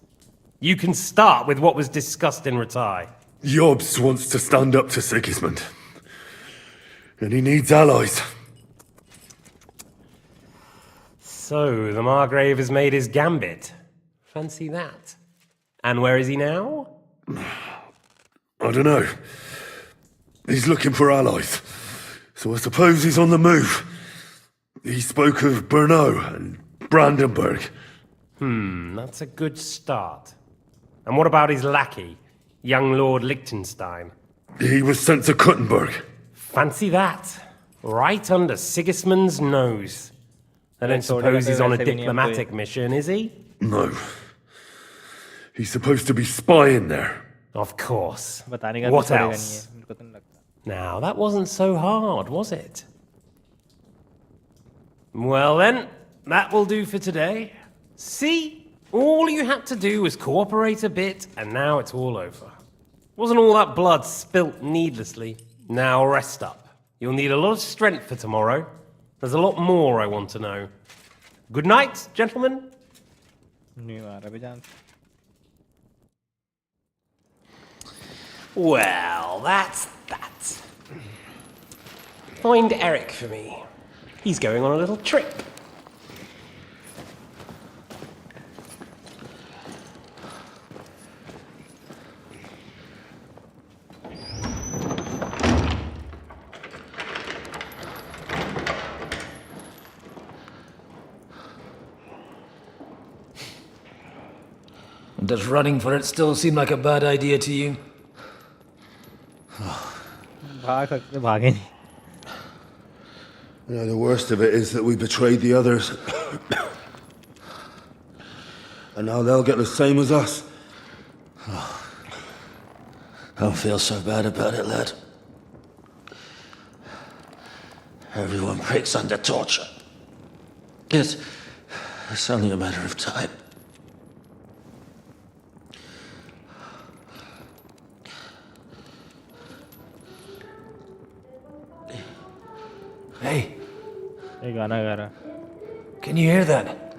You can start with what was discussed in Ratai. Jobst wants to stand up to Sigismund. And he needs allies. So, the Margrave has made his gambit. Fancy that. And where is he now? I don't know. He's looking for allies. So I suppose he's on the move. He spoke of Brno and Brandenburg. That's a good start. And what about his lackey, young Lord Liechtenstein? He was sent to Kuttenberg. Fancy that. Right under Sigismund's nose. I don't suppose he's on a diplomatic mission, is he? No. He's supposed to be spying there. Of course. बताने का What तो पड़ेगा नहीं else? है, मेरे को तो नहीं लगता. Now, that wasn't so hard, was it? Well then, that will do for today. See? All you had to do was cooperate a bit, and now it's all over. Wasn't all that blood spilt needlessly. Now rest up. You'll need a lot of strength for tomorrow. There's a lot more I want to know. Good night, gentlemen. नहीं मारा भी जान. Well, that's that. Find Eric for me. He's going on a little trip. Does running for it still seem like a bad idea to you? भाग सकते भागे नहीं. You know, the worst of it is that we betrayed the others. And now they'll get the same as us. Don't feel so bad about it, lad. Everyone breaks under torture. It's only a matter of time. Hey. ये गाना गा रहा. Can you hear that?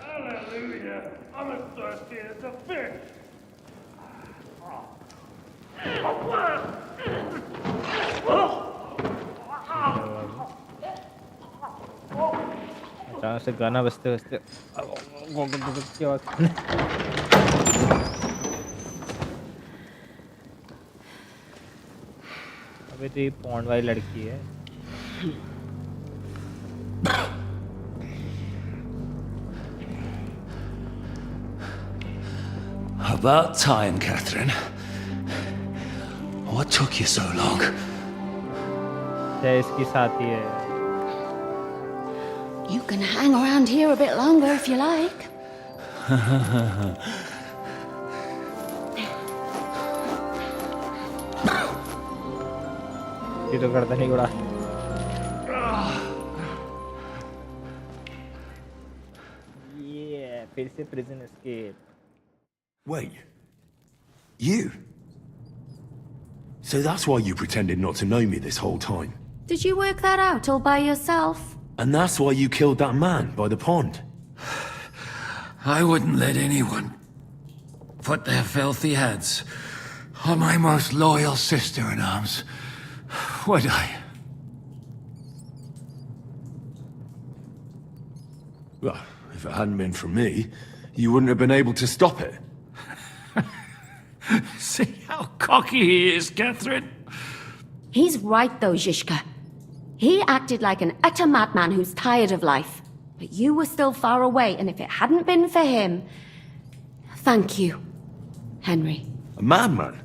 Hallelujah! I'm as thirsty as a fish. अचानक से गाना बजते बजते की आवाज. अबे तो ये पॉन्ड वाली लड़की है. About time, Catherine. What took you so long? ये इसकी साथी है. You can hang around here a bit longer if you like. ये तो करता नहीं उड़ा. ये फिर से prison escape. Wait. You? So that's why you pretended not to know me this whole time? Did you work that out all by yourself? And that's why you killed that man by the pond? I wouldn't let anyone put their filthy heads on my most loyal sister-in-arms, would I? Well, if it hadn't been for me, you wouldn't have been able to stop it. See how cocky he is, Catherine? He's right though, Zhishka. He acted like an utter madman who's tired of life. But you were still far away, and if it hadn't been for him... Thank you, Henry. A madman?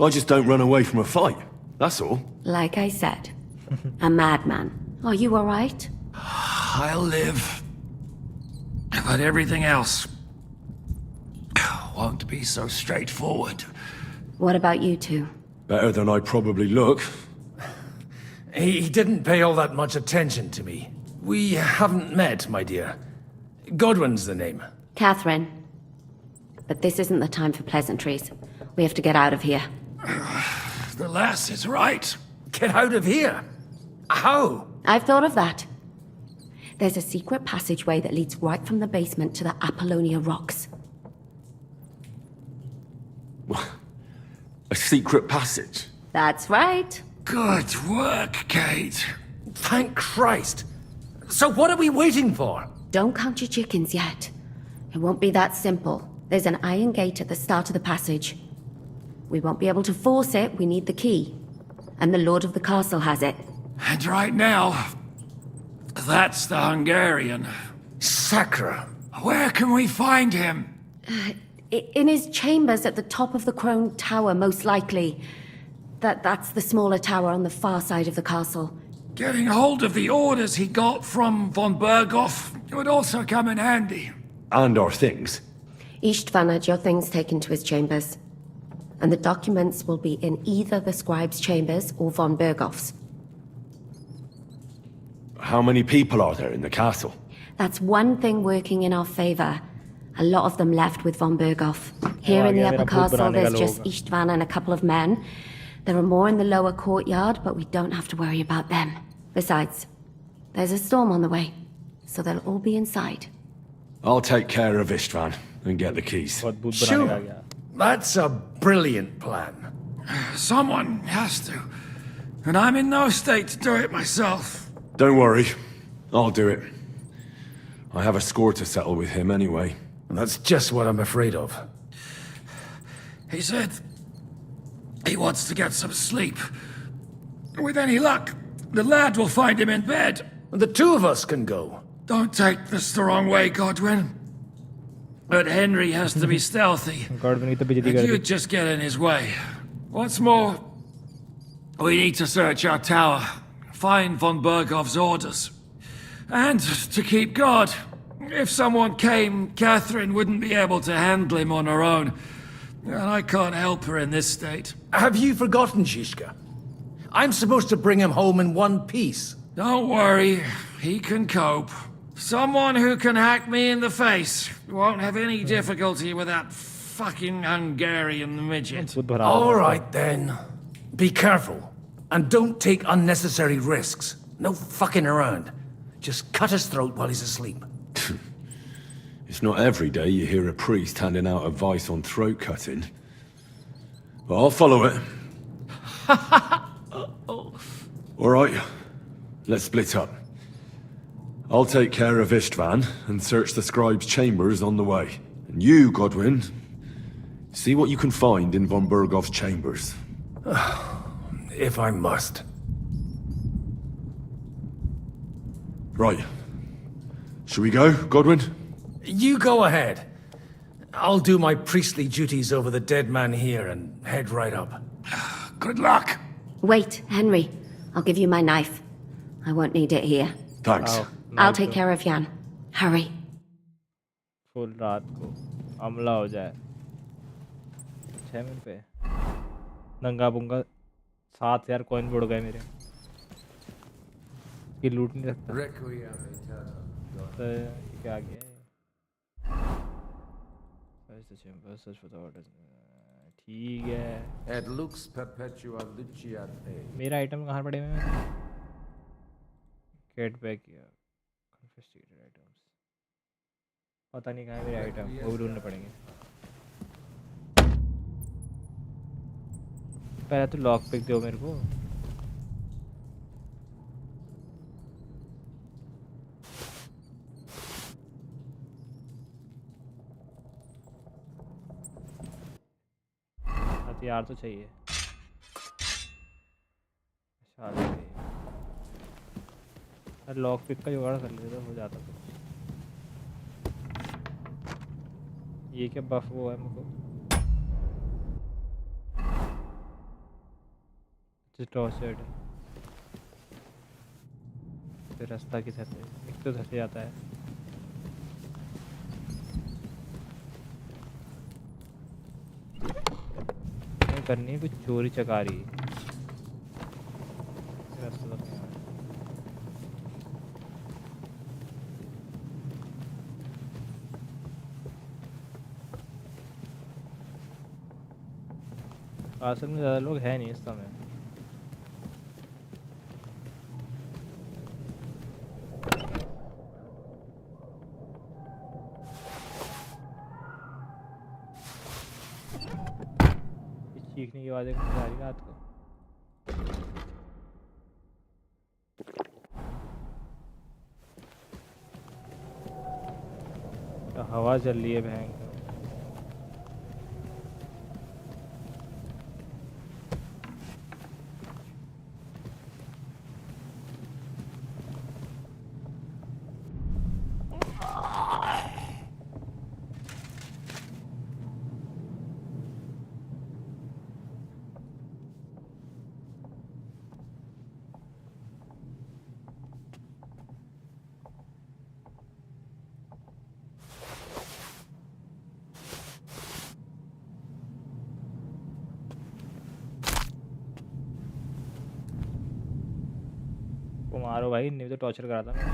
I just don't run away from a fight, that's all. Like I said, a madman. Are you all right? I'll live. But everything else won't be so straightforward. What about you two? Better than I probably look. He didn't pay all that much attention to me. We haven't met, my dear. Godwin's the name. Catherine. But this isn't the time for pleasantries. We have to get out of here. The lass is right. Get out of here. How? I've thought of that. There's a secret passageway that leads right from the basement to the Apollonia Rocks. A secret passage? That's right. Good work, Kate. Thank Christ. So what are we waiting for? Don't count your chickens yet. It won't be that simple. There's an iron gate at the start of the passage. We won't be able to force it, we need the key. And the Lord of the Castle has it. And right now, that's the Hungarian. Sacra. Where can we find him? In his chambers at the top of the Crone Tower, most likely. That's the smaller tower on the far side of the castle. Getting hold of the orders he got from von Berghoff would also come in handy. And our things. Istvan had your things taken to his chambers. And the documents will be in either the scribe's chambers or von Berghoff's. How many people are there in the castle? That's one thing working in our favor. A lot of them left with von Berghoff. Here in the upper castle, there's just Istvan and a couple of men. There are more in the lower courtyard, but we don't have to worry about them. Besides, there's a storm on the way, so they'll all be inside. I'll take care of Istvan and get the keys. Sure. That's a brilliant plan. Someone has to. And I'm in no state to do it myself. Don't worry. I'll do it. I have a score to settle with him anyway. That's just what I'm afraid of. He said he wants to get some sleep. With any luck, the lad will find him in bed. The two of us can go. Don't take this the wrong way, Godwin. But Henry has to be stealthy. And you'd just get in his way. What's more, we need to search our tower, find von Berghoff's orders. And to keep guard. If someone came, Catherine wouldn't be able to handle him on her own. And I can't help her in this state. Have you forgotten, Zizka? I'm supposed to bring him home in one piece. Don't worry, he can cope. Someone who can hack me in the face won't have any difficulty with that fucking Hungarian midget. All right, then. Be careful. And don't take unnecessary risks. No fucking around. Just cut his throat while he's asleep. It's not every day you hear a priest handing out advice on throat cutting. But I'll follow it. All right, let's split up. I'll take care of Istvan and search the scribe's chambers on the way. And you, Godwin, see what you can find in von Berghoff's chambers. If I must. Right. Shall we go, Godwin? You go ahead. I'll do my priestly duties over the dead man here and head right up. Good luck. Wait, Henry. I'll give you my knife. I won't need it here. Thanks. I'll take care of Jan. Hurry. Full रात को हमला हो जाए 6 minute पे नंगा Bunga 7,000 coin बुड़ गए मेरे ये लूट नहीं सकता तो क्या गया ठीक है It looks perpetua luciat A. मेरा आइटम कहाँ पड़े हुए हैं कैट बैग किया कॉन्फिस्केटेड आइटम्स पता नहीं कहाँ है मेरे आइटम वो भी ढूंढने पड़ेंगे पहले तो लॉक पिक दो मेरे को हथियार तो चाहिए अच्छा लॉक पिक का जुगाड़ कर लेते तो हो जाता कुछ ये क्या बफ वो है मुझको टॉर्चर्ड फिर रास्ता किधर से एक तो धसे जाता है करनी है कुछ चोरी चकारी रास्ता तो नहीं असल में ज़्यादा लोग हैं नहीं इस समय चीखने की आवाज़ें कहाँ आ रही रात को तो हवा चल रही है भयंकर मारो भाई, नहीं तो टॉर्चर कराता मैं।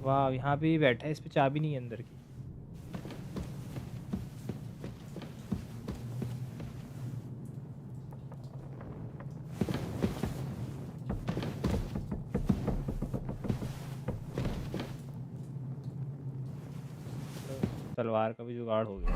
वाह, यहाँ पे ही बैठा है, इस पे चाबी नहीं है अंदर की। तलवार का भी जुगाड़ हो गया।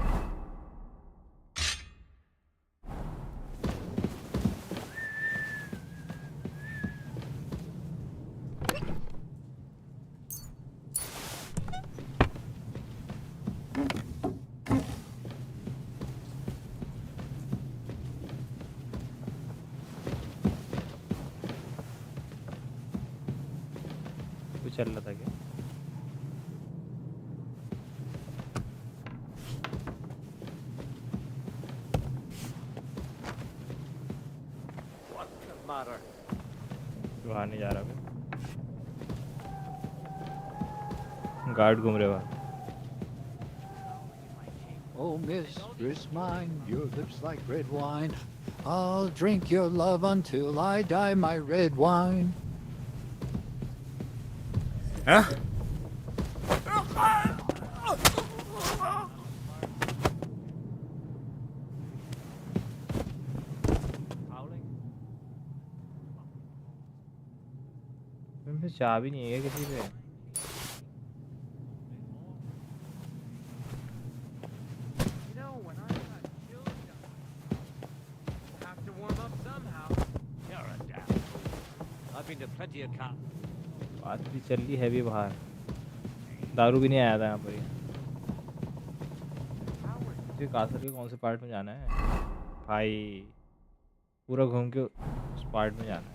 कुछ चल रहा था क्या? बाहर नहीं जा रहा मैं। गार्ड घूम रहे वहाँ। Oh, mistress mine, your lips like red wine. I'll drink your love until I die, my red wine. Huh? चाबी नहीं है किसी पे। बात भी चल रही है भी बाहर, दारू भी नहीं आया था यहाँ पर। ये कासर के कौन से पार्ट में जाना है भाई? पूरा घूम के उस पार्ट में जाना है।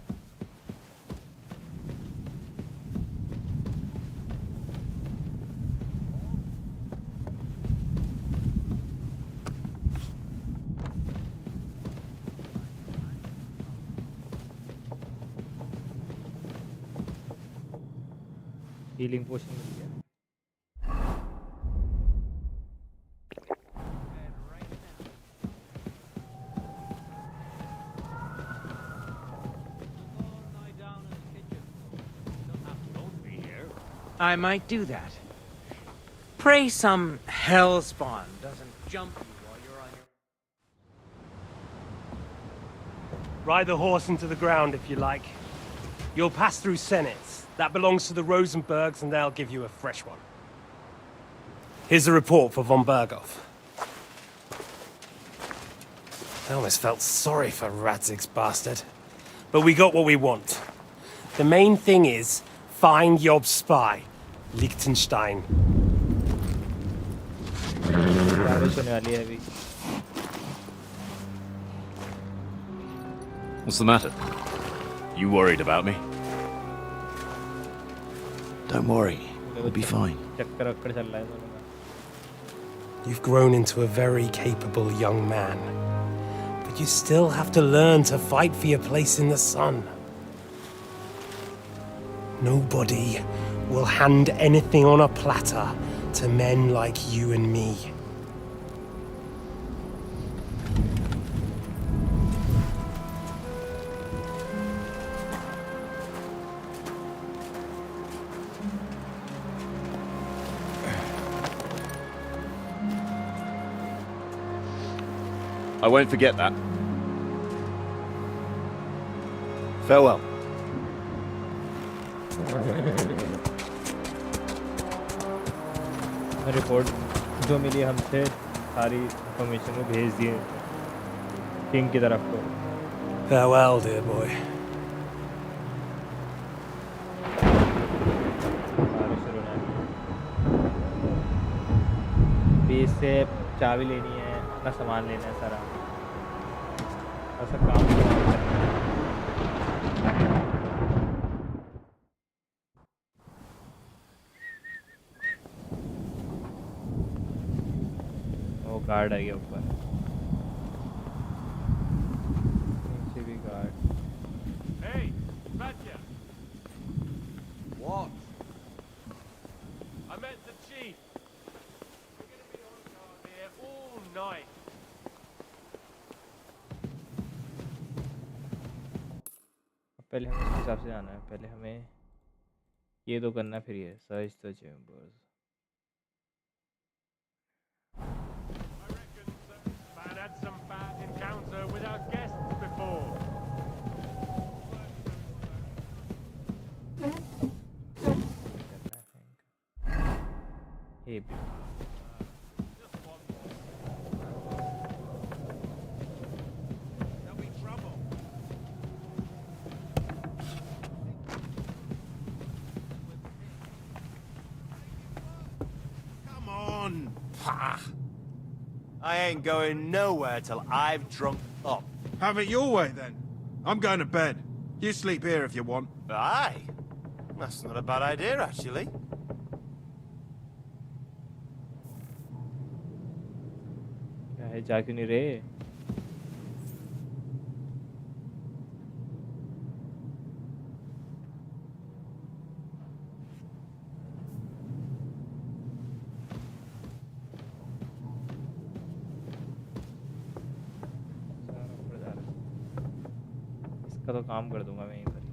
हीलिंग पोशन मिल गया। I might do that. Pray some hellspawn doesn't jump you while you're on your... Ride the horse into the ground if you like. You'll pass through Senates. That belongs to the Rosenbergs, and they'll give you a fresh one. Here's a report for von Berghoff. I almost felt sorry for Radzig's bastard. But we got what we want. The main thing is, find Job's spy, Liechtenstein. What's the matter? You worried about me? Don't worry, we'll be fine. You've grown into a very capable young man. But you still have to learn to fight for your place in the sun. Nobody will hand anything on a platter to men like you and me. I won't forget that. Farewell. Report जो मिली हमसे सारी information को भेज दिए king की तरफ को। Farewell, dear boy. Base से चाबी लेनी है, अपना सामान लेना है सारा, ऐसा काम वो गार्ड आ गया ऊपर, नीचे भी गार्ड। Hey, Katya. What? पहले हमें उस हिसाब से जाना है। पहले हमें ये तो करना, फिर ये search the chambers. Man had some bad encounter with our guests before. Hey, There'll be trouble. Come on. I ain't going nowhere till I've drunk up. Have it your way, then. I'm going to bed. You sleep here if you want. Aye. That's not a bad idea, actually. क्या है, जा क्यों नहीं रहे? इसका तो काम कर दूंगा मैं यहीं पर ही।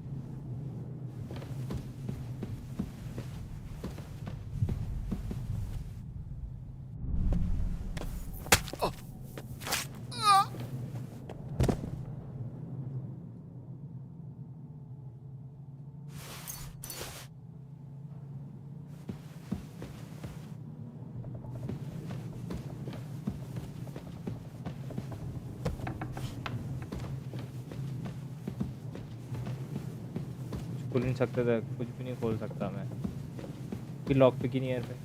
खोल नहीं सकते थे, कुछ भी नहीं खोल सकता मैं, कि लॉक पिक ही नहीं है पे।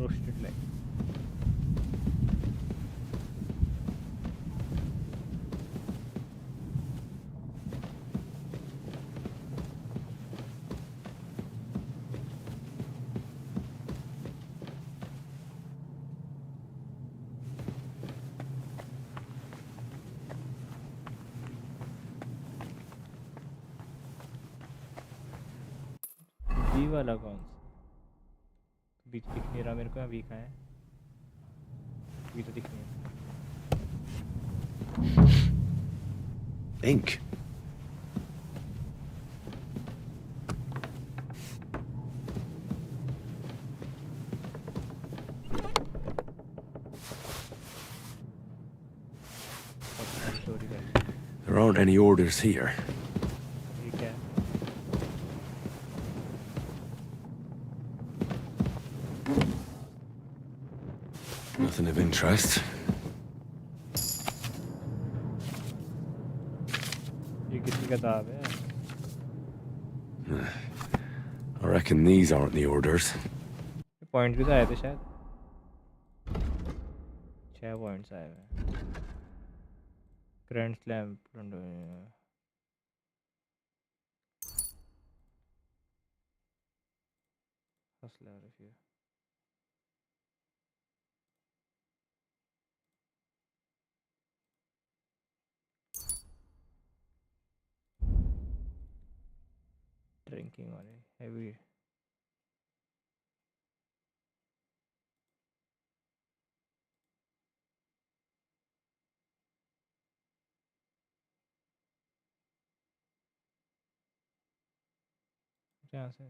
Roasted leg. बी वाला कौन सा? बीच दिख नहीं रहा मेरे को, अभी कहाँ है? अभी तो दिख नहीं रहा। Ink. There aren't any orders here. ठीक है। Nothing of interest. ये किसकी किताब है? I reckon these aren't the orders. Point भी तो आए थे शायद। 6 पॉइंट्स आए हुए। ग्रैंड स्लैम हसला रिव्यू। ड्रिंकिंग वाले हैवी। क्या से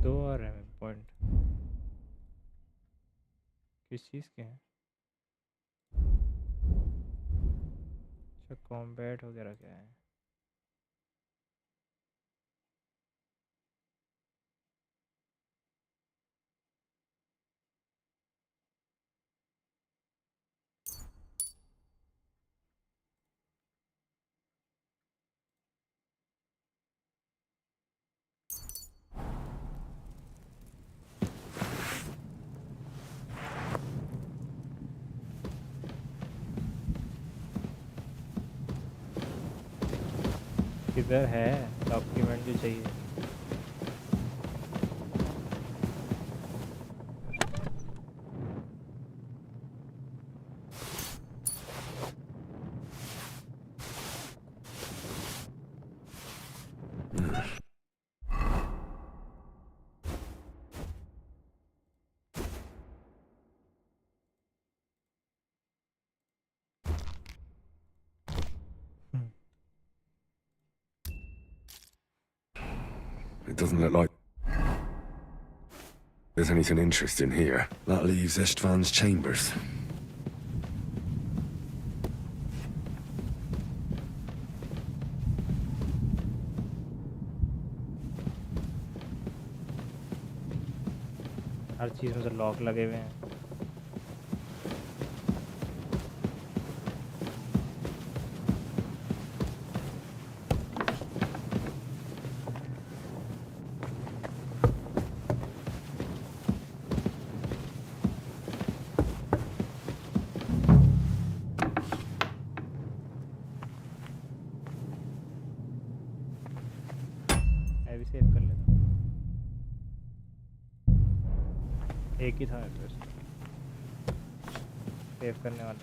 दो और है पॉइंट। किस चीज़ के हैं? अच्छा कॉम्बैट वगैरह क्या है? किधर है डॉक्यूमेंट जो चाहिए? It doesn't look like there's anything interesting here. That leaves Istvan's chambers. हर चीज़ में से लॉक लगे हुए हैं। सेव कर लेता हूँ। एक ही था मेरे पास सेव करने वाला।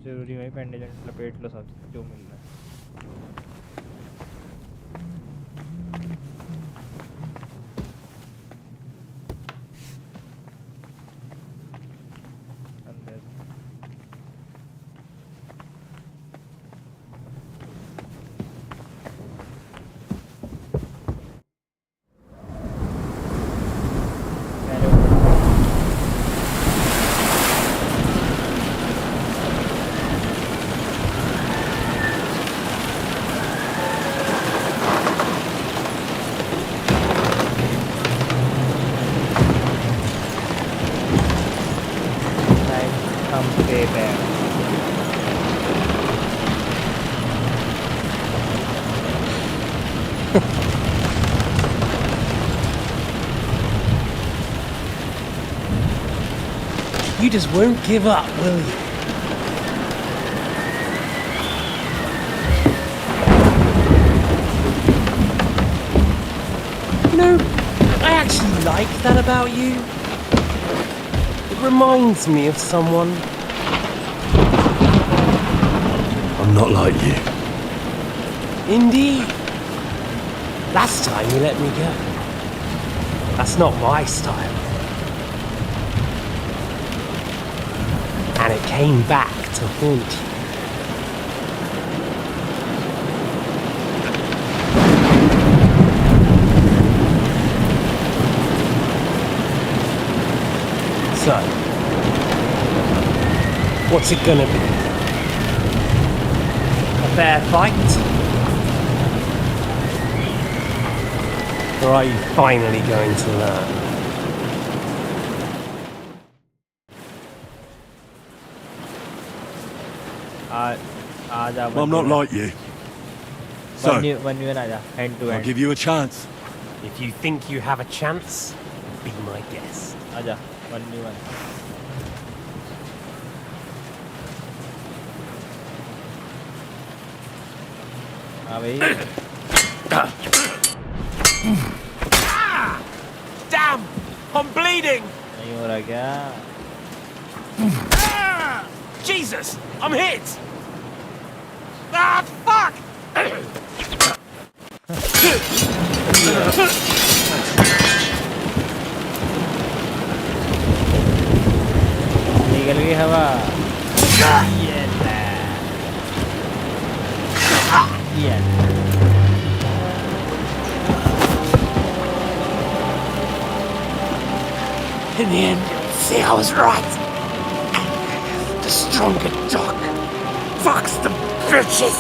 जरूरी वही बैंडेज लपेट लो सब जो मिल रहा है। You just won't give up, will you? You know, I actually like that about you. It reminds me of someone. I'm not like you. Indeed. Last time you let me go. That's not my style. And it came back to haunt you. So, what's it gonna be? A fair fight? Or are you finally going to learn? I'm not like you. So, hand to I'll hand. give you a chance. If you think you have a chance, be my guest. आजा 1v1 हाँ भाई Damn! I'm bleeding! नहीं हो रहा क्या? Jesus! I'm hit! Ah, fuck! निकल गई हवा। In the end, see, I was right. The stronger dog fucks the bitches.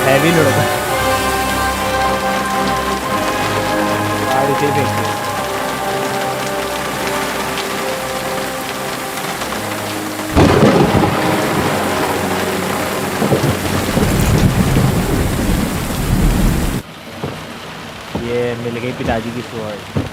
Heavy लड़का। ये मिल गई पिताजी की स्वॉर्ड।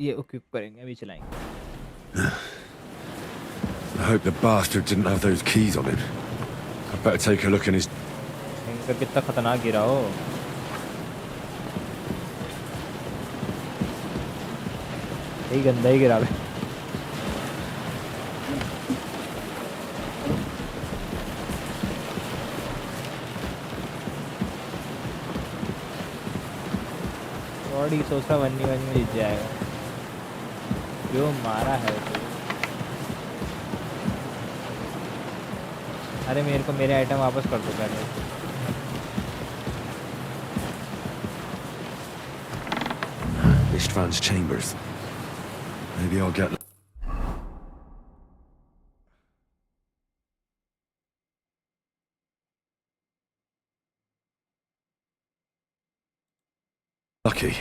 ये इक्विप करेंगे, अभी चलाएंगे। I hope the bastard didn't have those keys on him. I better take a look in his... इनका कितना खतरनाक गिरा हो। यही गंदा ही गिरा है। और ही सोच रहा 1v1 में जीत जाएगा। जो मारा है तो। अरे मेरे को मेरे आइटम वापस कर दो पहले। Ishtvan's chambers. Maybe I'll get... lucky.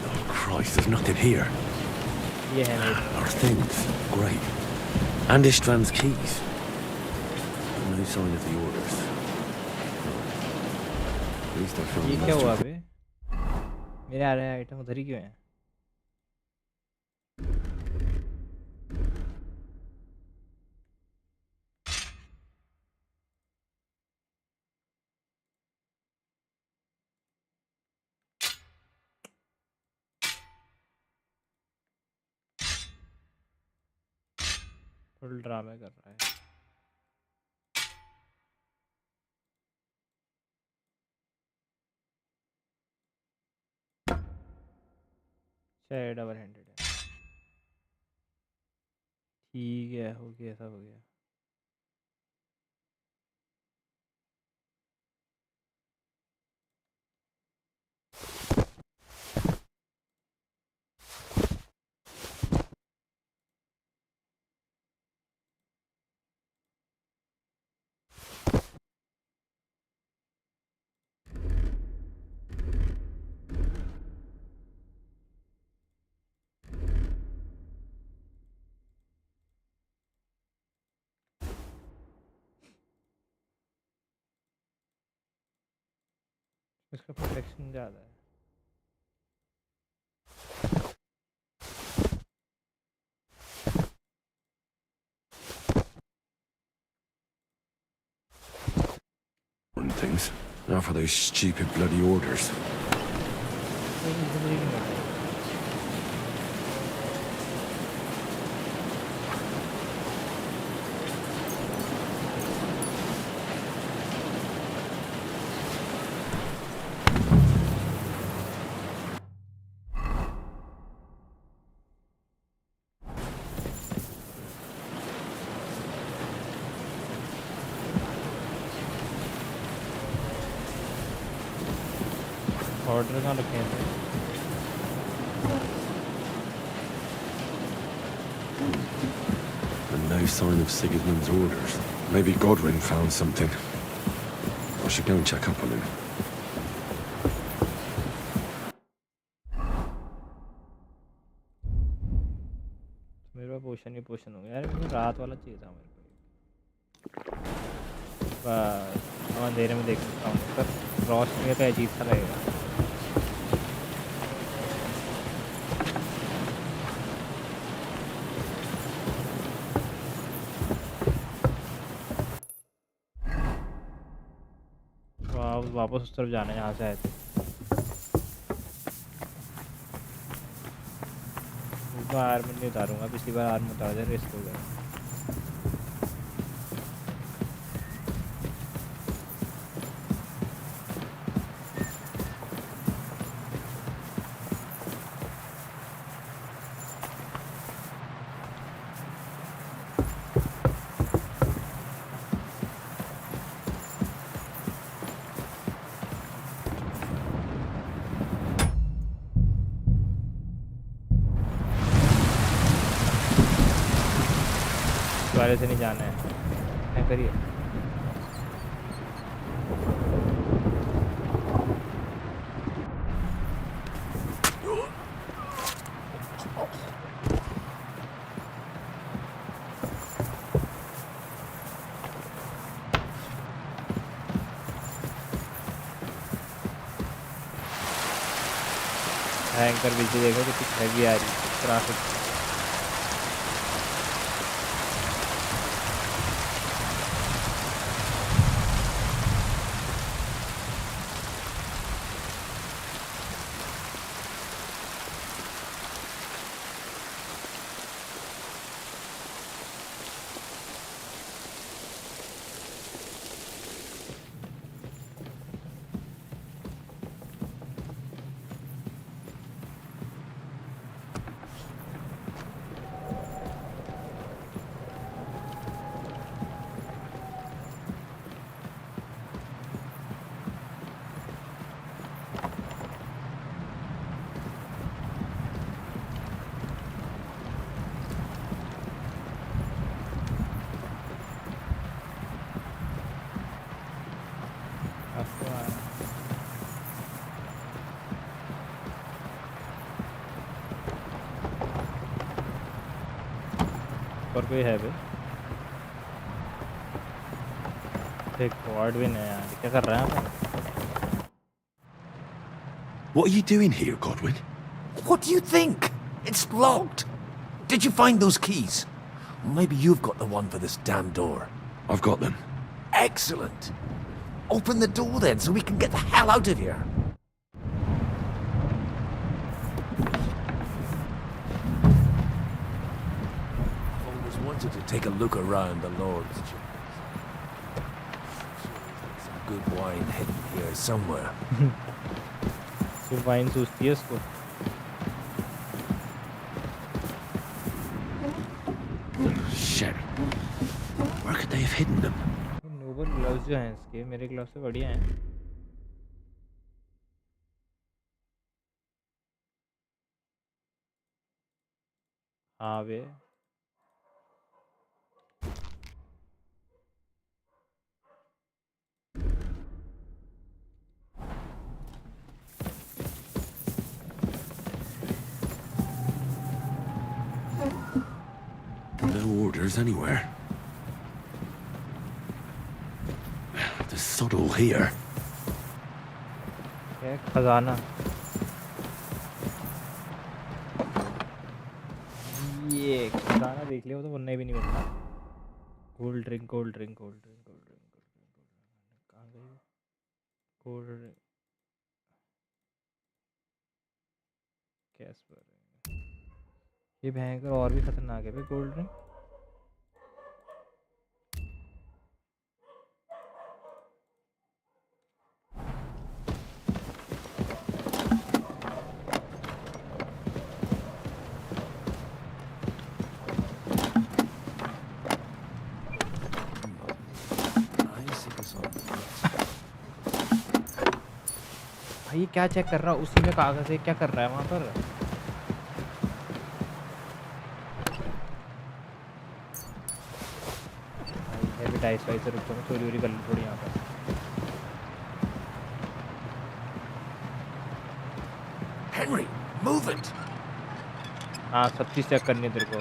Oh Christ, there's nothing here. Yeah, our things. Great. And Ishtvan's keys. No sign of the orders. At least I found ये the क्या हुआ master. बे? मेरे आ रहे हैं आइटम उधर ही क्यों हैं? फुल ड्रामे कर रहा है। डबल हैंडेड है। ठीक है, हो गया, सब हो गया। इसका प्रोटेक्शन ज़्यादा है। Things. Now for those stupid bloody orders. Order कहाँ रखे हैं? And no sign of Sigismund's orders. Maybe Godwin found something. I should go and check up on him. मेरे पास पोशन ही पोशन हो गया यार। मुझे रात वाला चाहिए था मेरे को। बस अंधेरे में देख सकता हूँ, पर रोशनी में तो अजीब सा लगेगा। वापस उस तरफ जाना है जहाँ से आए थे। इस बार आर्मर नहीं उतारूंगा, पिछली बार आर्मर उतार दिया, रिस्क हो गया। वाले से नहीं जाना है, क्या करिए। भयंकर बिजली देखो तो कुछ हैवी आ रही है ट्रैफिक। और कोई है भाई? एक क्वाड भी नहीं यार, क्या कर रहा है? What are you doing here, Godwin? What do you think? It's locked. Did you find those keys? Or maybe you've got the one for this damn door. I've got them. Excellent. Open the door then so we can get the hell out of here. Always wanted to take a look around the Lord's chambers. Some good wine hidden here somewhere. तो wine सोचती है इसको। Shit. Where could they have hidden them? Noble gloves जो हैं इसके मेरे gloves से बढ़िया हैं। हाँ वे No orders anywhere. The sod all here. क्या खजाना? ये खजाना देख लिया, वो तो बनना भी नहीं बनना। Cold drink cold drink cold drink cold drink कहाँ गई कोल्ड ड्रिंक? कैस्पर ये भयंकर और भी खतरनाक है भाई कोल्ड ड्रिंक। भाई क्या चेक कर रहा है? उसी में कागज है, क्या कर रहा है वहां पर? डाइस वाइस से रुको, चोरी वोरी कर ली थोड़ी यहाँ पर। Henry, move it. हाँ सब चीज़ चेक करनी है तेरे को।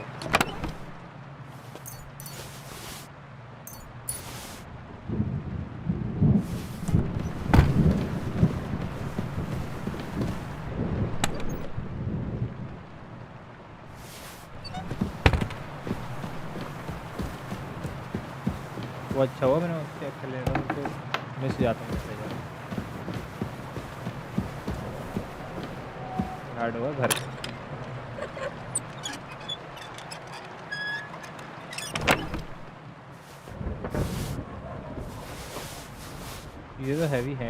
वो अच्छा हुआ मैंने चेक कर लिया, तो मिस जाता हूँ हार्ड हुआ घर। ये तो हैवी है।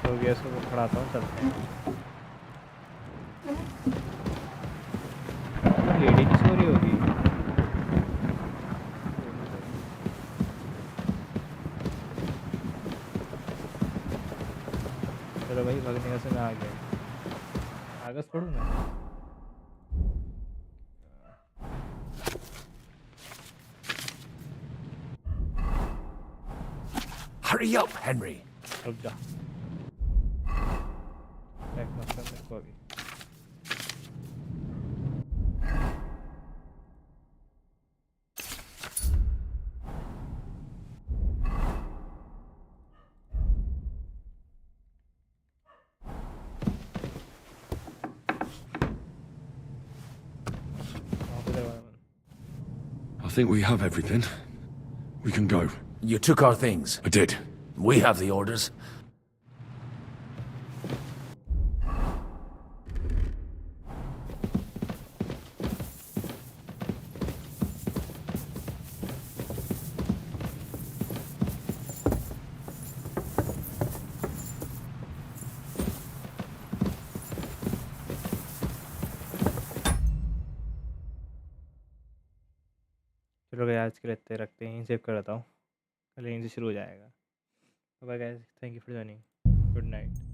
हो गया सब पकड़ाता हूँ, चलते हैं। लेडी की चोरी होगी। चलो भाई, भगने का समय आ गया। कागज पढ़ूँ मैं? Hurry up, Henry. रुक जा। एक मत कर मेरे को अभी। I think we have everything. We can go. You took our things. I did. We have the orders. चलो गया, आज के लिए इतने रखते हैं, यहीं सेव कर देता हूँ, कल यहीं से शुरू हो जाएगा। Bye guys, thank you for joining, good night.